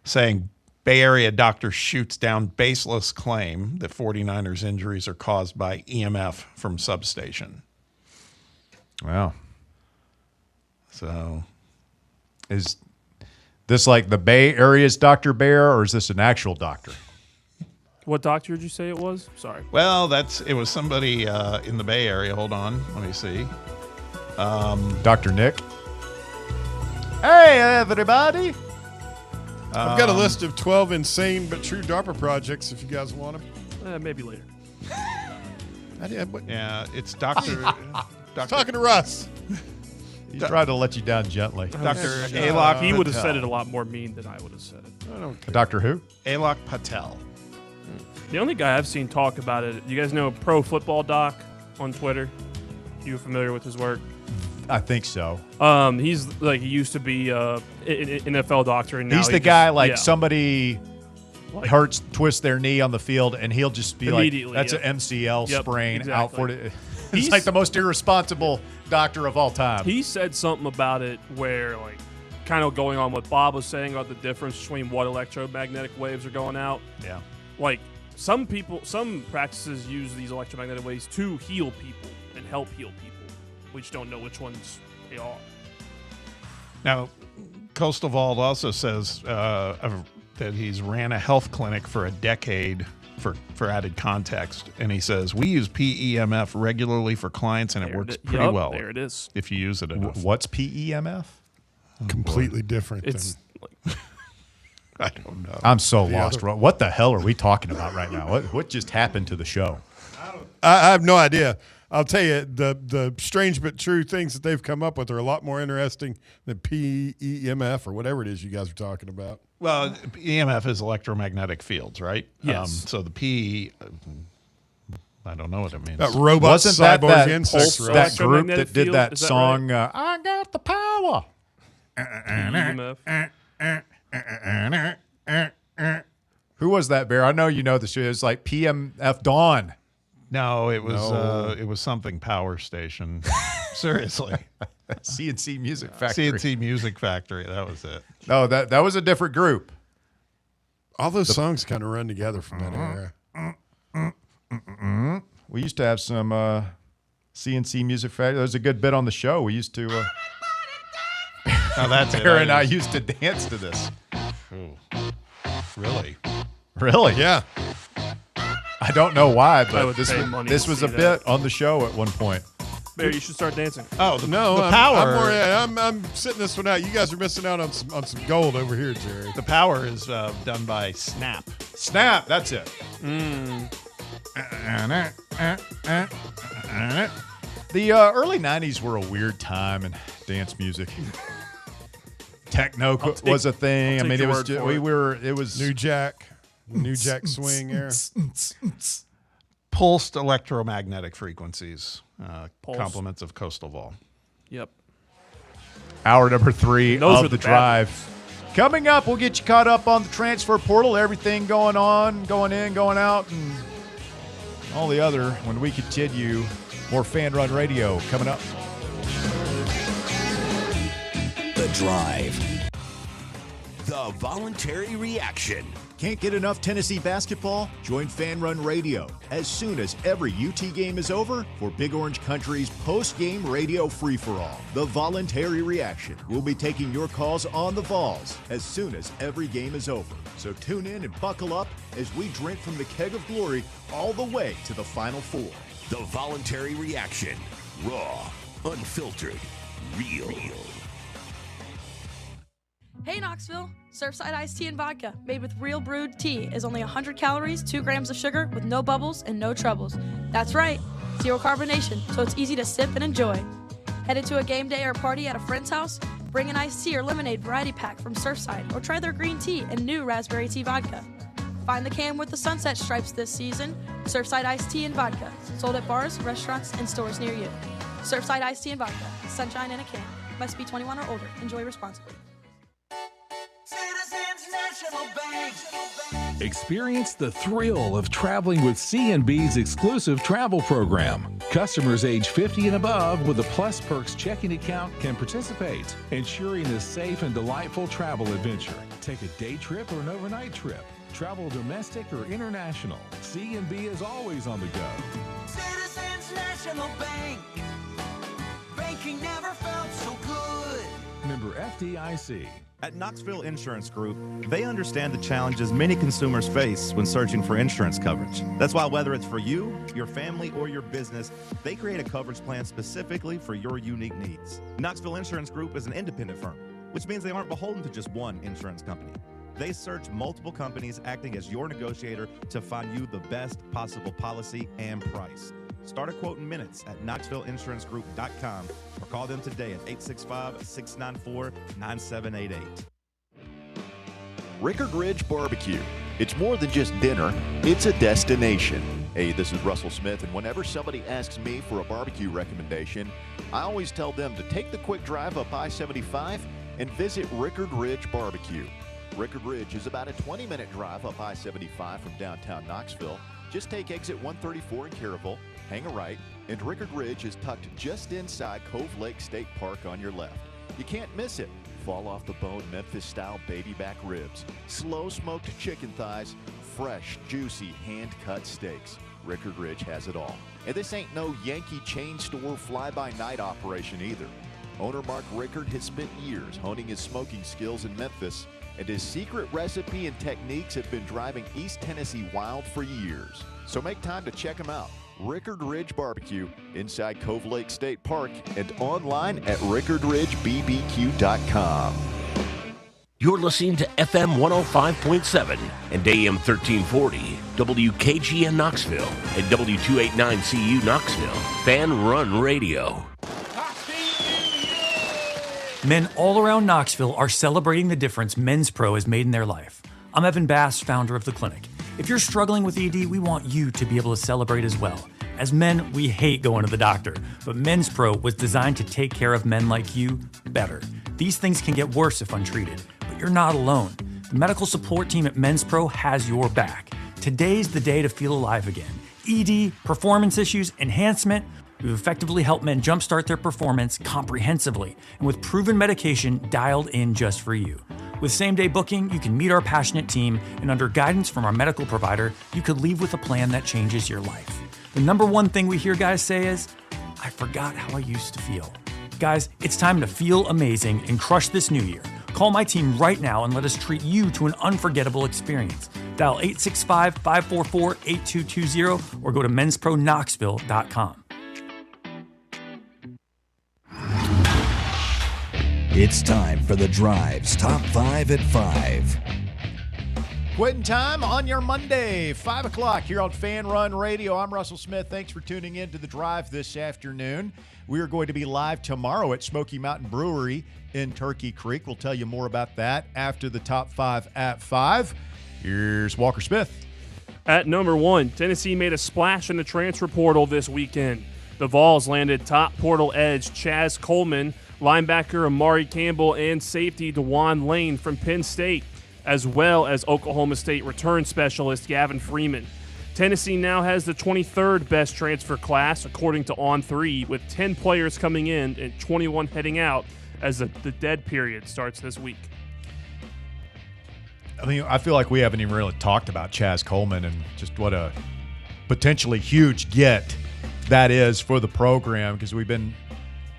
saying Bay Area doctor shoots down baseless claim that 49ers injuries are caused by EMF from substation. Wow. So, is this like the Bay Area's Dr. Bear, or is this an actual doctor? What doctor did you say it was? Sorry. Well, it was somebody in the Bay Area. Hold on, let me see. Dr. Nick. Hey, everybody. I've got a list of 12 insane but true DARPA projects if you guys want them. Maybe later. Yeah, it's Dr. Talking to Russ. He's trying to let you down gently. Dr. Alok. He would have said it a lot more mean than I would have said it. I don't care. Dr. who? Alok Patel. The only guy I've seen talk about it, you guys know Pro Football Doc on Twitter? You familiar with his work? I think so. He's like, he used to be an NFL doctor, and now he's the guy somebody twists their knee on the field, and he'll just be like, "That's an MCL sprain out for it." He's like the most irresponsible doctor of all time. He said something about it where, like, kind of going on what Bob was saying about the difference between what electromagnetic waves are going out. Yeah, like some practices use these electromagnetic waves to heal people and help heal people. We just don't know which ones they are. Now, Coastal Vault also says that he's ran a health clinic for a decade for added context. And he says, we use PEMF regularly for clients, and it works pretty well. There it is. If you use it enough. What's PEMF? Completely different. It's I don't know. I'm so lost. What the hell are we talking about right now? What just happened to the show? I have no idea. I'll tell you, the strange but true things that they've come up with are a lot more interesting than PEMF or whatever it is you guys are talking about. Well, EMF is electromagnetic fields, right? Yes. So the P, I don't know what it means. That robot Wasn't cyborg that insects, right? that group that did field? that Is that song, I got the power? Who was that, Bear? I know you know the show. It's like PMF Dawn. No, it was something power station. Seriously. CNC Music Factory. CNC Music Factory. That was it. No, that was a different group. All those songs kind of run together from that era. We used to have some CNC Music Factory. There was a good bit on the show. We used to. Now that's it. Bear and I used to dance to this. Ooh. Really? Really? Yeah. I don't know why, I but would this pay money this to was see a that. bit on the show at one point. Bear, you should start dancing. Oh, No, the power. I'm sitting this one out. You guys are missing out on some gold over here, Jerry. The power is done by Snap. Snap, that's it. The early 90s were a weird time in dance music. Techno was a thing. I mean, it was just, it was New Jack swing era. Pulsed electromagnetic frequencies. Compliments of Coastal Vol. Yep. Hour number 3 Those of were the the drive. Coming up, we'll get you caught up on the transfer portal, everything going on, going in, going out, and all the other when we continue. More Fan Run Radio coming up. The Drive. The voluntary reaction. Can't get enough Tennessee basketball? Join Fan Run Radio as soon as every UT game is over for Big Orange Country's post-game radio free-for-all. The Voluntary Reaction. We'll be taking your calls on the Vols as soon as every game is over. So tune in and buckle up as we drink from the keg of glory all the way to the Final Four. The Voluntary Reaction. Raw, unfiltered, real. Hey Knoxville, Surfside iced tea and vodka made with real brewed tea is only 100 calories, 2 grams of sugar with no bubbles and no troubles. That's right, zero carbonation, so it's easy to sip and enjoy. Headed to a game day or party at a friend's house? Bring an iced tea or lemonade variety pack from Surfside or try their green tea and new raspberry tea vodka. Find the can with the sunset stripes this season. Surfside iced tea and vodka, sold at bars, restaurants, and stores near you. Surfside iced tea and vodka, sunshine in a can. Must be 21 or older. Enjoy responsibly. Citizens National Bank. Experience the thrill of traveling with C&B's exclusive travel program. Customers age 50 and above with a Plus Perks checking account can participate, ensuring a safe and delightful travel adventure. Take a day trip or an overnight trip. Travel domestic or international. C&B is always on the go. Citizens National Bank. Banking never felt so good. Member FDIC. At Knoxville Insurance Group, they understand the challenges many consumers face when searching for insurance coverage. That's why whether it's for you, your family, or your business, they create a coverage plan specifically for your unique needs. Knoxville Insurance Group is an independent firm, which means they aren't beholden to just one insurance company. They search multiple companies, acting as your negotiator to find you the best possible policy and price. Start a quote in minutes at KnoxvilleInsuranceGroup.com or call them today at 865-694-9788. Rickard Ridge Barbecue. It's more than just dinner, it's a destination. Hey, this is Russell Smith, and whenever somebody asks me for a barbecue recommendation, I always tell them to take the quick drive up I-75 and visit Rickard Ridge Barbecue. Rickard Ridge is about a 20-minute drive up I-75 from downtown Knoxville. Just take exit 134 in Caryville, hang a right, and Rickard Ridge is tucked just inside Cove Lake State Park on your left. You can't miss it. Fall off the bone Memphis-style baby back ribs, slow-smoked chicken thighs, fresh, juicy, hand-cut steaks. Rickard Ridge has it all. And this ain't no Yankee chain store fly-by-night operation either. Owner Mark Rickard has spent years honing his smoking skills in Memphis, and his secret recipe and techniques have been driving East Tennessee wild for years. So make time to check him out. Rickard Ridge Barbecue inside Cove Lake State Park and online at rickardridgebbq.com. You're listening to FM 105.7 and AM 1340, WKGN Knoxville, and W289CU Knoxville, Fan Run Radio. Men all around Knoxville are celebrating the difference Men's Pro has made in their life. I'm Evan Bass, founder of the clinic. If you're struggling with ED, we want you to be able to celebrate as well. As men, we hate going to the doctor, but Men's Pro was designed to take care of men like you better. These things can get worse if untreated, but you're not alone. The medical support team at Men's Pro has your back. Today's the day to feel alive again. ED, performance issues, enhancement. We've effectively helped men jumpstart their performance comprehensively and with proven medication dialed in just for you. With same-day booking, you can meet our passionate team, and under guidance from our medical provider, you could leave with a plan that changes your life. The number one thing we hear guys say is, I forgot how I used to feel. Guys, it's time to feel amazing and crush this new year. Call my team right now and let us treat you to an unforgettable experience. Dial 865-544-8220 or go to menspronknoxville.com. It's time for The Drive's Top 5 at 5. Quitting time on your Monday, 5 o'clock here on Fan Run Radio. I'm Russell Smith. Thanks for tuning in to The Drive this afternoon. We are going to be live tomorrow at Smoky Mountain Brewery in Turkey Creek. We'll tell you more about that after the Top 5 at 5. Here's Walker Smith. At number 1, Tennessee made a splash in the transfer portal this weekend. The Vols landed top portal edge Chaz Coleman, linebacker Amari Campbell, and safety DeJuan Lane from Penn State, as well as Oklahoma State return specialist Gavin Freeman. Tennessee now has the 23rd best transfer class, according to On3, with 10 players coming in and 21 heading out as the dead period starts this week. I mean, I feel like we haven't even really talked about Chaz Coleman and just what a potentially huge get that is for the program, because we've been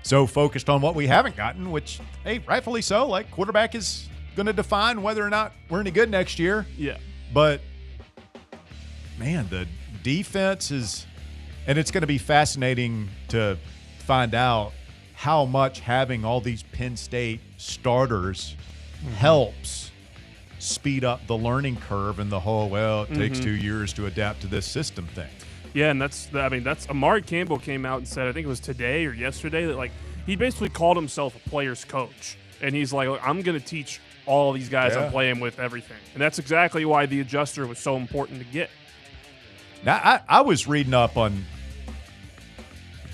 so focused on what we haven't gotten, which, hey, rightfully so. Like, quarterback is going to define whether or not we're any good next year. Yeah. But, man, the defense is – and it's going to be fascinating to find out how much having all these Penn State starters helps speed up the learning curve and the whole, well, it takes 2 years to adapt to this system thing. Yeah, and that's Amari Campbell came out and said, I think it was today or yesterday, that like he basically called himself a player's coach. And he's like, I'm going to teach all these guys I'm playing with everything. And that's exactly why the adjuster was so important to get. Now, I was reading up on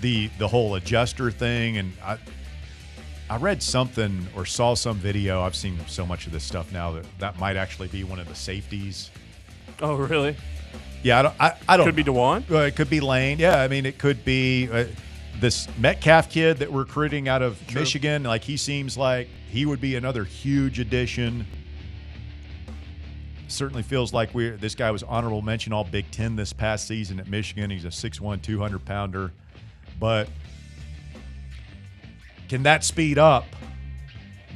the whole adjuster thing, and I read something or saw some video. I've seen so much of this stuff now that might actually be one of the safeties. Oh, really? Yeah, I don't. Could be DeJuan. It could be Lane. Yeah, I mean, it could be this Metcalf kid that we're recruiting out of Michigan. Like, he seems like he would be another huge addition. Certainly feels like this guy was honorable mention all Big Ten this past season at Michigan. He's a 6'1", 200-pounder. But can that speed up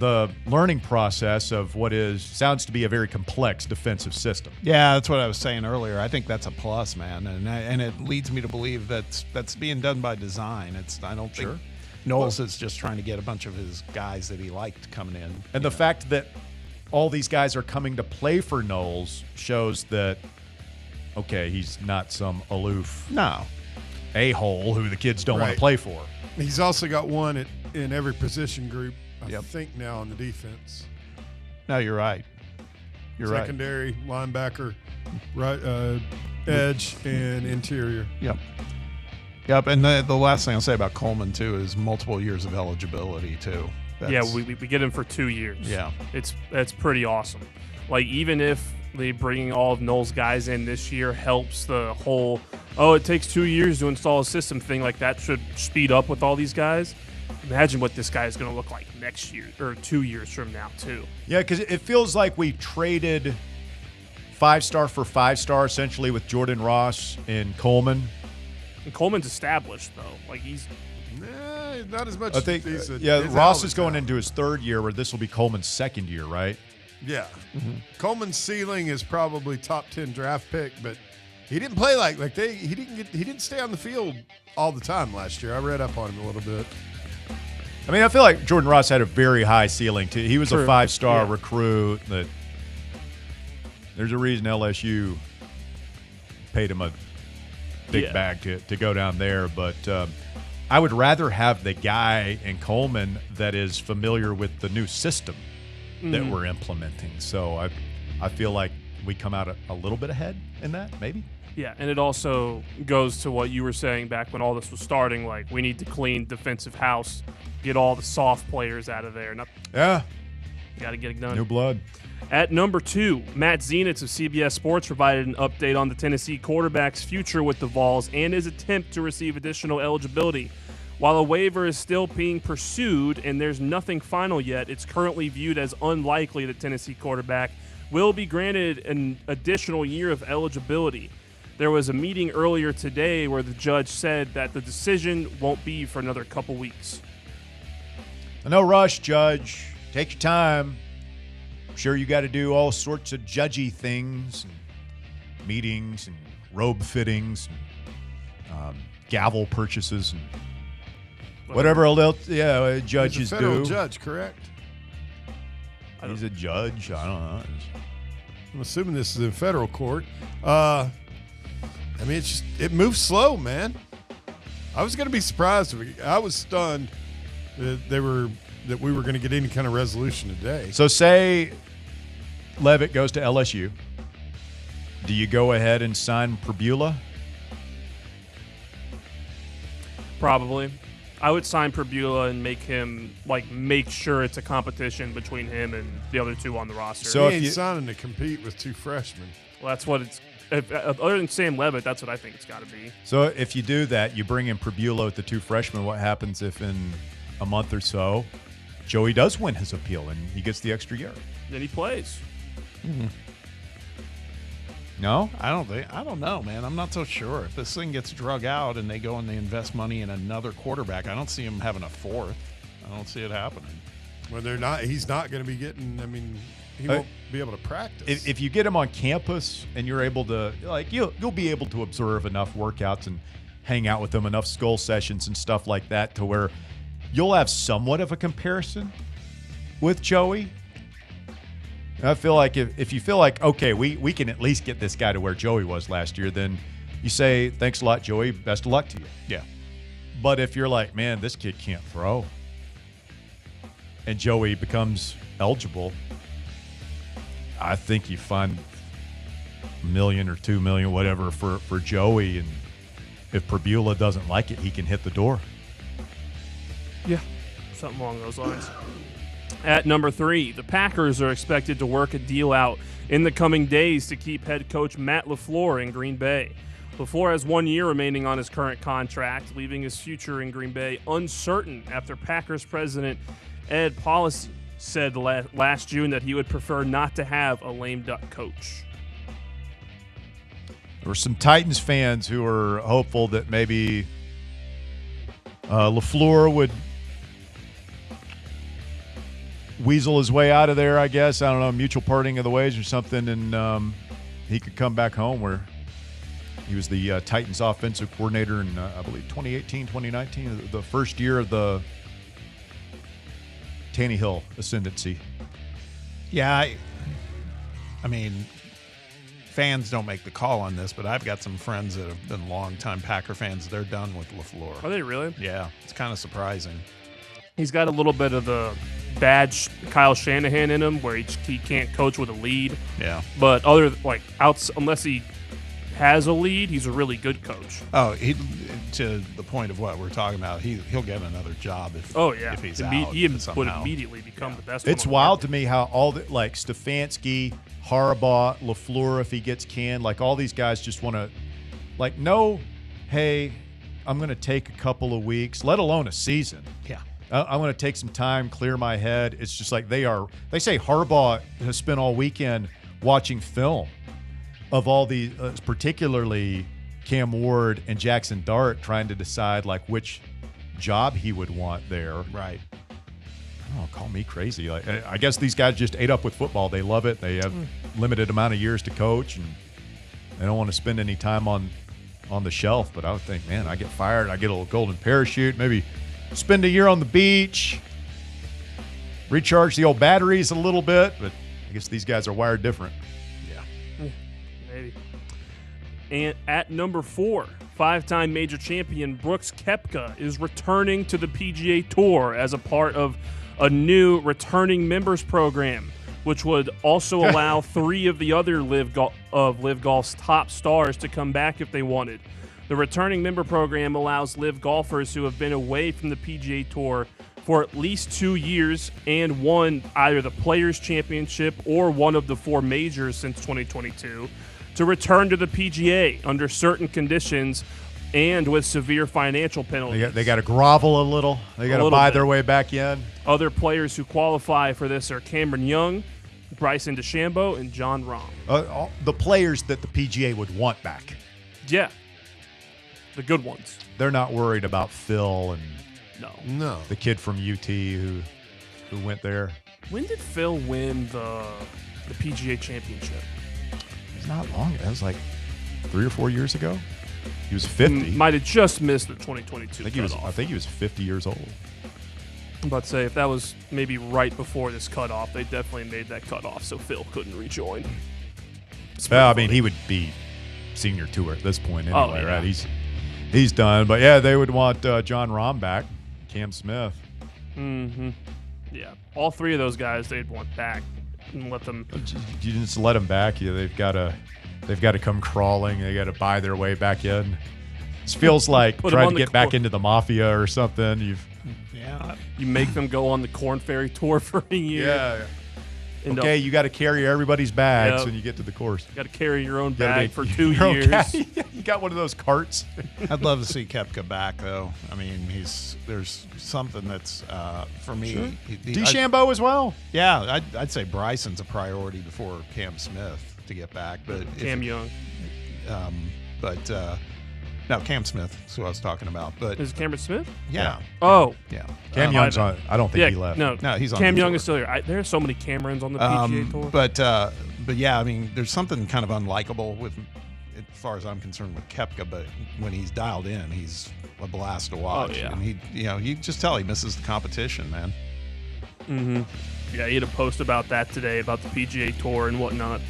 the learning process of what sounds to be a very complex defensive system. Yeah, that's what I was saying earlier. I think that's a plus, man, and it leads me to believe that's being done by design. I don't think Knowles is just trying to get a bunch of his guys that he liked coming in. And the fact that all these guys are coming to play for Knowles shows that, okay, he's not some aloof a-hole who the kids don't want to play for. He's also got one in every position group, I think, now on the defense. No, you're right. Secondary, linebacker, right, edge, and interior. Yep, and the last thing I'll say about Coleman, too, is multiple years of eligibility, too. We get him for 2 years. Yeah. That's pretty awesome. Like, even if bringing all of Knowles' guys in this year helps the whole, it takes 2 years to install a system thing, like that should speed up with all these guys. Imagine what this guy is going to look like next year or 2 years from now, too. Yeah, because it feels like we traded 5-star for 5-star essentially with Jordan Ross and Coleman. And Coleman's established, though. Like, he's not as much. I think, Ross is going into his 3rd year, where this will be Coleman's 2nd year, right? Yeah. Coleman's ceiling is probably top 10 draft pick, but he didn't play he didn't stay on the field all the time last year. I read up on him a little bit. I mean, I feel like Jordan Ross had a very high ceiling too. He was a 5-star recruit. That there's a reason LSU paid him a big bag to go down there, but I would rather have the guy in Coleman that is familiar with the new system that we're implementing. So I feel like we come out a little bit ahead in that, maybe. Yeah, and it also goes to what you were saying back when all this was starting, like we need to clean defensive house, get all the soft players out of there. Yeah. Got to get it done. New blood. At number 2, Matt Zenitz of CBS Sports provided an update on the Tennessee quarterback's future with the Vols and his attempt to receive additional eligibility. While a waiver is still being pursued and there's nothing final yet, it's currently viewed as unlikely that Tennessee quarterback will be granted an additional year of eligibility. There was a meeting earlier today where the judge said that the decision won't be for another couple weeks. No rush, Judge. Take your time. I'm sure you got to do all sorts of judgy things, and meetings, and robe fittings, and gavel purchases, and whatever else, judges He's a federal do. judge, correct? He's a judge. I don't know. I'm assuming this is in federal court. I mean, it moves slow, man. I was going to be surprised. I was stunned that we were going to get any kind of resolution today. So say Leavitt goes to LSU. Do you go ahead and sign Perbula? Probably. I would sign Perbula and make sure it's a competition between him and the other two on the roster. So he ain't signing to compete with 2 freshmen. Well, that's what it's. Other than Sam Leavitt, that's what I think it's got to be. So if you do that, you bring in Perbula with the 2 freshmen. What happens if in a month or so Joey does win his appeal and he gets the extra year? Then he plays. Mm-hmm. No? I don't know, man. I'm not so sure. If this thing gets drug out and they go and they invest money in another quarterback, I don't see him having a 4th. I don't see it happening. Well, he's not going to be getting, he won't be able to practice. If you get him on campus and you're able to, you'll be able to observe enough workouts and hang out with them, enough skull sessions and stuff like that to where you'll have somewhat of a comparison with Joey. I feel like if you feel like, okay, we can at least get this guy to where Joey was last year, then you say, thanks a lot, Joey. Best of luck to you. Yeah. But if you're like, man, this kid can't throw, and Joey becomes eligible, I think you find $1 million or $2 million, whatever, for Joey. And if Perbula doesn't like it, he can hit the door. Yeah, something along those lines. At number 3, the Packers are expected to work a deal out in the coming days to keep head coach Matt LaFleur in Green Bay. LaFleur has 1 year remaining on his current contract, leaving his future in Green Bay uncertain after Packers president Ed Policy said last June that he would prefer not to have a lame duck coach. There were some Titans fans who were hopeful that maybe LaFleur weasel his way out of there, I guess. I don't know, mutual parting of the ways or something, and he could come back home where he was the Titans offensive coordinator in, I believe, 2018, 2019, the first year of the Tannehill ascendancy. Yeah, I mean, fans don't make the call on this, but I've got some friends that have been longtime Packer fans. They're done with LaFleur. Are they really? Yeah, it's kind of surprising. He's got a little bit of the bad Kyle Shanahan in him, where he can't coach with a lead. Yeah. But unless he has a lead, he's a really good coach. Oh, to the point of what we're talking about, he'll get another job if he's out. He would somehow. immediately become the best. It's wild to me how all the Stefanski, Harbaugh, LaFleur, if he gets canned, all these guys just want to, hey, I'm going to take a couple of weeks, let alone a season. Yeah. I want to take some time, clear my head. It's just like they say Harbaugh has spent all weekend watching film of all the, particularly Cam Ward and Jackson Dart, trying to decide which job he would want there. Right. Oh, call me crazy. I guess these guys just ate up with football. They love it. They have limited amount of years to coach, and they don't want to spend any time on the shelf. But I would think, man, I get fired, I get a little golden parachute, maybe spend a year on the beach, recharge the old batteries a little bit. But I guess these guys are wired different. Maybe. And at number 4, 5-time major champion Brooks Koepka is returning to the PGA Tour as a part of a new returning members program, which would also allow 3 of the other Live Golf's top stars to come back if they wanted. The returning member program allows Live golfers who have been away from the PGA Tour for at least 2 years and won either the Players' Championship or one of the 4 majors since 2022 to return to the PGA under certain conditions and with severe financial penalties. They got to grovel a little. They got to buy their way back in. Other players who qualify for this are Cameron Young, Bryson DeChambeau, and John Rahm. The players that the PGA would want back. Yeah. The good ones. They're not worried about Phil and no the kid from UT who went there. When did Phil win the PGA Championship? It's not long. That was 3 or 4 years ago. He was 50. Might have just missed the 2022 cutoff. I think he was 50 years old. I'm about to say, if that was maybe right before this cutoff, they definitely made that cutoff so Phil couldn't rejoin. Well, I mean, he would be senior tour at this point anyway, yeah. right? He's done. But, yeah, they would want John Rahm back, Cam Smith. Mm-hmm. Yeah. All 3 of those guys they'd want back and let them. You just let them back. Yeah, they've got to come crawling. They got to buy their way back in. This feels like trying to get back into the mafia or something. You make them go on the Corn Ferry Tour for a year. Yeah. Okay, you got to carry everybody's bags when you get to the course. You got to carry your own bag for 2 years. You got one of those carts. I'd love to see Koepka back, though. I mean, there's something that's for me. Sure. DeChambeau as well. Yeah, I'd say Bryson's a priority before Cam Smith to get back, but Cam Young. No, Cam Smith is who I was talking about. But is it Cameron Smith? Yeah. Oh. Yeah. Cam Young's on. I don't think he left. No, he's on. Cam Young is still here. There are so many Camerons on the PGA Tour. But yeah, I mean, there's something kind of unlikable with, as far as I'm concerned, with Koepka. But when he's dialed in, he's a blast to watch. Oh, yeah. And you just tell he misses the competition, man. Mm-hmm. Yeah, he had a post about that today, about the PGA Tour and whatnot.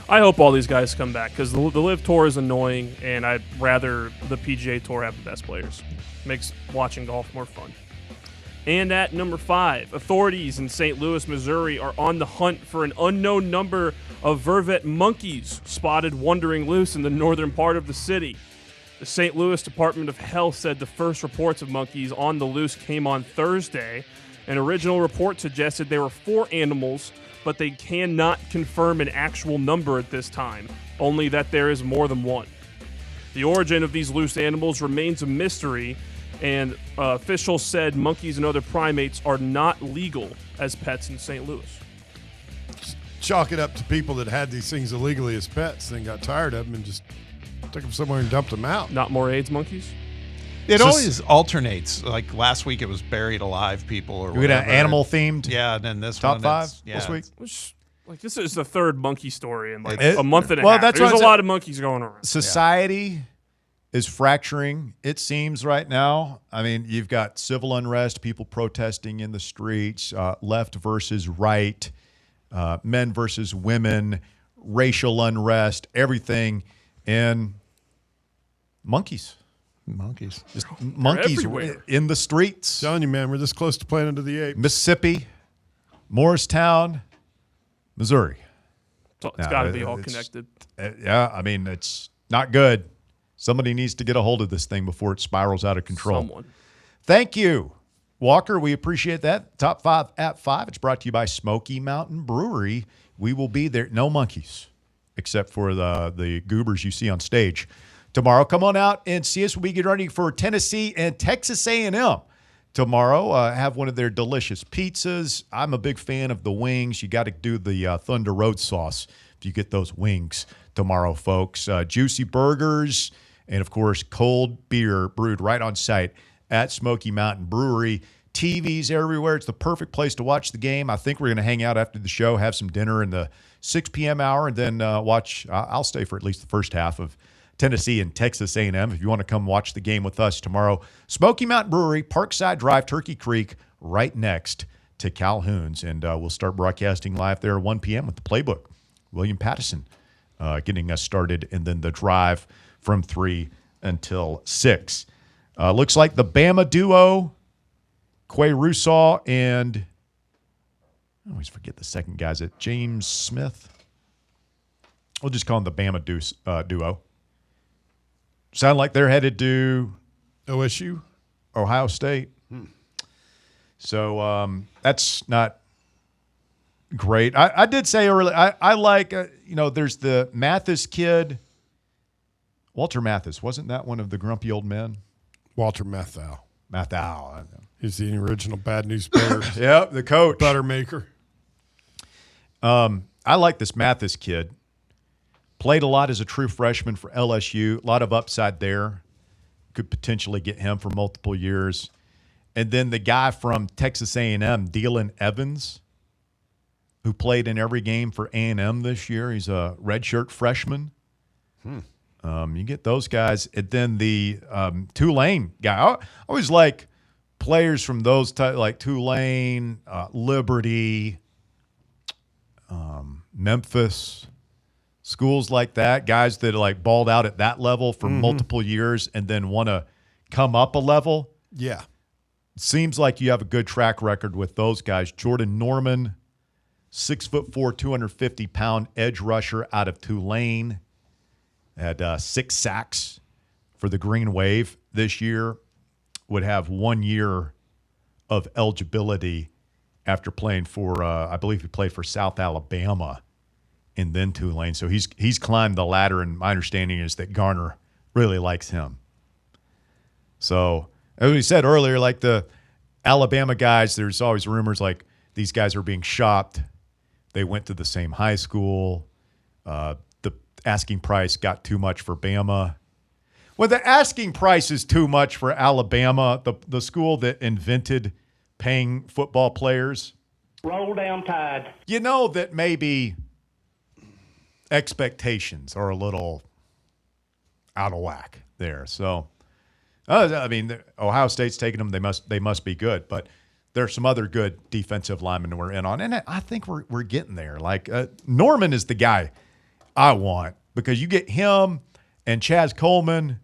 I hope all these guys come back because the Live Tour is annoying, and I'd rather the PGA Tour have the best players. Makes watching golf more fun. And at number 5, authorities in St. Louis, Missouri are on the hunt for an unknown number of vervet monkeys spotted wandering loose in the northern part of the city. The St. Louis Department of Health said the first reports of monkeys on the loose came on Thursday. An original report suggested there were 4 animals, but they cannot confirm an actual number at this time, only that there is more than one. The origin of these loose animals remains a mystery, and officials said monkeys and other primates are not legal as pets in St. Louis. Chalk it up to people that had these things illegally as pets, then got tired of them and just took them somewhere and dumped them out. Not more AIDS monkeys? It always alternates. Like last week, it was buried alive people or we got whatever. animal themed. Yeah, and then this top one, 5 yeah, this week. Like this is the third monkey story in like a month and a well, half. That's There's what a lot of monkeys going around. Society is fracturing, it seems, right now. I mean, you've got civil unrest, people protesting in the streets, left versus right, men versus women, racial unrest, everything, and monkeys. Just monkeys everywhere. in the streets. Telling you, man, we're this close to Planet of the Apes. Mississippi, Morristown, Missouri. It's got to be all connected. Yeah, I mean, it's not good. Somebody needs to get a hold of this thing before it spirals out of control. Someone. Thank you, Walker. We appreciate that. Top 5 at 5. It's brought to you by Smoky Mountain Brewery. We will be there. No monkeys, except for the goobers you see on stage tomorrow. Come on out and see us. We'll be getting ready for Tennessee and Texas A&M tomorrow. Have one of their delicious pizzas. I'm a big fan of the wings. You got to do the Thunder Road sauce if you get those wings tomorrow, folks. Juicy burgers and, of course, cold beer brewed right on site at Smoky Mountain Brewery. TVs everywhere. It's the perfect place to watch the game. I think we're going to hang out after the show, have some dinner in the 6 p.m. hour, and then watch. I'll stay for at least the first half of Tennessee and Texas A&M. If you want to come watch the game with us tomorrow, Smoky Mountain Brewery, Parkside Drive, Turkey Creek, right next to Calhoun's. And we'll start broadcasting live there at 1 p.m. with the playbook. William Pattison getting us started, and then the drive from 3 until 6. Looks like the Bama duo, Quay Russaw and I always forget the second guy. Is it James Smith? We'll just call him the Bama duo. Sound like they're headed to OSU, Ohio State. So that's not great. I did say earlier, I like, there's the Mathis kid. Walter Mathis. Wasn't that one of the grumpy old men? Walter Matthau. He's the original Bad News Bears. Yep, the coach. Buttermaker. I like this Mathis kid. Played a lot as a true freshman for LSU. A lot of upside there. Could potentially get him for multiple years. And then the guy from Texas A&M, Dylan Evans, who played in every game for A&M this year. He's a redshirt freshman. You get those guys. And then the Tulane guy. I always like players from those types, like Tulane, Liberty, Memphis, schools like that, guys that are like balled out at that level for multiple years and then want to come up a level. Yeah. Seems like you have a good track record with those guys. Jordan Norman, 6'4", 250-pound edge rusher out of Tulane. Had 6 sacks for the Green Wave this year. Would have 1 year of eligibility after playing for, I believe he played for South Alabama and then Tulane. So he's climbed the ladder, and my understanding is that Garner really likes him. So as we said earlier, like the Alabama guys, there's always rumors like these guys are being shopped. They went to the same high school. The asking price got too much for Bama. Well, the asking price is too much for Alabama, the school that invented paying football players. Roll down Tide. You know that maybe expectations are a little out of whack there. So, I mean, Ohio State's taking them. They must be good, but there's some other good defensive linemen we're in on, and I think we're getting there. Like Norman is the guy I want because you get him and Chaz Coleman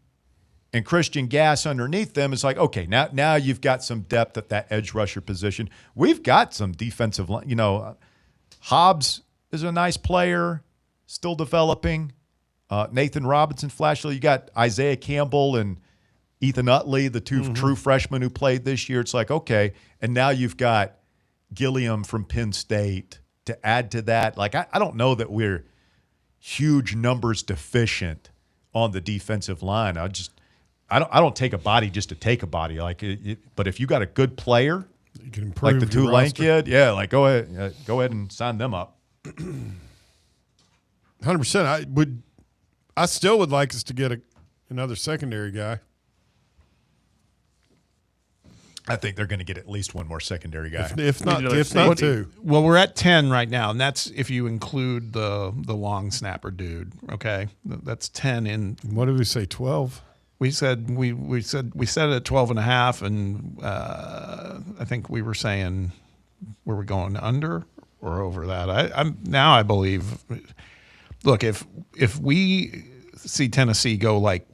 and Christian Gass underneath them. It's like, okay, now you've got some depth at that edge rusher position. We've got some defensive line. Hobbs is a nice player, still developing. Nathan Robinson, Flashlight. You got Isaiah Campbell and Ethan Utley, the two true freshmen who played this year. It's like, okay, and now you've got Gilliam from Penn State to add to that. Like, I don't know that we're huge numbers deficient on the defensive line. I don't take a body just to take a body. Like, but if you got a good player, you can improve like the your Tulane roster. kid, yeah, like go ahead and sign them up. 100%. I still would like us to get another secondary guy. I think they're going to get at least one more secondary guy. If not two. Well, we're at 10 right now, and that's if you include the long snapper dude. Okay, that's 10 in. What did we say? 12. We said we said it at 12 and a half, and I think we were saying, were we going under or over that? I believe. Look, if we see Tennessee go like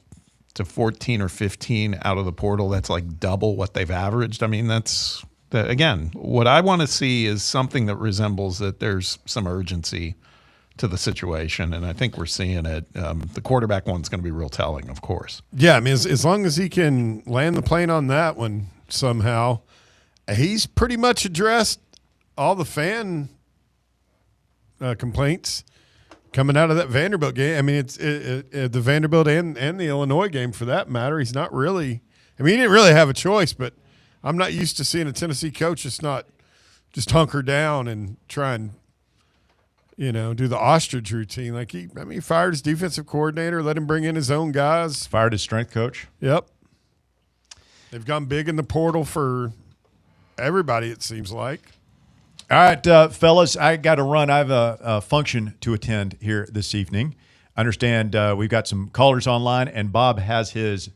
to 14 or 15 out of the portal, that's like double what they've averaged. I mean, that's again, what I want to see is something that resembles that there's some urgency to the situation, and I think we're seeing it. The quarterback one's going to be real telling, of course. Yeah, I mean, as long as he can land the plane on that one somehow, he's pretty much addressed all the fan complaints coming out of that Vanderbilt game. I mean, it's the Vanderbilt and the Illinois game for that matter. He's not really – I mean, he didn't really have a choice, but I'm not used to seeing a Tennessee coach just hunker down and try and, do the ostrich routine. Like he fired his defensive coordinator, let him bring in his own guys. Fired his strength coach. Yep. They've gone big in the portal for everybody, it seems like. All right, fellas, I got to run. I have a function to attend here this evening. I understand we've got some callers online, and Bob has his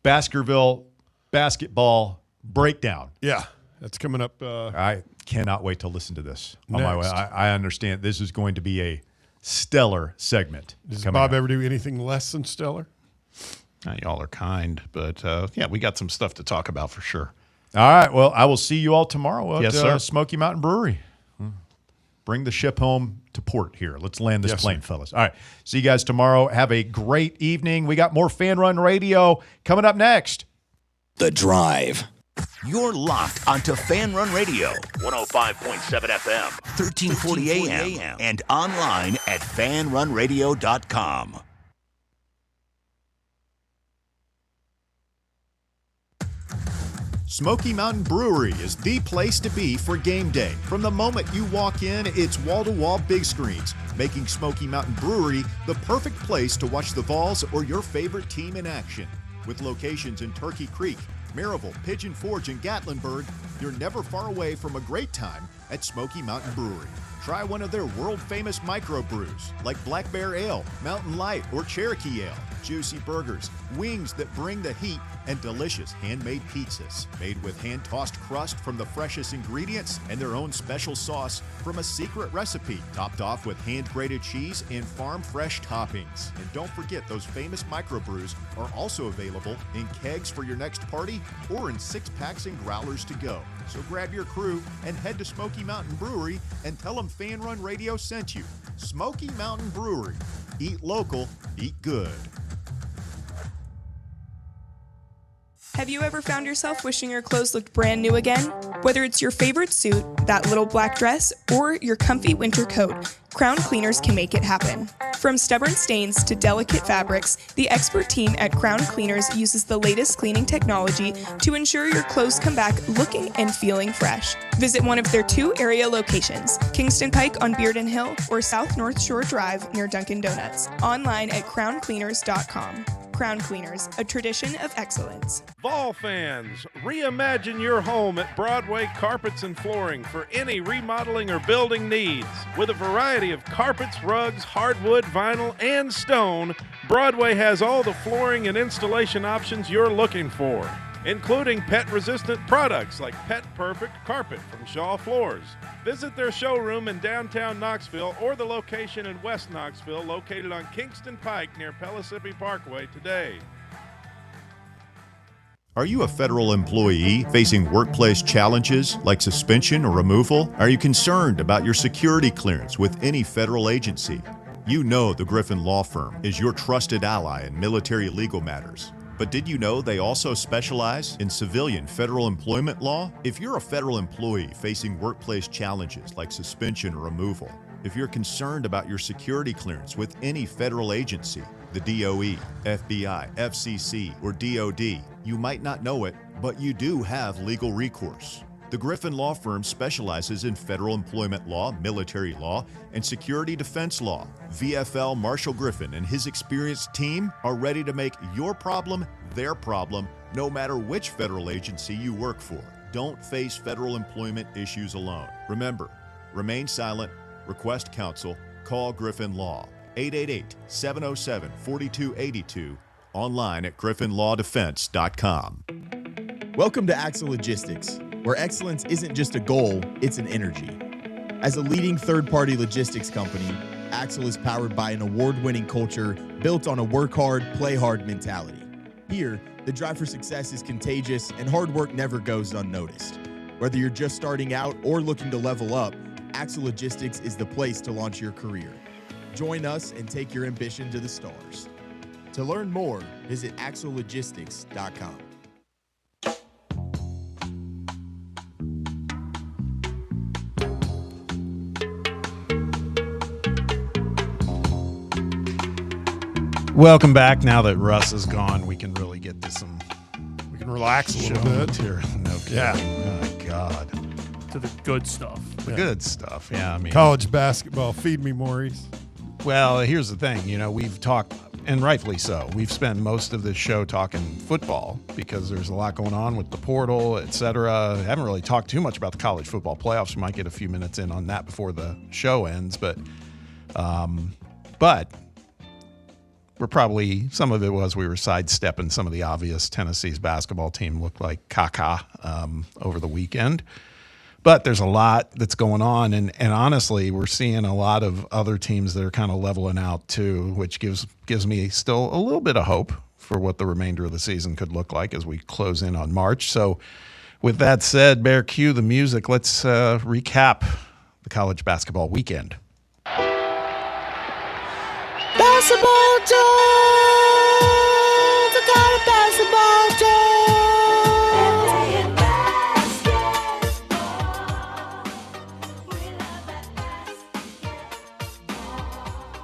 Baskerville basketball breakdown. Yeah, that's coming up. I cannot wait to listen to this on Next. my way. I understand this is going to be a stellar segment. Does Bob ever do anything less than stellar? Y'all are kind, but yeah, we got some stuff to talk about for sure. All right. Well, I will see you all tomorrow Yes, at sir. Smoky Mountain Brewery. Bring the ship home to port here. Let's land this Yes, plane, sir. fellas. All right. See you guys tomorrow. Have a great evening. We got more Fan Run Radio coming up next. The Drive. You're locked onto Fan Run Radio, 105.7 FM, 1340 AM, and online at fanrunradio.com. Smoky Mountain Brewery is the place to be for game day. From the moment you walk in, it's wall-to-wall big screens, making Smoky Mountain Brewery the perfect place to watch the Vols or your favorite team in action. With locations in Turkey Creek, Maryville, Pigeon Forge, and Gatlinburg, you're never far away from a great time at Smoky Mountain Brewery. Try one of their world-famous microbrews like Black Bear Ale, Mountain Light, or Cherokee Ale. Juicy burgers, wings that bring the heat, and delicious handmade pizzas made with hand-tossed crust from the freshest ingredients and their own special sauce from a secret recipe, topped off with hand-grated cheese and farm-fresh toppings. And don't forget, those famous microbrews are also available in kegs for your next party or in 6-packs and growlers to go. So grab your crew and head to Smoky Mountain Brewery and tell them Fan Run Radio sent you. Smoky Mountain Brewery. Eat local, eat good. Have you ever found yourself wishing your clothes looked brand new again? Whether it's your favorite suit, that little black dress, or your comfy winter coat, Crown Cleaners can make it happen. From stubborn stains to delicate fabrics, the expert team at Crown Cleaners uses the latest cleaning technology to ensure your clothes come back looking and feeling fresh. Visit one of their 2 area locations, Kingston Pike on Bearden Hill or South North Shore Drive near Dunkin' Donuts. Online at crowncleaners.com. Crown Cleaners, a tradition of excellence. Vol fans, reimagine your home at Broadway Carpets and Flooring for any remodeling or building needs. With a variety of carpets, rugs, hardwood, vinyl, and stone, Broadway has all the flooring and installation options you're looking for, including pet-resistant products like Pet Perfect Carpet from Shaw Floors. Visit their showroom in downtown Knoxville or the location in West Knoxville located on Kingston Pike near Pellissippi Parkway today. Are you a federal employee facing workplace challenges like suspension or removal? Are you concerned about your security clearance with any federal agency? You know the Griffin Law Firm is your trusted ally in military legal matters. But did you know they also specialize in civilian federal employment law? If you're a federal employee facing workplace challenges like suspension or removal, if you're concerned about your security clearance with any federal agency, the DOE, FBI, FCC, or DOD, you might not know it, but you do have legal recourse. The Griffin Law Firm specializes in federal employment law, military law, and security defense law. VFL Marshall Griffin and his experienced team are ready to make your problem their problem, no matter which federal agency you work for. Don't face federal employment issues alone. Remember, remain silent, request counsel, call Griffin Law. 888-707-4282, online at griffinlawdefense.com. Welcome to Axle Logistics, where excellence isn't just a goal, it's an energy. As a leading third-party logistics company, Axle is powered by an award-winning culture built on a work hard, play hard mentality. Here, the drive for success is contagious and hard work never goes unnoticed. Whether you're just starting out or looking to level up, Axle Logistics is the place to launch your career. Join us and take your ambition to the stars. To learn more, visit axlelogistics.com. Welcome back. Now that Russ is gone, we can really get to some. We can relax a little bit. Material. No kidding. Yeah. Oh, God. To the good stuff. The good stuff. Yeah. I mean, College basketball. Feed me, Maurice. Well, here's the thing. You know, we've talked, and rightfully so, we've spent most of this show talking football because there's a lot going on with the portal, et cetera. Haven't really talked too much about the college football playoffs. We might get a few minutes in on that before the show ends, but we're probably, some of it was we were sidestepping some of the obvious. Tennessee's basketball team looked like caca over the weekend. But there's a lot that's going on, and honestly, we're seeing a lot of other teams that are kind of leveling out too, which gives me still a little bit of hope for what the remainder of the season could look like as we close in on March. So with that said, Bear, cue the music. Let's recap the college basketball weekend. Basketball Jones, I got a basketball Jones.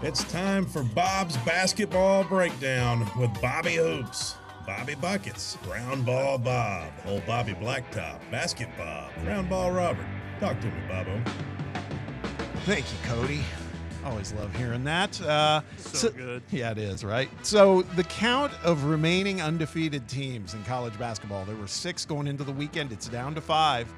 It's time for Bob's Basketball Breakdown with Bobby Hoops, Bobby Buckets, Round Ball Bob, Old Bobby Blacktop, Basket Bob, Round Ball Robert. Talk to me, Bobo. Thank you, Cody. Always love hearing that. So good. Yeah, it is, right? So the count of remaining undefeated teams in college basketball, there were 6 going into the weekend. It's down to 5.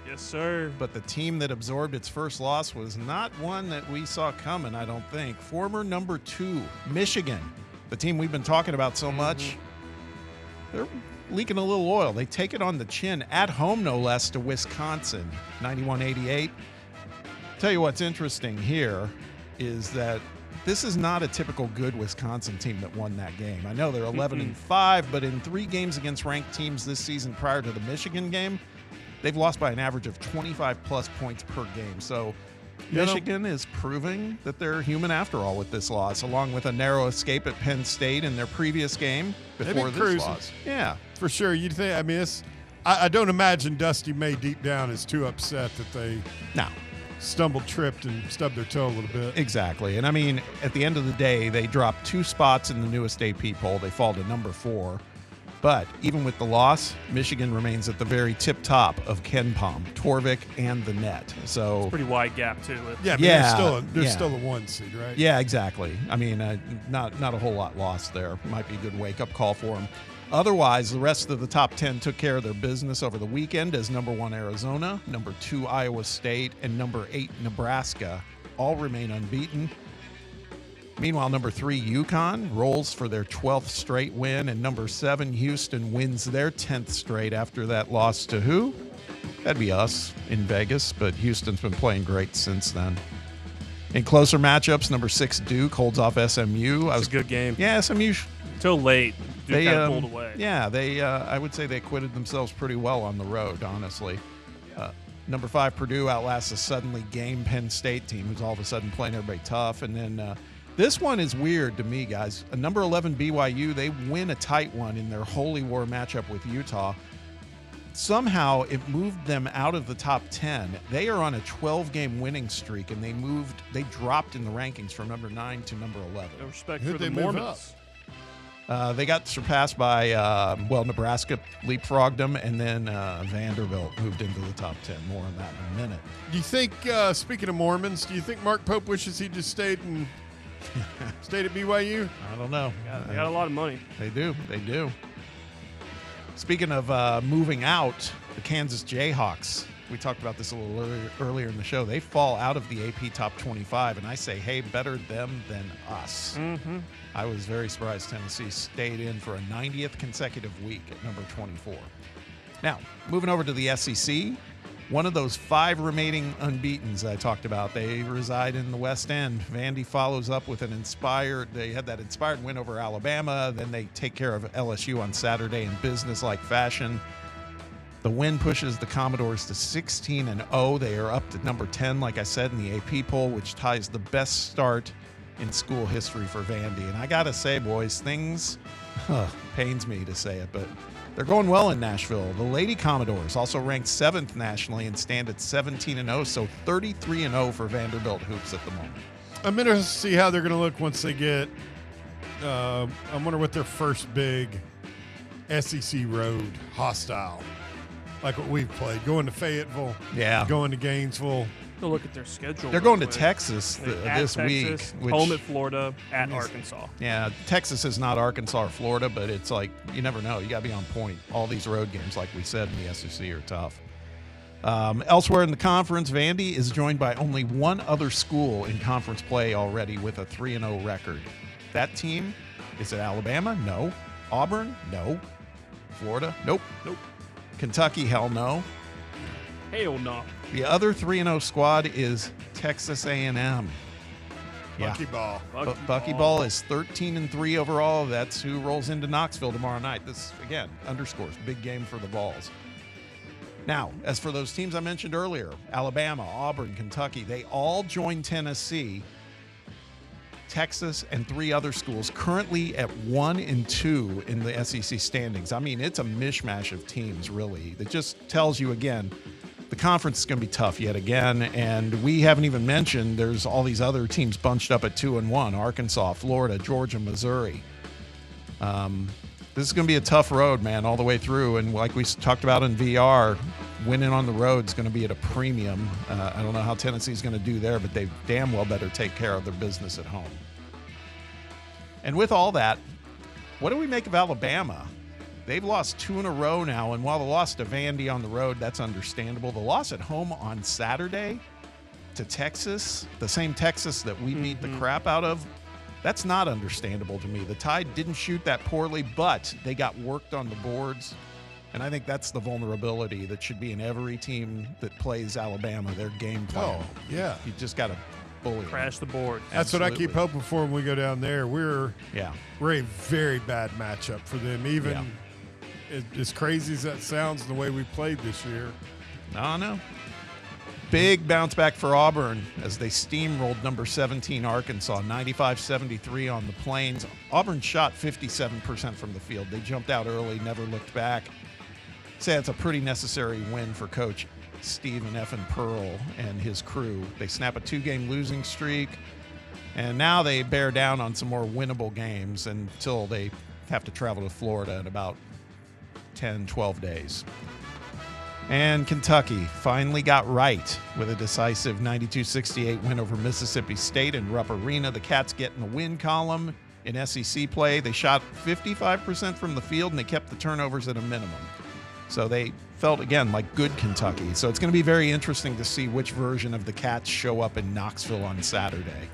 Yes, sir. But the team that absorbed its first loss was not one that we saw coming, I don't think. Former number 2, Michigan, the team we've been talking about so much, they're leaking a little oil. They take it on the chin, at home no less, to Wisconsin, 91-88. Tell you what's interesting here is that this is not a typical good Wisconsin team that won that game. I know they're 11-5, but in 3 games against ranked teams this season prior to the Michigan game, they've lost by an average of 25-plus points per game. So Michigan is proving that they're human after all with this loss, along with a narrow escape at Penn State in their previous game before this loss. Yeah. For sure. You'd think, I mean, I don't imagine Dusty May deep down is too upset that they stumbled, tripped, and stubbed their toe a little bit. Exactly. And I mean, at the end of the day, they dropped 2 spots in the newest AP poll. They fall to number 4. But even with the loss, Michigan remains at the very tip top of Ken Pom, Torvik, and the net. So it's a pretty wide gap too. They're still a 1 seed, right? Yeah, exactly. I mean, not a whole lot lost there. Might be a good wake-up call for them. Otherwise, the rest of the top 10 took care of their business over the weekend as number 1 Arizona, number 2 Iowa State, and number 8 Nebraska all remain unbeaten. Meanwhile, number 3 UConn rolls for their 12th straight win, and number 7 Houston wins their 10th straight after that loss to who? That'd be us in Vegas, but Houston's been playing great since then. In closer matchups, number 6 Duke holds off SMU. It was a good game. Yeah, SMU till late. Duke kind of pulled away. Yeah, I would say they acquitted themselves pretty well on the road, honestly. Number 5 Purdue outlasts a suddenly game Penn State team who's all of a sudden playing everybody tough. And then this one is weird to me, guys. A number 11 BYU, they win a tight one in their Holy War matchup with Utah. Somehow it moved them out of the top 10. They are on a 12-game winning streak, and they dropped in the rankings from number 9 to number 11. No respect for the Mormons. They got surpassed by, Nebraska leapfrogged them, and then Vanderbilt moved into the top 10. More on that in a minute. Do you think, speaking of Mormons, do you think Mark Pope wishes he just stayed at BYU? I don't know. They got a lot of money. They do. Speaking of moving out, the Kansas Jayhawks, we talked about this a little earlier in the show. They fall out of the AP Top 25, and I say, hey, better them than us. Mm-hmm. I was very surprised Tennessee stayed in for a 90th consecutive week at number 24. Now, moving over to the SEC, one of those 5 remaining unbeatens I talked about, they reside in the West End. Vandy follows up with they had that inspired win over Alabama. Then they take care of LSU on Saturday in business-like fashion. The win pushes the Commodores to 16-0. They are up to number 10, like I said, in the AP poll, which ties the best start in school history for Vandy. And I got to say, boys, things pains me to say it, but they're going well in Nashville. The Lady Commodores also ranked 7th nationally and stand at 17-0, so 33-0 for Vanderbilt hoops at the moment. I'm interested to see how they're going to look once they get I wonder what their first big SEC road hostile, like what we've played, going to Fayetteville, going to Gainesville. They'll look at their schedule. They're going to Texas this week. Home at Florida, at Arkansas. Yeah, Texas is not Arkansas or Florida, but it's like you never know. You got to be on point. All these road games, like we said, in the SEC are tough. Elsewhere in the conference, Vandy is joined by only one other school in conference play already with a 3-0 record. That team, is it Alabama? No. Auburn? No. Florida? Nope. Kentucky? Hell no. Hell no. The other 3-0 squad is Texas A&M. Buckyball. Buckyball is 13-3 overall. That's who rolls into Knoxville tomorrow night. This, again, underscores big game for the Vols. Now, as for those teams I mentioned earlier, Alabama, Auburn, Kentucky, they all join Tennessee, Texas, and 3 other schools currently at 1 and 2 in the SEC standings. I mean, it's a mishmash of teams, really. That just tells you, again, the conference is going to be tough yet again, and we haven't even mentioned there's all these other teams bunched up at 2-1, Arkansas, Florida, Georgia, Missouri. This is going to be a tough road, man, all the way through, and like we talked about in VR, winning on the road is going to be at a premium. I don't know how Tennessee's going to do there, but they damn well better take care of their business at home. And with all that, what do we make of Alabama? They've lost 2 in a row now, and while the loss to Vandy on the road, that's understandable. The loss at home on Saturday to Texas, the same Texas that we beat the crap out of, that's not understandable to me. The Tide didn't shoot that poorly, but they got worked on the boards, and I think that's the vulnerability that should be in every team that plays Alabama, their game plan. Oh, yeah. You just got to bully Crash the board. That's what I keep hoping for when we go down there. We're a very bad matchup for them, even as crazy as that sounds, the way we played this year. No. Big bounce back for Auburn as they steamrolled number 17 Arkansas, 95-73 on the Plains. Auburn shot 57% from the field. They jumped out early, never looked back. Say it's a pretty necessary win for Coach Stephen Effin Pearl and his crew. They snap a 2-game losing streak, and now they bear down on some more winnable games until they have to travel to Florida in about 10, 12 days. And Kentucky finally got right with a decisive 92-68 win over Mississippi State in Rupp Arena. The Cats get in the win column in SEC play. They shot 55% from the field, and they kept the turnovers at a minimum. So they felt, again, like good Kentucky. So it's going to be very interesting to see which version of the Cats show up in Knoxville on Saturday.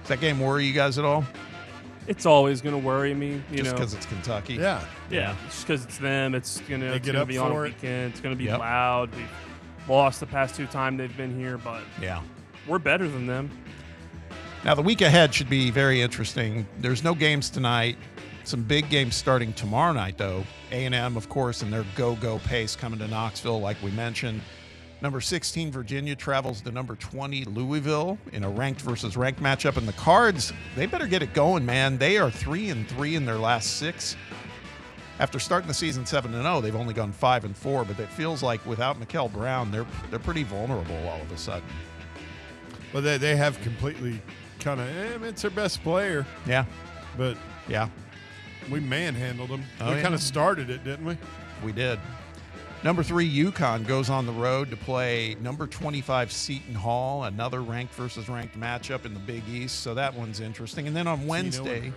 Does that game worry you guys at all? It's always going to worry me, just because it's Kentucky. Yeah, just because it's them. It's gonna be on a weekend. It's gonna be loud. We've lost the past 2 times they've been here, but we're better than them. Now the week ahead should be very interesting. There's no games tonight. Some big games starting tomorrow night, though. A&M, of course, in their go-go pace coming to Knoxville, like we mentioned. Number 16, Virginia, travels to number 20, Louisville, in a ranked versus ranked matchup. And the Cards, they better get it going, man. They are 3-3 in their last 6. After starting the season 7-0, they've only gone 5-4. But it feels like without Mikel Brown, they're pretty vulnerable all of a sudden. Well, they have completely kind of, it's their best player. Yeah. But Yeah. We manhandled them. Oh, We yeah. kind of started it, didn't we? We did. Number 3, UConn goes on the road to play number 25 Seton Hall, another ranked versus ranked matchup in the Big East. So that one's interesting. And then on Wednesday,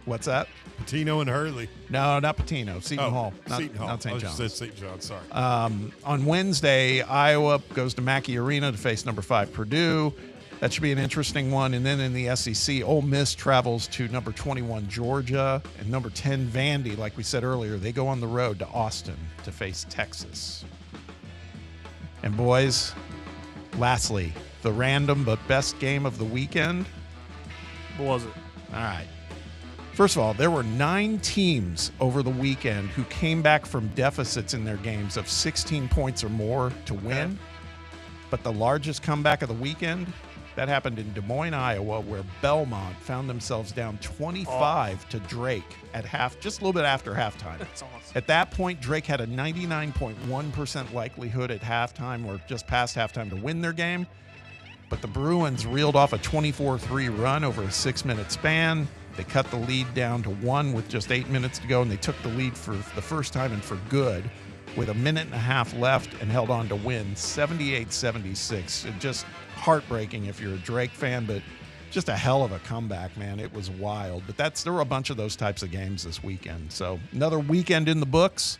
what's that? Patino and Hurley. No, not Patino. Seton Hall. Seton Hall. Not St. I John's. said St. John's. Sorry. On Wednesday, Iowa goes to Mackey Arena to face number 5 Purdue. That should be an interesting one. And then in the SEC, Ole Miss travels to number 21 Georgia and number 10 Vandy. Like we said earlier, they go on the road to Austin to face Texas. And boys, lastly, the random but best game of the weekend. What was it? All right. First of all, there were 9 teams over the weekend who came back from deficits in their games of 16 points or more to win. But the largest comeback of the weekend, that happened in Des Moines, Iowa, where Belmont found themselves down 25 to Drake at just a little bit after halftime. That's awesome. At that point, Drake had a 99.1% likelihood at halftime or just past halftime to win their game. But the Bruins reeled off a 24-3 run over a 6-minute span. They cut the lead down to 1 with just 8 minutes to go, and they took the lead for the first time and for good with a minute and a half left and held on to win 78-76. It just heartbreaking if you're a Drake fan, but just a hell of a comeback, man. It was wild. But there were a bunch of those types of games this weekend. So another weekend in the books.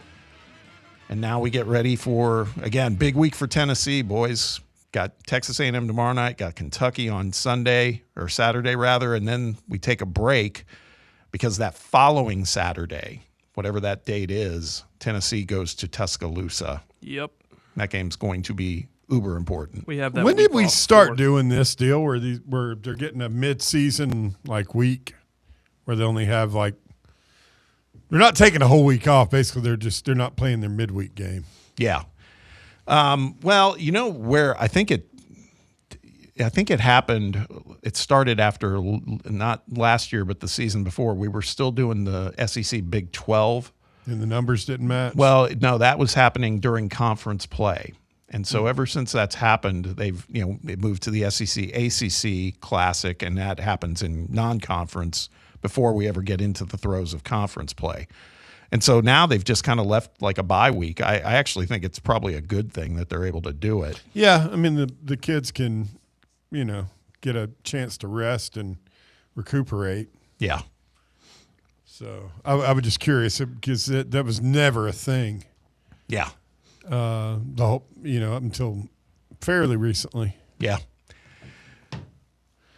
And now we get ready for, again, big week for Tennessee, boys. Got Texas A&M tomorrow night, got Kentucky on Saturday, and then we take a break because that following Saturday, whatever that date is, Tennessee goes to Tuscaloosa. Yep. That game's going to be uber important. We have that. When did we off start before. doing this deal where they're getting a mid-season week where they only have they're not taking a whole week off. Basically, they're not playing their midweek game. Yeah. Well, you know where I think it happened. It started after not last year, but the season before. We were still doing the SEC Big 12. And the numbers didn't match? Well, no, that was happening during conference play. And so ever since that's happened, it moved to the SEC ACC Classic, and that happens in non-conference before we ever get into the throes of conference play. And so now they've just kind of left like a bye week. I actually think it's probably a good thing that they're able to do it. Yeah, I mean the kids can, get a chance to rest and recuperate. Yeah. So I was just curious because that was never a thing. Yeah. The whole, up until fairly recently. Yeah.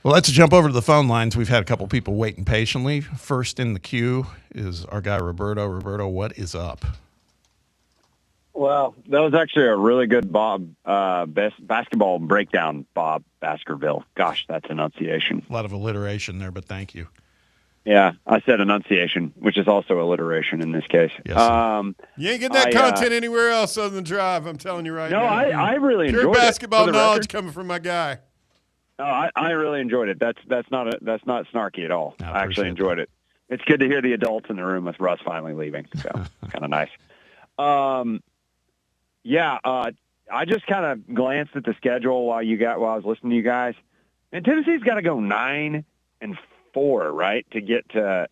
Well, let's jump over to the phone lines. We've had a couple people waiting patiently. First in the queue is our guy Roberto. Roberto, what is up? Well, that was actually a really good Bob basketball breakdown, Bob Baskerville. Gosh, that's enunciation. A lot of alliteration there, but thank you. Yeah, I said enunciation, which is also alliteration in this case. Yes, you ain't getting that content anywhere else other than Drive. I'm telling you right now. No, I really enjoyed Pure it. basketball For the knowledge record. coming from my guy. No, I really enjoyed it. That's not snarky at all. I actually appreciate enjoyed it. It's good to hear the adults in the room with Russ finally leaving. So kind of nice. I just kind of glanced at the schedule while I was listening to you guys. And Tennessee's got to go 9-4, right, to get to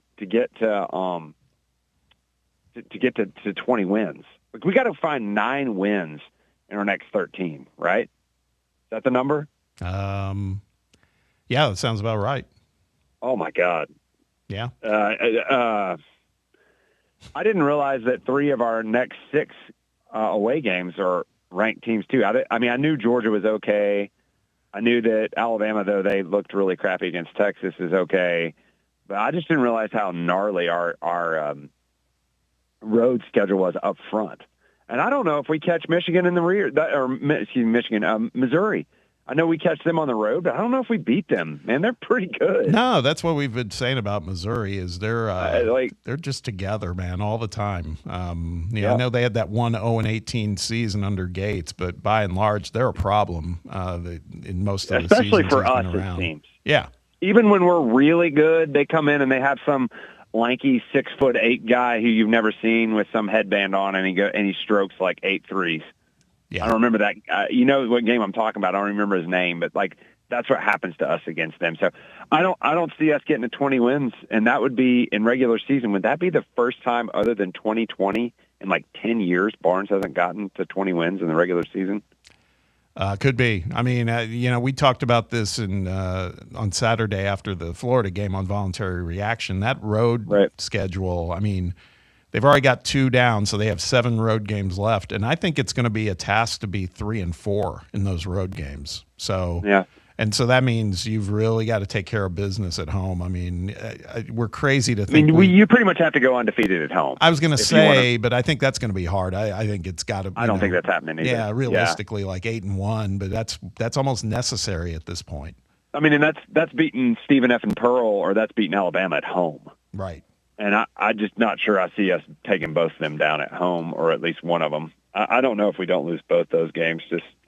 20 wins. We got to find 9 wins in our next 13, right? Is that the number? Yeah, that sounds about right. Oh my God. Yeah. I didn't realize that 3 of our next 6 away games are ranked teams too. I mean, I knew Georgia was okay. I knew that Alabama, though they looked really crappy against Texas, is okay. But I just didn't realize how gnarly our road schedule was up front. And I don't know if we catch Michigan in the rear, Missouri. I know we catch them on the road, but I don't know if we beat them. Man, they're pretty good. No, that's what we've been saying about Missouri is they're just together, man, all the time. I know they had that 1-0-18 season under Gates, but by and large, they're a problem in most of the seasons. Especially for us around. as teams. Yeah. Even when we're really good, they come in and they have some lanky 6'8" guy who you've never seen with some headband on, and he strokes like 8 threes. Yeah. I don't remember that. You know what game I'm talking about. I don't remember his name, but like that's what happens to us against them. So I don't see us getting to 20 wins, and that would be in regular season. Would that be the first time other than 2020 in like 10 years Barnes hasn't gotten to 20 wins in the regular season? Could be. I mean, we talked about this on Saturday after the Florida game on voluntary reaction. That road schedule, I mean, they've already got 2 down, so they have 7 road games left. And I think it's going to be a task to be 3-4 in those road games. So, yeah. And so that means you've really got to take care of business at home. I mean, we're crazy to think. You pretty much have to go undefeated at home. I was going to say, but I think that's going to be hard. I think it's got to. I don't think that's happening either. Yeah, realistically, like 8-1, but that's almost necessary at this point. I mean, and that's beating Stephen F. and Pearl, or that's beating Alabama at home. Right. And I'm just not sure I see us taking both of them down at home, or at least one of them. I don't know if we don't lose both those games.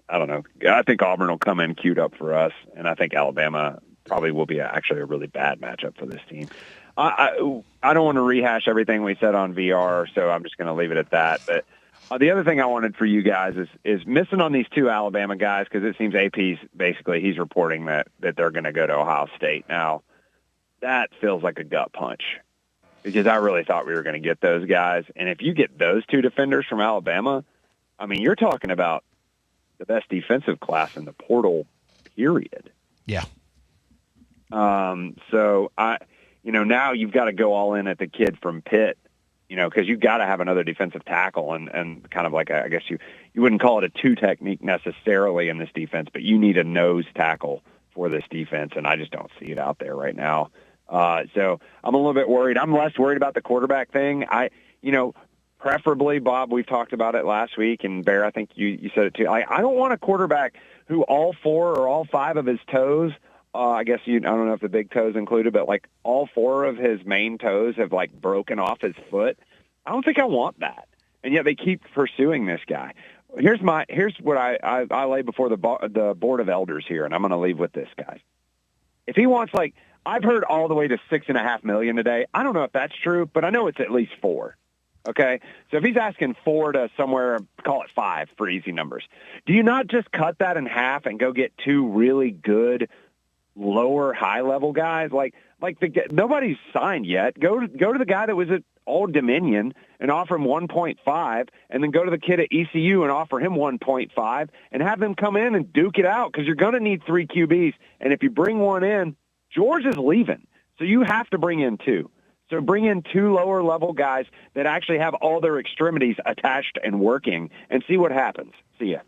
I don't know. I think Auburn will come in queued up for us, and I think Alabama probably will be actually a really bad matchup for this team. I don't want to rehash everything we said on VR, so I'm just going to leave it at that. But the other thing I wanted for you guys is missing on these 2 Alabama guys, because it seems AP's basically he's reporting that they're going to go to Ohio State. Now, that feels like a gut punch, because I really thought we were going to get those guys. And if you get those 2 defenders from Alabama, I mean, you're talking about the best defensive class in the portal, period. Yeah. So now you've got to go all in at the kid from Pitt, because you've got to have another defensive tackle, and kind of like I guess you wouldn't call it a 2 technique necessarily in this defense, but you need a nose tackle for this defense, and I just don't see it out there right now. So I'm a little bit worried. I'm less worried about the quarterback thing. Preferably, Bob, we've talked about it last week, and Bear, I think you said it too. I don't want a quarterback who all 4 or all 5 of his toes, I guess I don't know if the big toes included, but like all 4 of his main toes have like broken off his foot. I don't think I want that. And yet they keep pursuing this guy. Here's what I lay before the board of elders here, and I'm going to leave with this, guys. If he wants, like, I've heard all the way to $6.5 million today. I don't know if that's true, but I know it's at least 4. Okay, so if he's asking 4 to somewhere, call it 5 for easy numbers, do you not just cut that in half and go get 2 really good lower high-level guys? Nobody's signed yet. Go to the guy that was at Old Dominion and offer him 1.5, and then go to the kid at ECU and offer him 1.5, and have them come in and duke it out, because you're going to need 3 QBs. And if you bring one in, George is leaving, so you have to bring in 2. So bring in 2 lower-level guys that actually have all their extremities attached and working, and see what happens. See ya.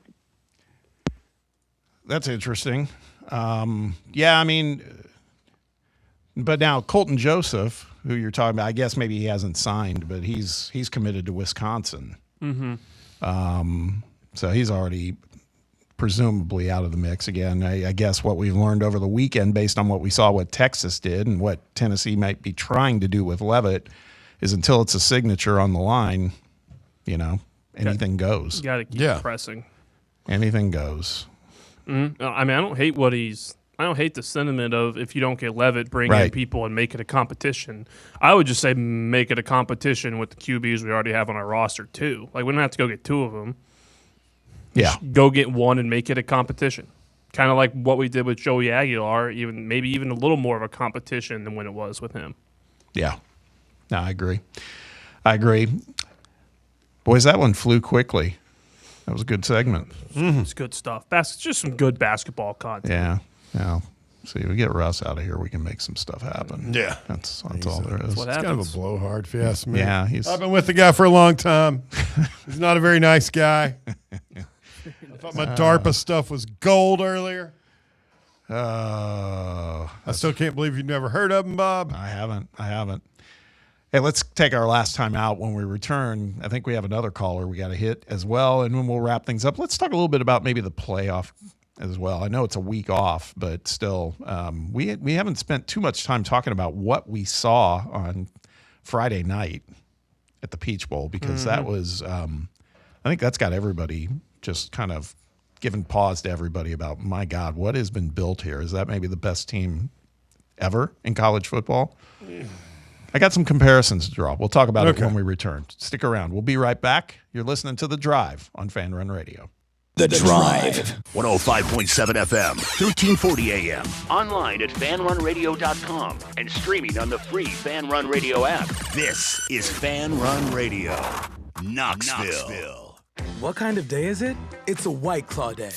That's interesting. Yeah, I mean, but now Colton Joseph, who you're talking about, I guess maybe he hasn't signed, but he's committed to Wisconsin. Mm-hmm. So he's already presumably out of the mix again. I guess what we've learned over the weekend, based on what we saw what Texas did and what Tennessee might be trying to do with Leavitt, is until it's a signature on the line, anything goes. You got to keep pressing. Anything goes. Mm-hmm. I mean, I don't hate the sentiment of, if you don't get Leavitt, bring in people and make it a competition. I would just say make it a competition with the QBs we already have on our roster too. Like, we don't have to go get 2 of them. Yeah. Just go get 1 and make it a competition. Kind of like what we did with Joey Aguilar, maybe even a little more of a competition than when it was with him. Yeah. No, I agree. Boys, that one flew quickly. That was a good segment. Mm-hmm. It's good stuff. Just some good basketball content. Yeah. See, we get Russ out of here, we can make some stuff happen. Yeah. That's all there is. It's kind of a blowhard, if you ask me. Yeah. I've been with the guy for a long time. He's not a very nice guy. I thought my DARPA stuff was gold earlier. I still can't believe you've never heard of him, Bob. I haven't. Hey, let's take our last time out. When we return, I think we have another caller we got to hit as well, and then we'll wrap things up. Let's talk a little bit about maybe the playoff as well. I know it's a week off, but still, we haven't spent too much time talking about what we saw on Friday night at the Peach Bowl, because that was, I think that's got everybody just kind of giving pause to everybody about, my God, what has been built here? Is that maybe the best team ever in college football? I got some comparisons to draw. We'll talk about it when we return. Stick around. We'll be right back. You're listening to The Drive on Fan Run Radio. The Drive. 105.7 FM, 1340 AM. Online at fanrunradio.com and streaming on the free Fan Run Radio app. This is Fan Run Radio, Knoxville. What kind of day is it? It's a White Claw day.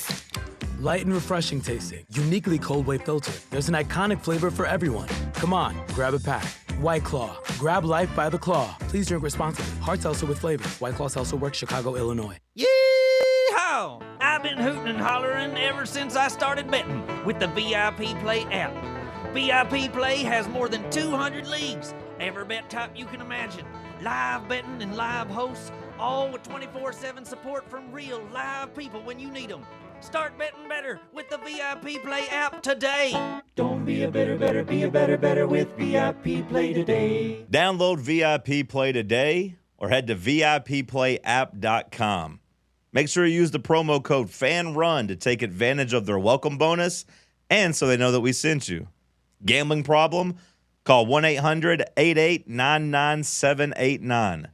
Light and refreshing tasting, uniquely cold way filtered. There's an iconic flavor for everyone. Come on, grab a pack. White Claw. Grab life by the claw. Please drink responsibly. Hard seltzer with flavor. White Claw Seltzer Works, Chicago, Illinois. Yeehaw! I've been hooting and hollering ever since I started betting with the VIP Play app. VIP Play has more than 200 leagues. Every bet type you can imagine. Live betting and live hosts, all with 24/7 support from real live people when you need them. Start betting better with the VIP Play app today. Don't be a better, be a better with VIP Play today. Download VIP Play today or head to VIPPlayApp.com. Make sure you use the promo code FANRUN to take advantage of their welcome bonus and so they know that we sent you. Gambling problem? Call 1-800-8899-789.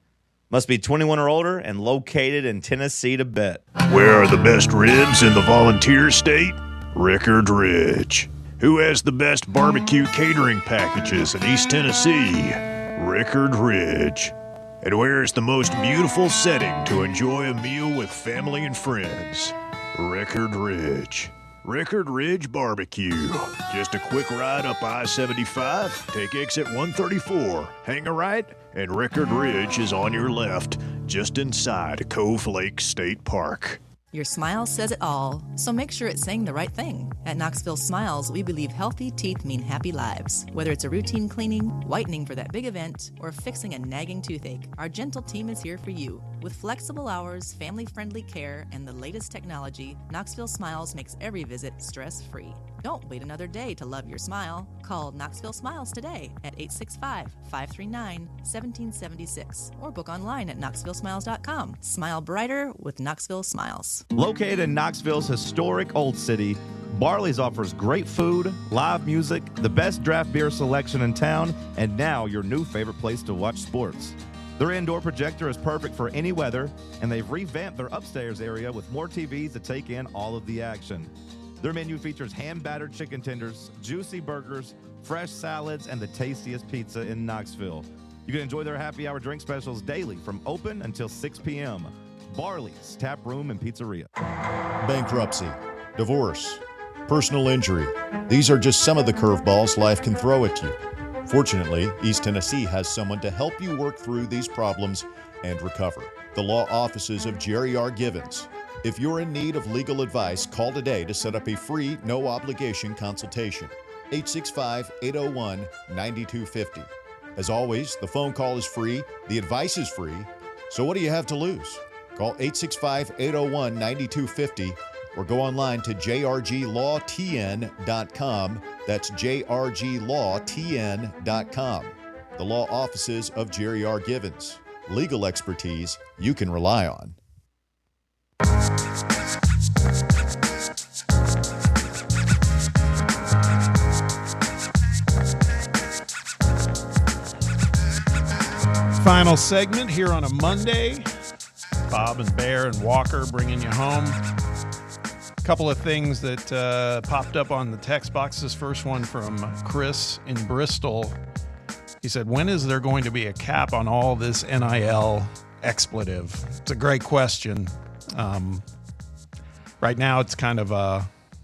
Must be 21 or older and located in Tennessee to bet. Where are the best ribs in the Volunteer State? Rickard Ridge. Who has the best barbecue catering packages in East Tennessee? Rickard Ridge. And where is the most beautiful setting to enjoy a meal with family and friends? Rickard Ridge. Rickard Ridge Barbecue. Just a quick ride up I-75, take exit 134, hang a right, and Rickard Ridge is on your left, just inside Cove Lake State Park. Your smile says it all, so make sure it's saying the right thing. At Knoxville Smiles, we believe healthy teeth mean happy lives. Whether it's a routine cleaning, whitening for that big event, or fixing a nagging toothache, our gentle team is here for you. With flexible hours, family-friendly care, and the latest technology, Knoxville Smiles makes every visit stress-free. Don't wait another day to love your smile. Call Knoxville Smiles today at 865-539-1776 or book online at knoxvillesmiles.com. Smile brighter with Knoxville Smiles. Located in Knoxville's historic Old City, Barley's offers great food, live music, the best draft beer selection in town, and now your new favorite place to watch sports. Their indoor projector is perfect for any weather, and they've revamped their upstairs area with more TVs to take in all of the action. Their menu features hand-battered chicken tenders, juicy burgers, fresh salads, and the tastiest pizza in Knoxville. You can enjoy their happy hour drink specials daily from open until 6 p.m. Barley's Tap Room and Pizzeria. Bankruptcy, divorce, personal injury. These are just some of the curveballs life can throw at you. Fortunately, East Tennessee has someone to help you work through these problems and recover. The law offices of Jerry R. Givens. If you're in need of legal advice, call today to set up a free, no-obligation consultation. 865-801-9250. As always, the phone call is free, the advice is free, so what do you have to lose? Call 865-801-9250 or go online to jrglawtn.com. That's jrglawtn.com. The law offices of Jerry R. Givens. Legal expertise you can rely on. Final segment here on a Monday. Bob and Bear and Walker bringing you home. A couple of things that popped up on the text box. This first one from Chris in Bristol. He said, when is there going to be a cap on all this NIL expletive? It's a great question. Right now, it's kind of,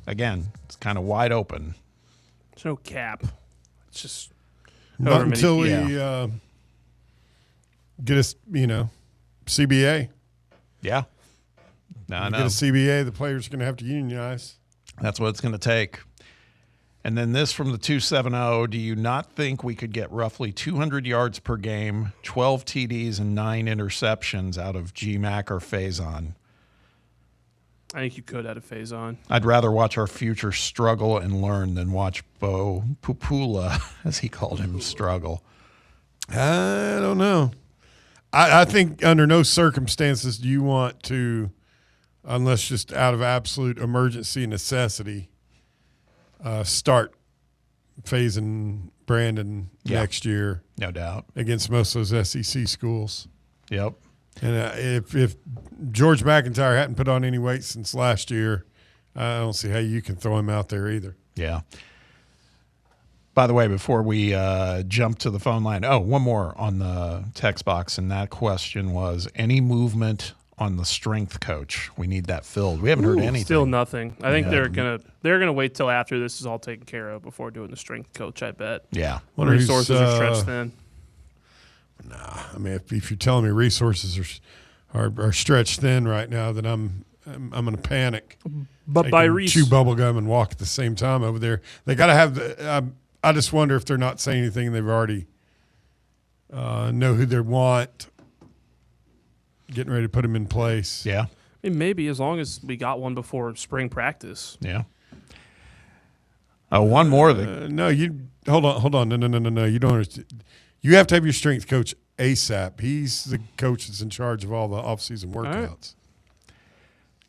it's kind of wide open. There's no cap. It's just not until we get a, CBA. Yeah. No, I know. Get a CBA, the players are going to have to unionize. That's what it's going to take. And then this from the 270, do you not think we could get roughly 200 yards per game, 12 TDs, and 9 interceptions out of GMAC or Faison? I think you could out of Faison. I'd rather watch our future struggle and learn than watch Bo Pupula, as he called him, struggle. I don't know. I think under no circumstances do you want to, unless just out of absolute emergency necessity, start Faison Brandon next year. No doubt. Against most of those SEC schools. Yep. And if George McIntyre hadn't put on any weight since last year, I don't see how you can throw him out there either. Yeah. By the way, before we jump to the phone line, one more on the text box, and that question was, any movement on the strength coach? We need that filled. We haven't heard anything. Still nothing. I think they're gonna wait till after this is all taken care of before doing the strength coach. I bet. Yeah, resources are stretched thin. Nah, I mean, if you're telling me resources are stretched thin right now, then I'm gonna panic. But by chew bubble gum and walk at the same time over there. They got to have the. I just wonder if they're not saying anything. They've already know who they want. Getting ready to put them in place. Yeah. I mean, maybe as long as we got one before spring practice. Yeah. One more. No, you hold on. No. You don't understand. You have to have your strength coach ASAP. He's the coach that's in charge of all the off-season workouts.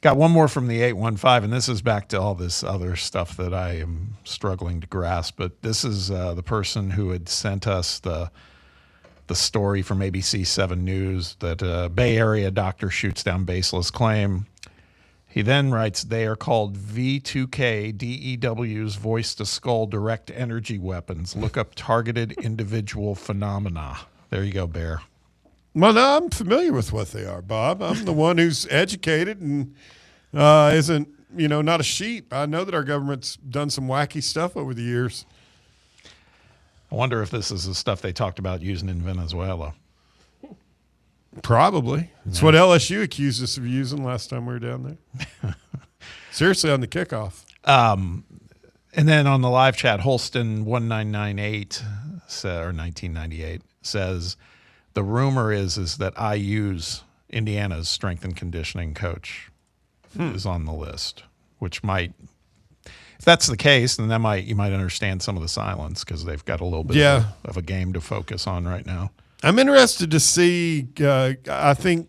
Got one more from the 815, and this is back to all this other stuff that I am struggling to grasp. But this is the person who had sent us the story from ABC 7 News that Bay Area doctor shoots down baseless claim. He then writes, they are called V2K DEW's voice-to-skull direct energy weapons. Look up targeted individual phenomena. There you go, Bear. Well, no, I'm familiar with what they are, Bob. I'm the one who's educated and isn't, not a sheep. I know that our government's done some wacky stuff over the years. I wonder if this is the stuff they talked about using in Venezuela. Probably. It's what LSU accused us of using last time we were down there. Seriously, on the kickoff. And then on the live chat, Holston1998 or 1998 says, the rumor is that IU's Indiana's strength and conditioning coach is on the list, which might, if that's the case, then you might understand some of the silence because they've got a little bit of a game to focus on right now. I'm interested to see. I think,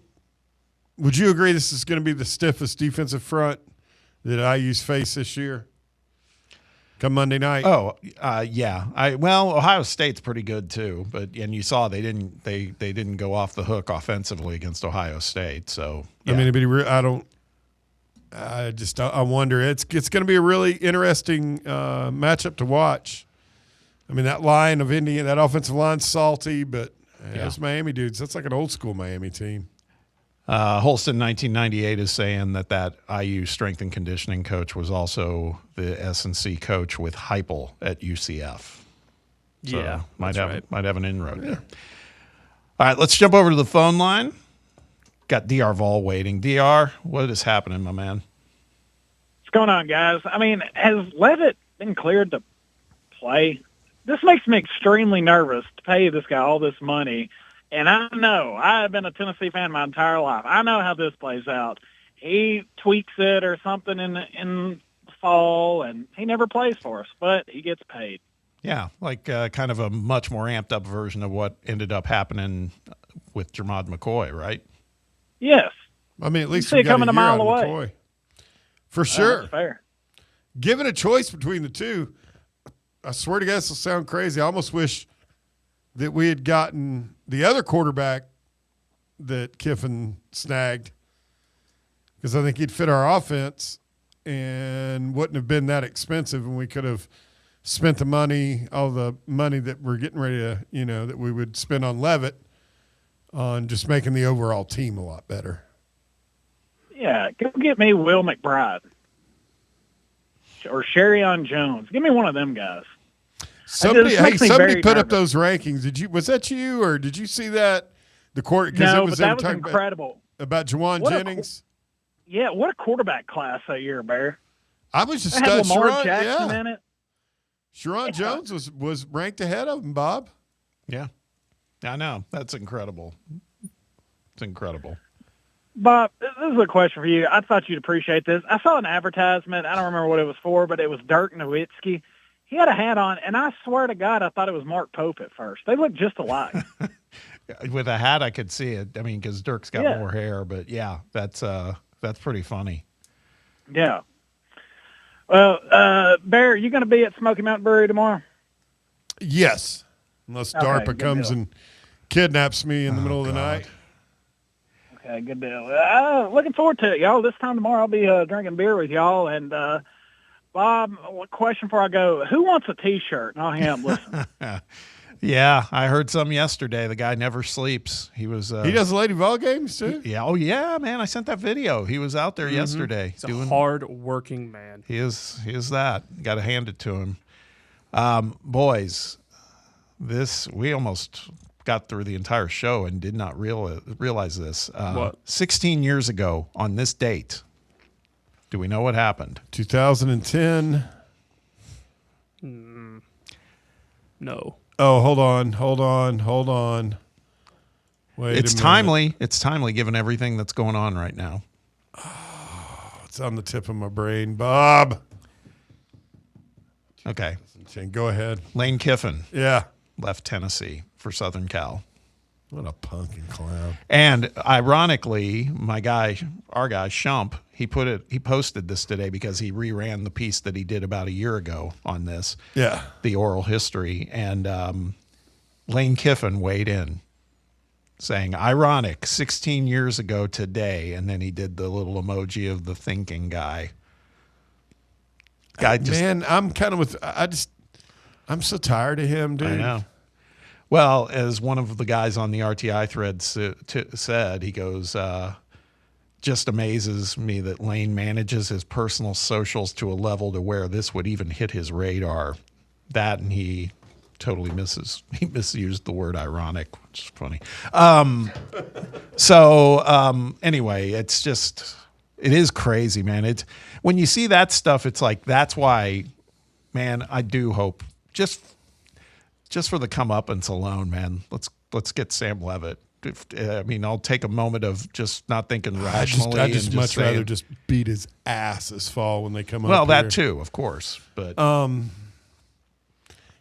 would you agree this is going to be the stiffest defensive front that IU's face this year? Come Monday night. Yeah. Ohio State's pretty good too, and you saw they didn't go off the hook offensively against Ohio State. So yeah. I mean, I wonder. It's going to be a really interesting matchup to watch. I mean, that line of Indiana, that offensive line's salty, but those Miami dudes, that's like an old school Miami team. Holston 1998 is saying that IU strength and conditioning coach was also the S&C coach with Heupel at UCF. So might have an inroad there. All right, let's jump over to the phone line. Got DR Vol waiting. DR, what is happening, my man? What's going on, guys? I mean, has Leavitt been cleared to play? This makes me extremely nervous to pay this guy all this money. And I know, I've been a Tennessee fan my entire life. I know how this plays out. He tweaks it or something in the fall, and he never plays for us, but he gets paid. Yeah, like kind of a much more amped up version of what ended up happening with Jermod McCoy, right? Yes. I mean, at least we got coming a mile away. McCoy. For sure. That's fair. Given a choice between the two, I swear to God, this will sound crazy. I almost wish that we had gotten the other quarterback that Kiffin snagged, because I think he'd fit our offense and wouldn't have been that expensive, and we could have spent the money, all the money that we're getting ready to, that we would spend on Leavitt, on just making the overall team a lot better. Yeah, go get me Will McBride or Sherrion Jones. Give me one of them guys. Somebody put up those rankings. Was that you, or did you see that? The court, no, but that was incredible. About Juwan Jennings. What a quarterback class that year, Bear. I was just stunned. Lamar Jackson in it. Sherrion Jones was ranked ahead of him, Bob. Yeah, I know. That's incredible. It's incredible. Bob, this is a question for you. I thought you'd appreciate this. I saw an advertisement. I don't remember what it was for, but it was Dirk Nowitzki. He had a hat on, and I swear to God, I thought it was Mark Pope at first. They look just alike. With a hat, I could see it. I mean, because Dirk's got more hair, but yeah, that's pretty funny. Yeah. Well, Bear, you going to be at Smoky Mountain Brewery tomorrow? Yes, unless DARPA comes and kidnaps me in the middle of the night. Okay, good deal. Looking forward to it, y'all. This time tomorrow I'll be drinking beer with y'all. And, Bob, one question before I go. Who wants a T-shirt? Not him, listen. Yeah, I heard some yesterday. The guy never sleeps. He was. He does Lady Vol games too. Yeah. Oh yeah, man. I sent that video. He was out there yesterday. He's a hard-working man. He is. He is that. Got to hand it to him. Boys, we almost got through the entire show and did not realize this. What? 16 years ago on this date, do we know what happened? 2010. No. Oh, hold on. Wait, It's timely. It's timely given everything that's going on right now. Oh, it's on the tip of my brain, Bob. Okay. Go ahead. Lane Kiffin. Yeah. Left Tennessee for Southern Cal. What a punkin' clown. And ironically, our guy Shump, he posted this today because he reran the piece that he did about a year ago on this. Yeah. The oral history. And Lane Kiffin weighed in saying, ironic, 16 years ago today. And then he did the little emoji of the thinking guy. Man, I'm kind of I'm so tired of him, dude. I know. Well, as one of the guys on the RTI thread said, he goes, just amazes me that Lane manages his personal socials to a level to where this would even hit his radar. That, and he totally misused the word ironic, which is funny. Anyway, it is crazy, man. When you see that stuff, it's like, that's why, man, I do hope just for the comeuppance alone, man, let's get Sam Leavitt. I'll take a moment of just not thinking rationally. I just much rather just beat his ass this fall when they come up. Well, that here. too, of course. But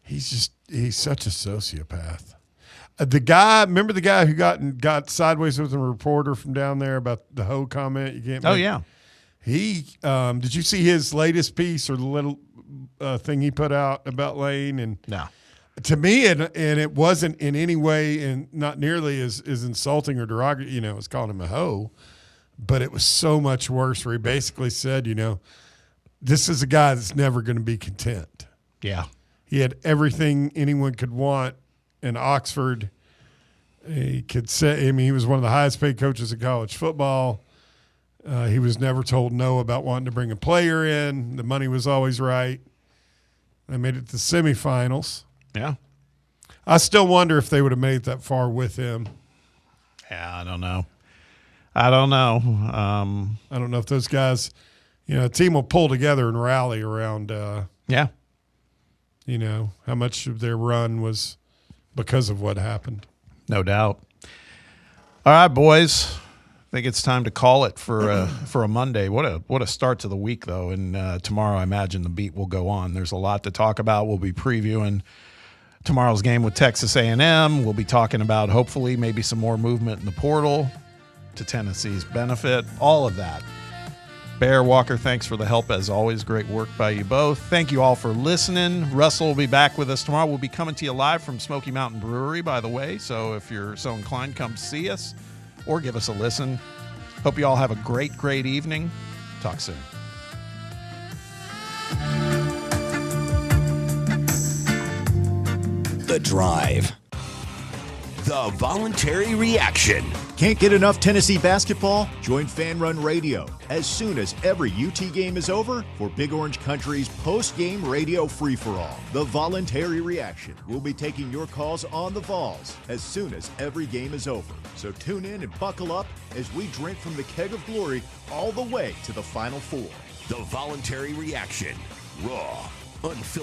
he's such a sociopath. Remember the guy who got sideways with a reporter from down there about the hoe comment? You can't. Yeah. He did you see his latest piece or the little thing he put out about Lane? And no. To me, and it wasn't in any way and not nearly as insulting or derogatory, it was calling him a hoe, but it was so much worse where he basically said, this is a guy that's never going to be content. Yeah. He had everything anyone could want in Oxford. He could say, he was one of the highest paid coaches in college football. He was never told no about wanting to bring a player in. The money was always right. They made it to the semifinals. Yeah. I still wonder if they would have made it that far with him. Yeah, I don't know. I don't know if those guys, a team will pull together and rally around, yeah. How much of their run was because of what happened. No doubt. All right, boys. I think it's time to call it for a Monday. What a start to the week, though. And tomorrow, I imagine the beat will go on. There's a lot to talk about. We'll be previewing tomorrow's game with Texas A&M. We'll be talking about, hopefully, maybe some more movement in the portal to Tennessee's benefit. All of that. Bear, Walker, thanks for the help as always. Great work by you both. Thank you all for listening. Russell will be back with us tomorrow. We'll be coming to you live from Smoky Mountain Brewery, by the way. So if you're so inclined, come see us or give us a listen. Hope you all have a great evening. Talk soon. The Drive. The voluntary reaction. Can't get enough Tennessee basketball? Join Fan Run Radio as soon as every UT game is over for Big Orange Country's post-game radio free-for-all. The voluntary reaction. We'll be taking your calls on the Vols as soon as every game is over. So tune in and buckle up as we drink from the keg of glory all the way to the Final Four. The voluntary reaction. Raw, unfiltered.